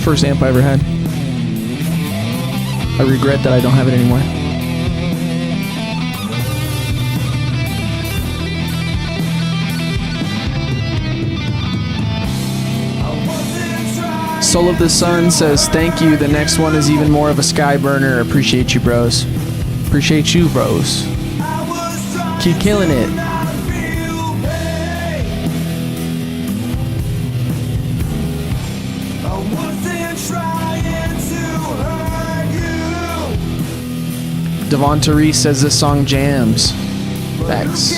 First amp I ever had. I regret that I don't have it anymore. Soul of the Sun says, thank you. The next one is even more of a sky burner. Appreciate you, bros. Appreciate you, bros. Keep killing it. Devonte Reese says this song jams. Thanks.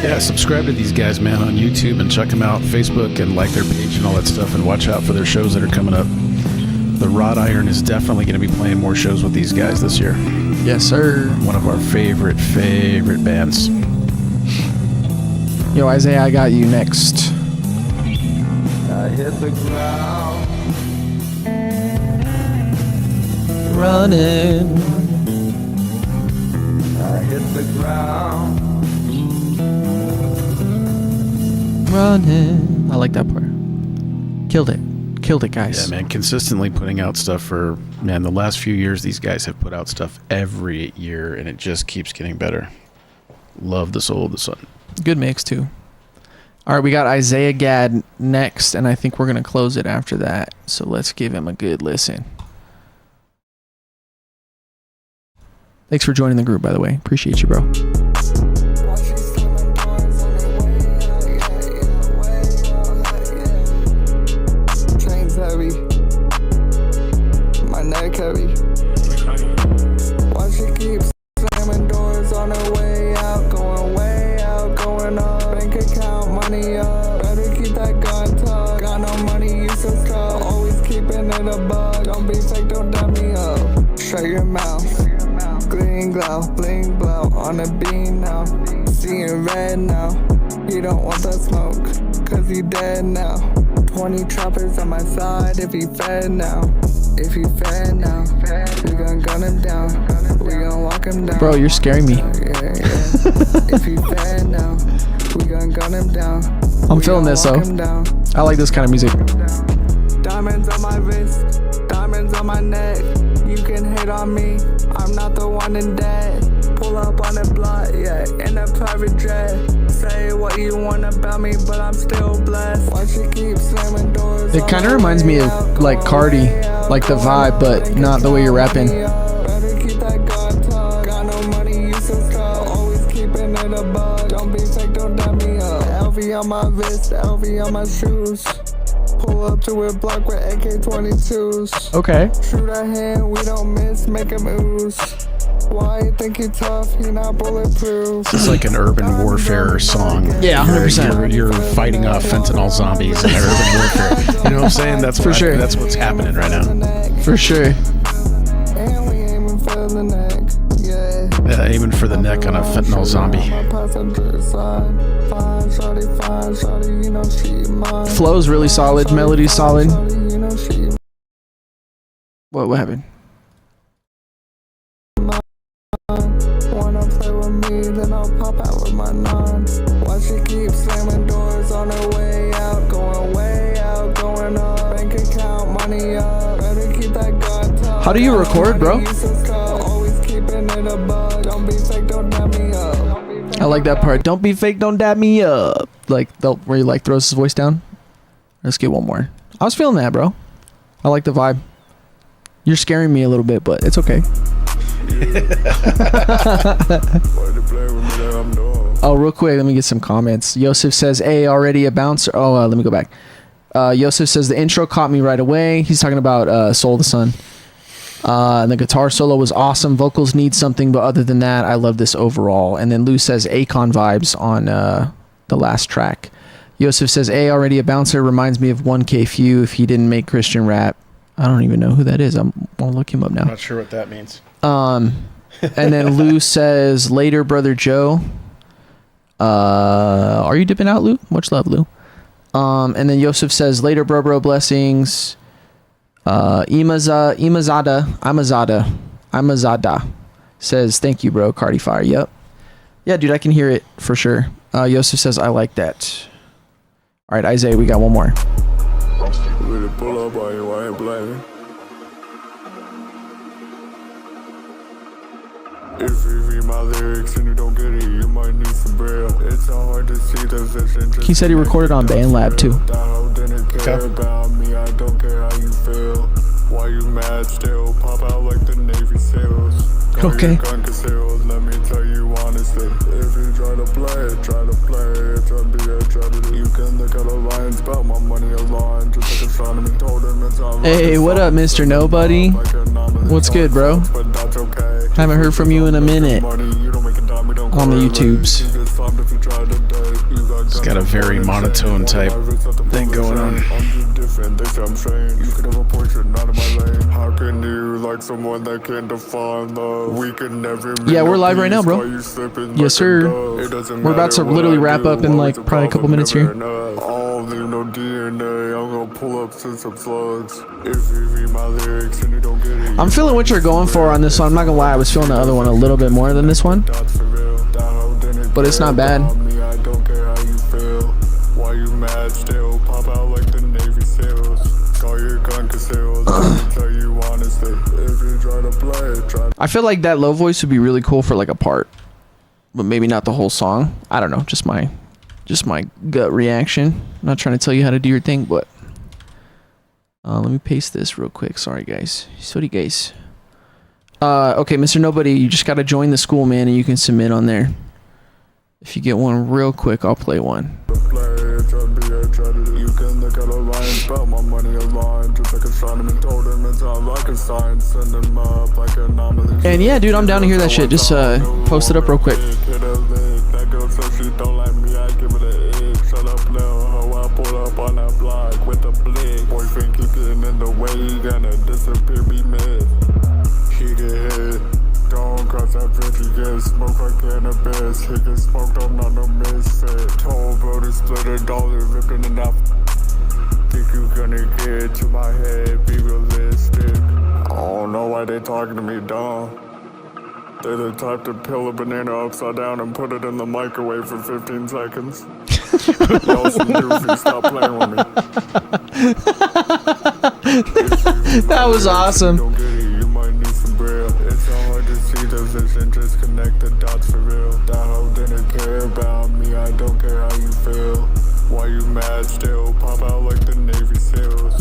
Yeah, subscribe to these guys, man, on YouTube and check them out, Facebook, and like their page and all that stuff, and watch out for their shows that are coming up. The Wrought Iron is definitely going to be playing more shows with these guys this year. Yes, sir. One of our favorite bands. Yo, Isaiah, I got you next. I hit the ground, running. I hit the ground, running. I like that part. Killed it. Killed it, guys. Yeah, man, consistently putting out stuff for, man, the last few years, these guys have put out stuff every year, and it just keeps getting better. Love the Soul of the Sun. Good mix, too. All right, we got Isaiah Gadd next, and I think we're going to close it after that. So let's give him a good listen. Thanks for joining the group, by the way. Appreciate you, bro. Chains heavy, my neck heavy. Why she keeps slamming doors on her way out, going up. Bank account money up, better keep that gun tucked. Got no money, you so tough. Always keeping it above. Don't be fake, don't dumb me up. Shut your mouth. Bling blow on the beam now. Seeing red now. He don't want the smoke, cause he dead now. 20 choppers on my side if he fed now. If he fed now, we gon' gun him down. We gon' walk him down. Bro, you're scaring me. Yeah. If he fed now, we gon' gun him down. I'm feeling this, though. I like this kind of music. Diamonds on my wrist, diamonds on my neck. You can hate on me, I'm not the one in debt. Pull up on the block, yeah, in a private jet. Say what you want about me, but I'm still blessed. Why she keep slamming doors? It kind of reminds me of like Cardi, like the vibe, but not the way you're rapping. Better keep that gun tucked. Got no money, you so tough. Always keeping it above. Don't be fake, don't dumb me up. LV on my wrist, LV on my shoes. Pull up to a block with AK-22s. Okay. Shoot a hand, we don't miss, make him ooze. Why you think he tough? He not bulletproof. It's like an urban warfare song. Yeah, 100%. You're fighting off fentanyl zombies in urban warfare. You know what I'm saying? That's for sure. That's what's happening right now. For sure. And we aiming for the neck. Yeah. Aiming for the neck on a fentanyl zombie. Flow's really solid. Melody's solid. What happened? Wanna play with me, then I'll pop out with my non. Why she keep slamming doors on her way out, going up. Bank account money up, better keep that gun tucked. How do you record, bro? Always keeping it above. Don't be fake, don't dab me up. I like that part. Don't be fake, don't dab me up. Like where he like throws his voice down. Let's get one more. I was feeling that, bro. I like the vibe. You're scaring me a little bit, but it's okay. Oh, real quick, let me get some comments. Yseph says, "Hey, already a bouncer." Oh, let me go back. Yseph says the intro caught me right away. He's talking about Soul the Sun. And the guitar solo was awesome. Vocals need something, but other than that, I love this overall. And then Lou says Akon vibes on the last track. Yseph says, "A already a bouncer reminds me of 1K Few if he didn't make Christian rap." I don't even know who that is. I'll look him up now. I'm not sure what that means. And then Lou says, "Later, brother Joe." Are you dipping out, Lou? Much love, Lou. And then Yseph says, "Later, bro, blessings." Imazada says, "Thank you, bro. Cardi Fire." Yep. Yeah, dude, I can hear it for sure. Yseph says, "I like that." All right, Isaiah, we got one more. Pull up on you, I ain't blaming. If you read my lyrics and you don't get it, you might need some braille. It's so hard to see the vision. He said he recorded on BandLab too. Didn't care about me, I don't care how you feel. Why you mad still? Pop out like the Navy SEALs. Okay. Gun concealed, let me tell you honestly. If you try to play it, try to play it. Try to be a tragedy. You can look at the lines about my money aligned. Just like astronomy told him it's all. Hey, what up, Mr. Nobody? What's good, bro? Haven't heard from you in a minute on the YouTubes. It's got a very monotone type thing going on. How can you like someone that can't define love? We can never. Yeah, we're live right now, bro. Yes, sir. We're about to literally wrap up in like probably a couple minutes here. I'll leave no DNA. I'm gonna pull up since some slugs. If you read my lyrics and you don't get it. I'm feeling what you're going for on this one. I'm not gonna lie, I was feeling the other one a little bit more than this one, but it's not bad. I don't care how you feel. Why you mad still? Pop out like the Navy SEALs. Call your gun concealed. Let me tell you honestly. If you try to play it, try. I feel like that low voice would be really cool for like a part, but maybe not the whole song. I don't know, just my gut reaction. I'm not trying to tell you how to do your thing, but let me paste this real quick. Sorry guys. Sorry guys. Okay, Mr. Nobody, you just gotta join the school, man, and you can submit on there. If you get one real quick, I'll play one. You can look at the lines about my money aligned. Just like astronomy told him it's all like a sign. Send them up like anomalies. And yeah, dude, I'm down to hear that shit. Just post it up real quick. That girl says she don't like me, I give it a egg. Shut up, little hoe, I pull up on that block with a blick. Boyfriend keep getting in the way, he gonna disappear, be mid. He get hit. Don't cross that bridge, he gets smoked like cannabis. He gets smoked, I'm not no misfit. Told bro to split $1, ripped in enough. Think you gonna get to my head, be realistic. I don't know why they talking to me dumb. They're the type to peel a banana upside down and put it in the microwave for 15 seconds. Y'all some goofy, stop playing with me. That was awesome. It's so hard to see the vision, just connect the dots for real. That hoe didn't care about me, I don't care how you feel. Why you mad still? Pop out like the Navy SEALs.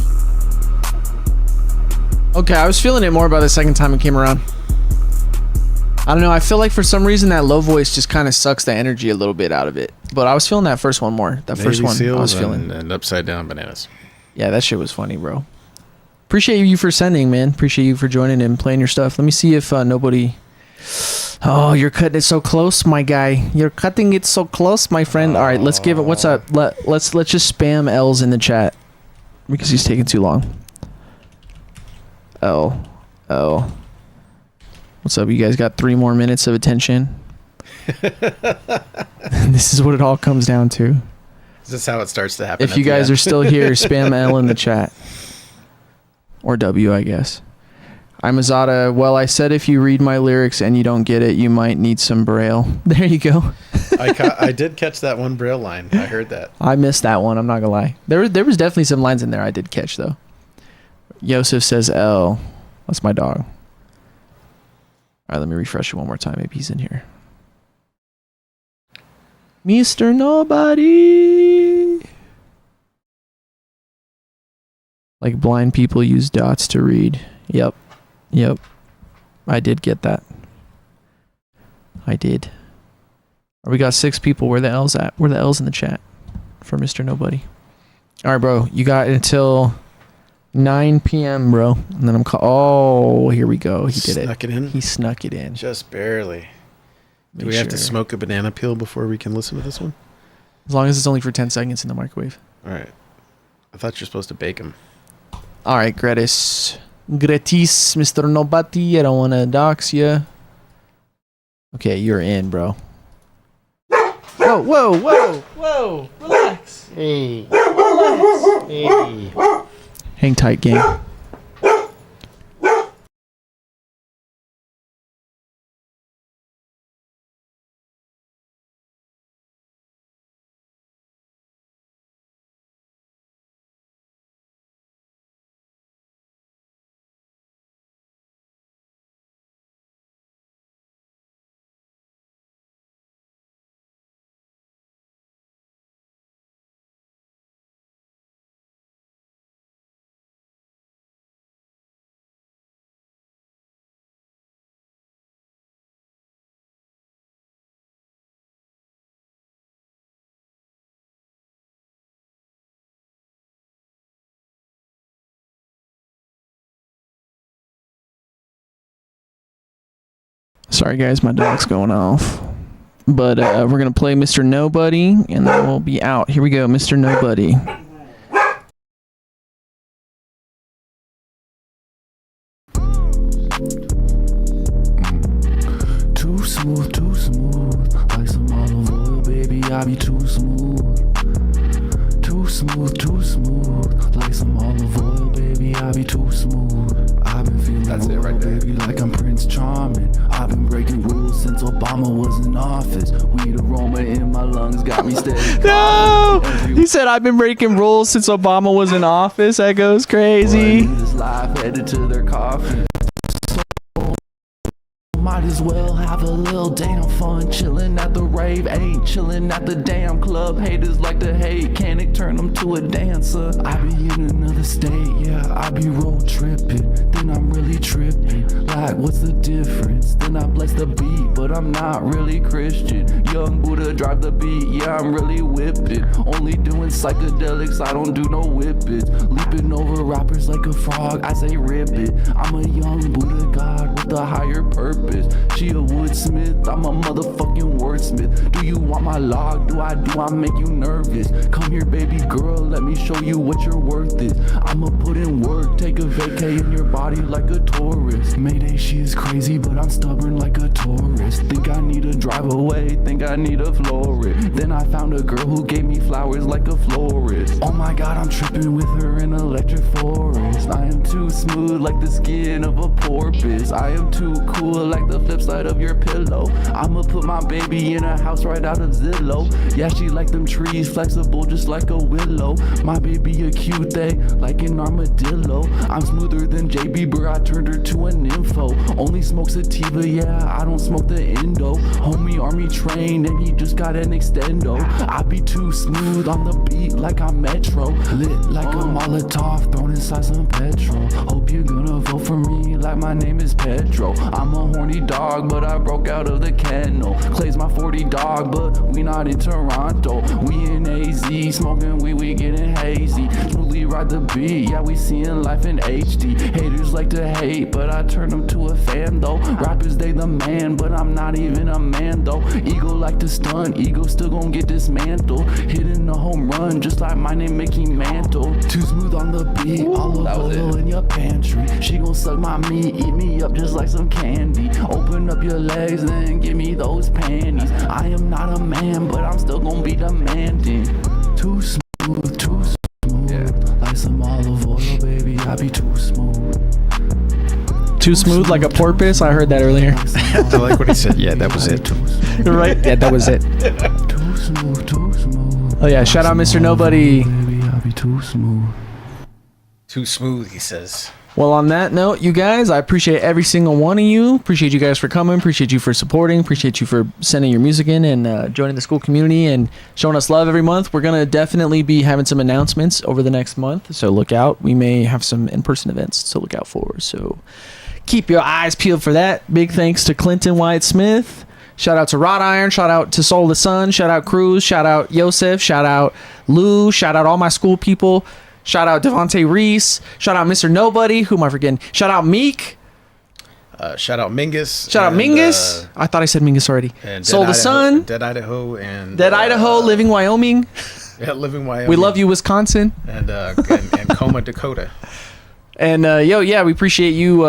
Okay, I was feeling it more by the second time it came around. I don't know, I feel like for some reason that low voice just kind of sucks the energy a little bit out of it. But I was feeling that first one more. That first one I was feeling. And upside down bananas. Yeah, that shit was funny, bro. Appreciate you for sending, man. Appreciate you for joining and playing your stuff. Let me see if nobody... Oh, you're cutting it so close, my guy. You're cutting it so close, my friend. All right, let's give it... What's up? Let's just spam L's in the chat because he's taking too long. L. What's up? You guys got 3 more minutes of attention? This is what it all comes down to. Is this how it starts to happen? If you guys are still here, spam L in the chat. Or W, I guess. I'm Azada. Well, I said if you read my lyrics and you don't get it, you might need some braille. There you go. I did catch that one braille line. I heard that. I missed that one. I'm not gonna lie. There was definitely some lines in there I did catch though. Yseph says L. That's my dog. All right, let me refresh it one more time. Maybe he's in here. Mr. Nobody. Like blind people use dots to read. Yep. I did get that. I did. We got 6 people. Where the L's at? Where the L's in the chat for Mr. Nobody? All right, bro. You got until 9 p.m., bro. And then oh, here we go. He did it. Snuck it in? He snuck it in. Just barely. Do we have to smoke a banana peel before we can listen to this one? As long as it's only for 10 seconds in the microwave. All right. I thought you're supposed to bake them. All right, Gratis, Mr. Nobody. I don't want to dox you. Okay, you're in, bro. Whoa, whoa, whoa, whoa. Relax. Hey. Relax. Hey. Hang tight, gang. Sorry, guys, my dog's going off. But we're going to play Mr. Nobody, and then we'll be out. Here we go, Mr. Nobody. Too smooth, like some olive oil, baby, I be too smooth. Too smooth, like some olive oil, baby, I be too smooth. I've been feeling royal, baby, like I'm Prince Charming. I've been breaking rules since Obama was in office. Weed aroma in my lungs got me steady. No! He said I've been breaking rules since Obama was in office. That goes crazy. This life headed to their coffin. Might as well have a little damn fun. Chillin' at the rave, ain't chillin' at the damn club. Haters like to hate, can't it turn them to a dancer? I be in another state, yeah, I be road trippin'. Then I'm really trippin', like what's the difference? Then I bless the beat, but I'm not really Christian. Young Buddha drive the beat, yeah, I'm really whippin'. Only doing psychedelics, I don't do no whippets. Leaping over rappers like a frog, I say rip it. I'm a young Buddha god with a higher purpose. She a woodsmith, I'm a motherfucking wordsmith. Do you want my log? Do I make you nervous? Come here, baby girl, let me show you what your worth is. I'ma put in work, take a vacay in your body like a tourist. Mayday, she is crazy, but I'm stubborn like a tourist. Think I need to drive away, think I need a florist. Then I found a girl who gave me flowers like a florist. Oh my god, I'm tripping with her in electric forest. I am too smooth like the skin of a porpoise. I am too cool like the flip side of your pillow. I'ma put my baby in a house right out of Zillow. Yeah, she like them trees, flexible just like a willow. My baby a cute thing, like an armadillo. I'm smoother than JB Burr, I turned her to a nympho. Only smoke sativa, yeah, I don't smoke the Indo. Homie army trained and he just got an extendo. I be too smooth on the beat like I'm Metro. Lit like a Molotov, thrown inside some petrol. Hope you're gonna vote for me like my name is Pedro. I'm a horny dog, but I broke out of the kennel. Clay's my 40 dog, but we not in Toronto. We in AZ, smoking weed, we getting hazy. Smoothly ride the beat, yeah, we seeing life in HD. Haters like to hate, but I turn them to a fan though. Rappers, they the man, but I'm not even a man though. Ego like to stunt, ego still gon' get dismantled. Hitting a home run, just like my name Mickey Mantle. Too smooth on the beat, all over in your pantry. She gon' suck my meat, eat me up just like some candy. Open up your legs and give me those panties. I am not a man, but I'm still gon' be demanding. Too smooth, yeah. Like some olive oil, baby, I be too smooth. Too smooth like a porpoise? I heard that earlier. I like what he said. Yeah, that was it. Right? Yeah, that was it. Too smooth. Oh yeah, shout out Mr. Nobody. Baby, I be too smooth. Too smooth, he says. Well, on that note, you guys, I appreciate every single one of you. Appreciate you guys for coming. Appreciate you for supporting. Appreciate you for sending your music in and joining the school community and showing us love every month. We're going to definitely be having some announcements over the next month, so look out. We may have some in-person events to look out for, so keep your eyes peeled for that. Big thanks to Clinton Wyatt Smith. Shout out to Wrought Iron. Shout out to Soul the Sun. Shout out Cruz. Shout out Yseph. Shout out Lou. Shout out all my school people. Shout out Devonte Reese. Shout out Mr. Nobody. Who am I forgetting? Shout out Meek. Shout out Mingus. Shout out Mingus. I thought I said Mingus already. And Soul the Sun. Dead Idaho. And Dead Idaho. Living Wyoming. Yeah, Living Wyoming. We love you, Wisconsin. And Coma, Dakota. And yeah, we appreciate you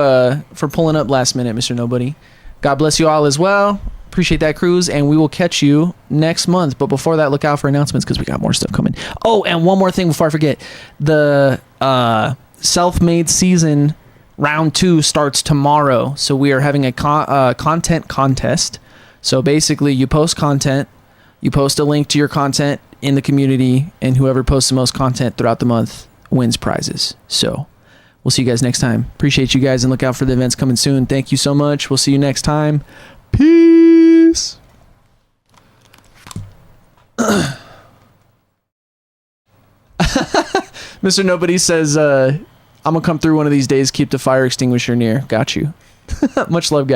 for pulling up last minute, Mr. Nobody. God bless you all as well. Appreciate that, Cruz, and we will catch you next month. But before that, look out for announcements because we got more stuff coming. Oh, and one more thing before I forget. The Self-Made Season Round 2 starts tomorrow. So we are having a content contest. So basically, you post content, you post a link to your content in the community, and whoever posts the most content throughout the month wins prizes. So we'll see you guys next time. Appreciate you guys, and look out for the events coming soon. Thank you so much. We'll see you next time. Peace. Mr. Nobody says, I'm going to come through one of these days. Keep the fire extinguisher near. Got you. Much love, guys.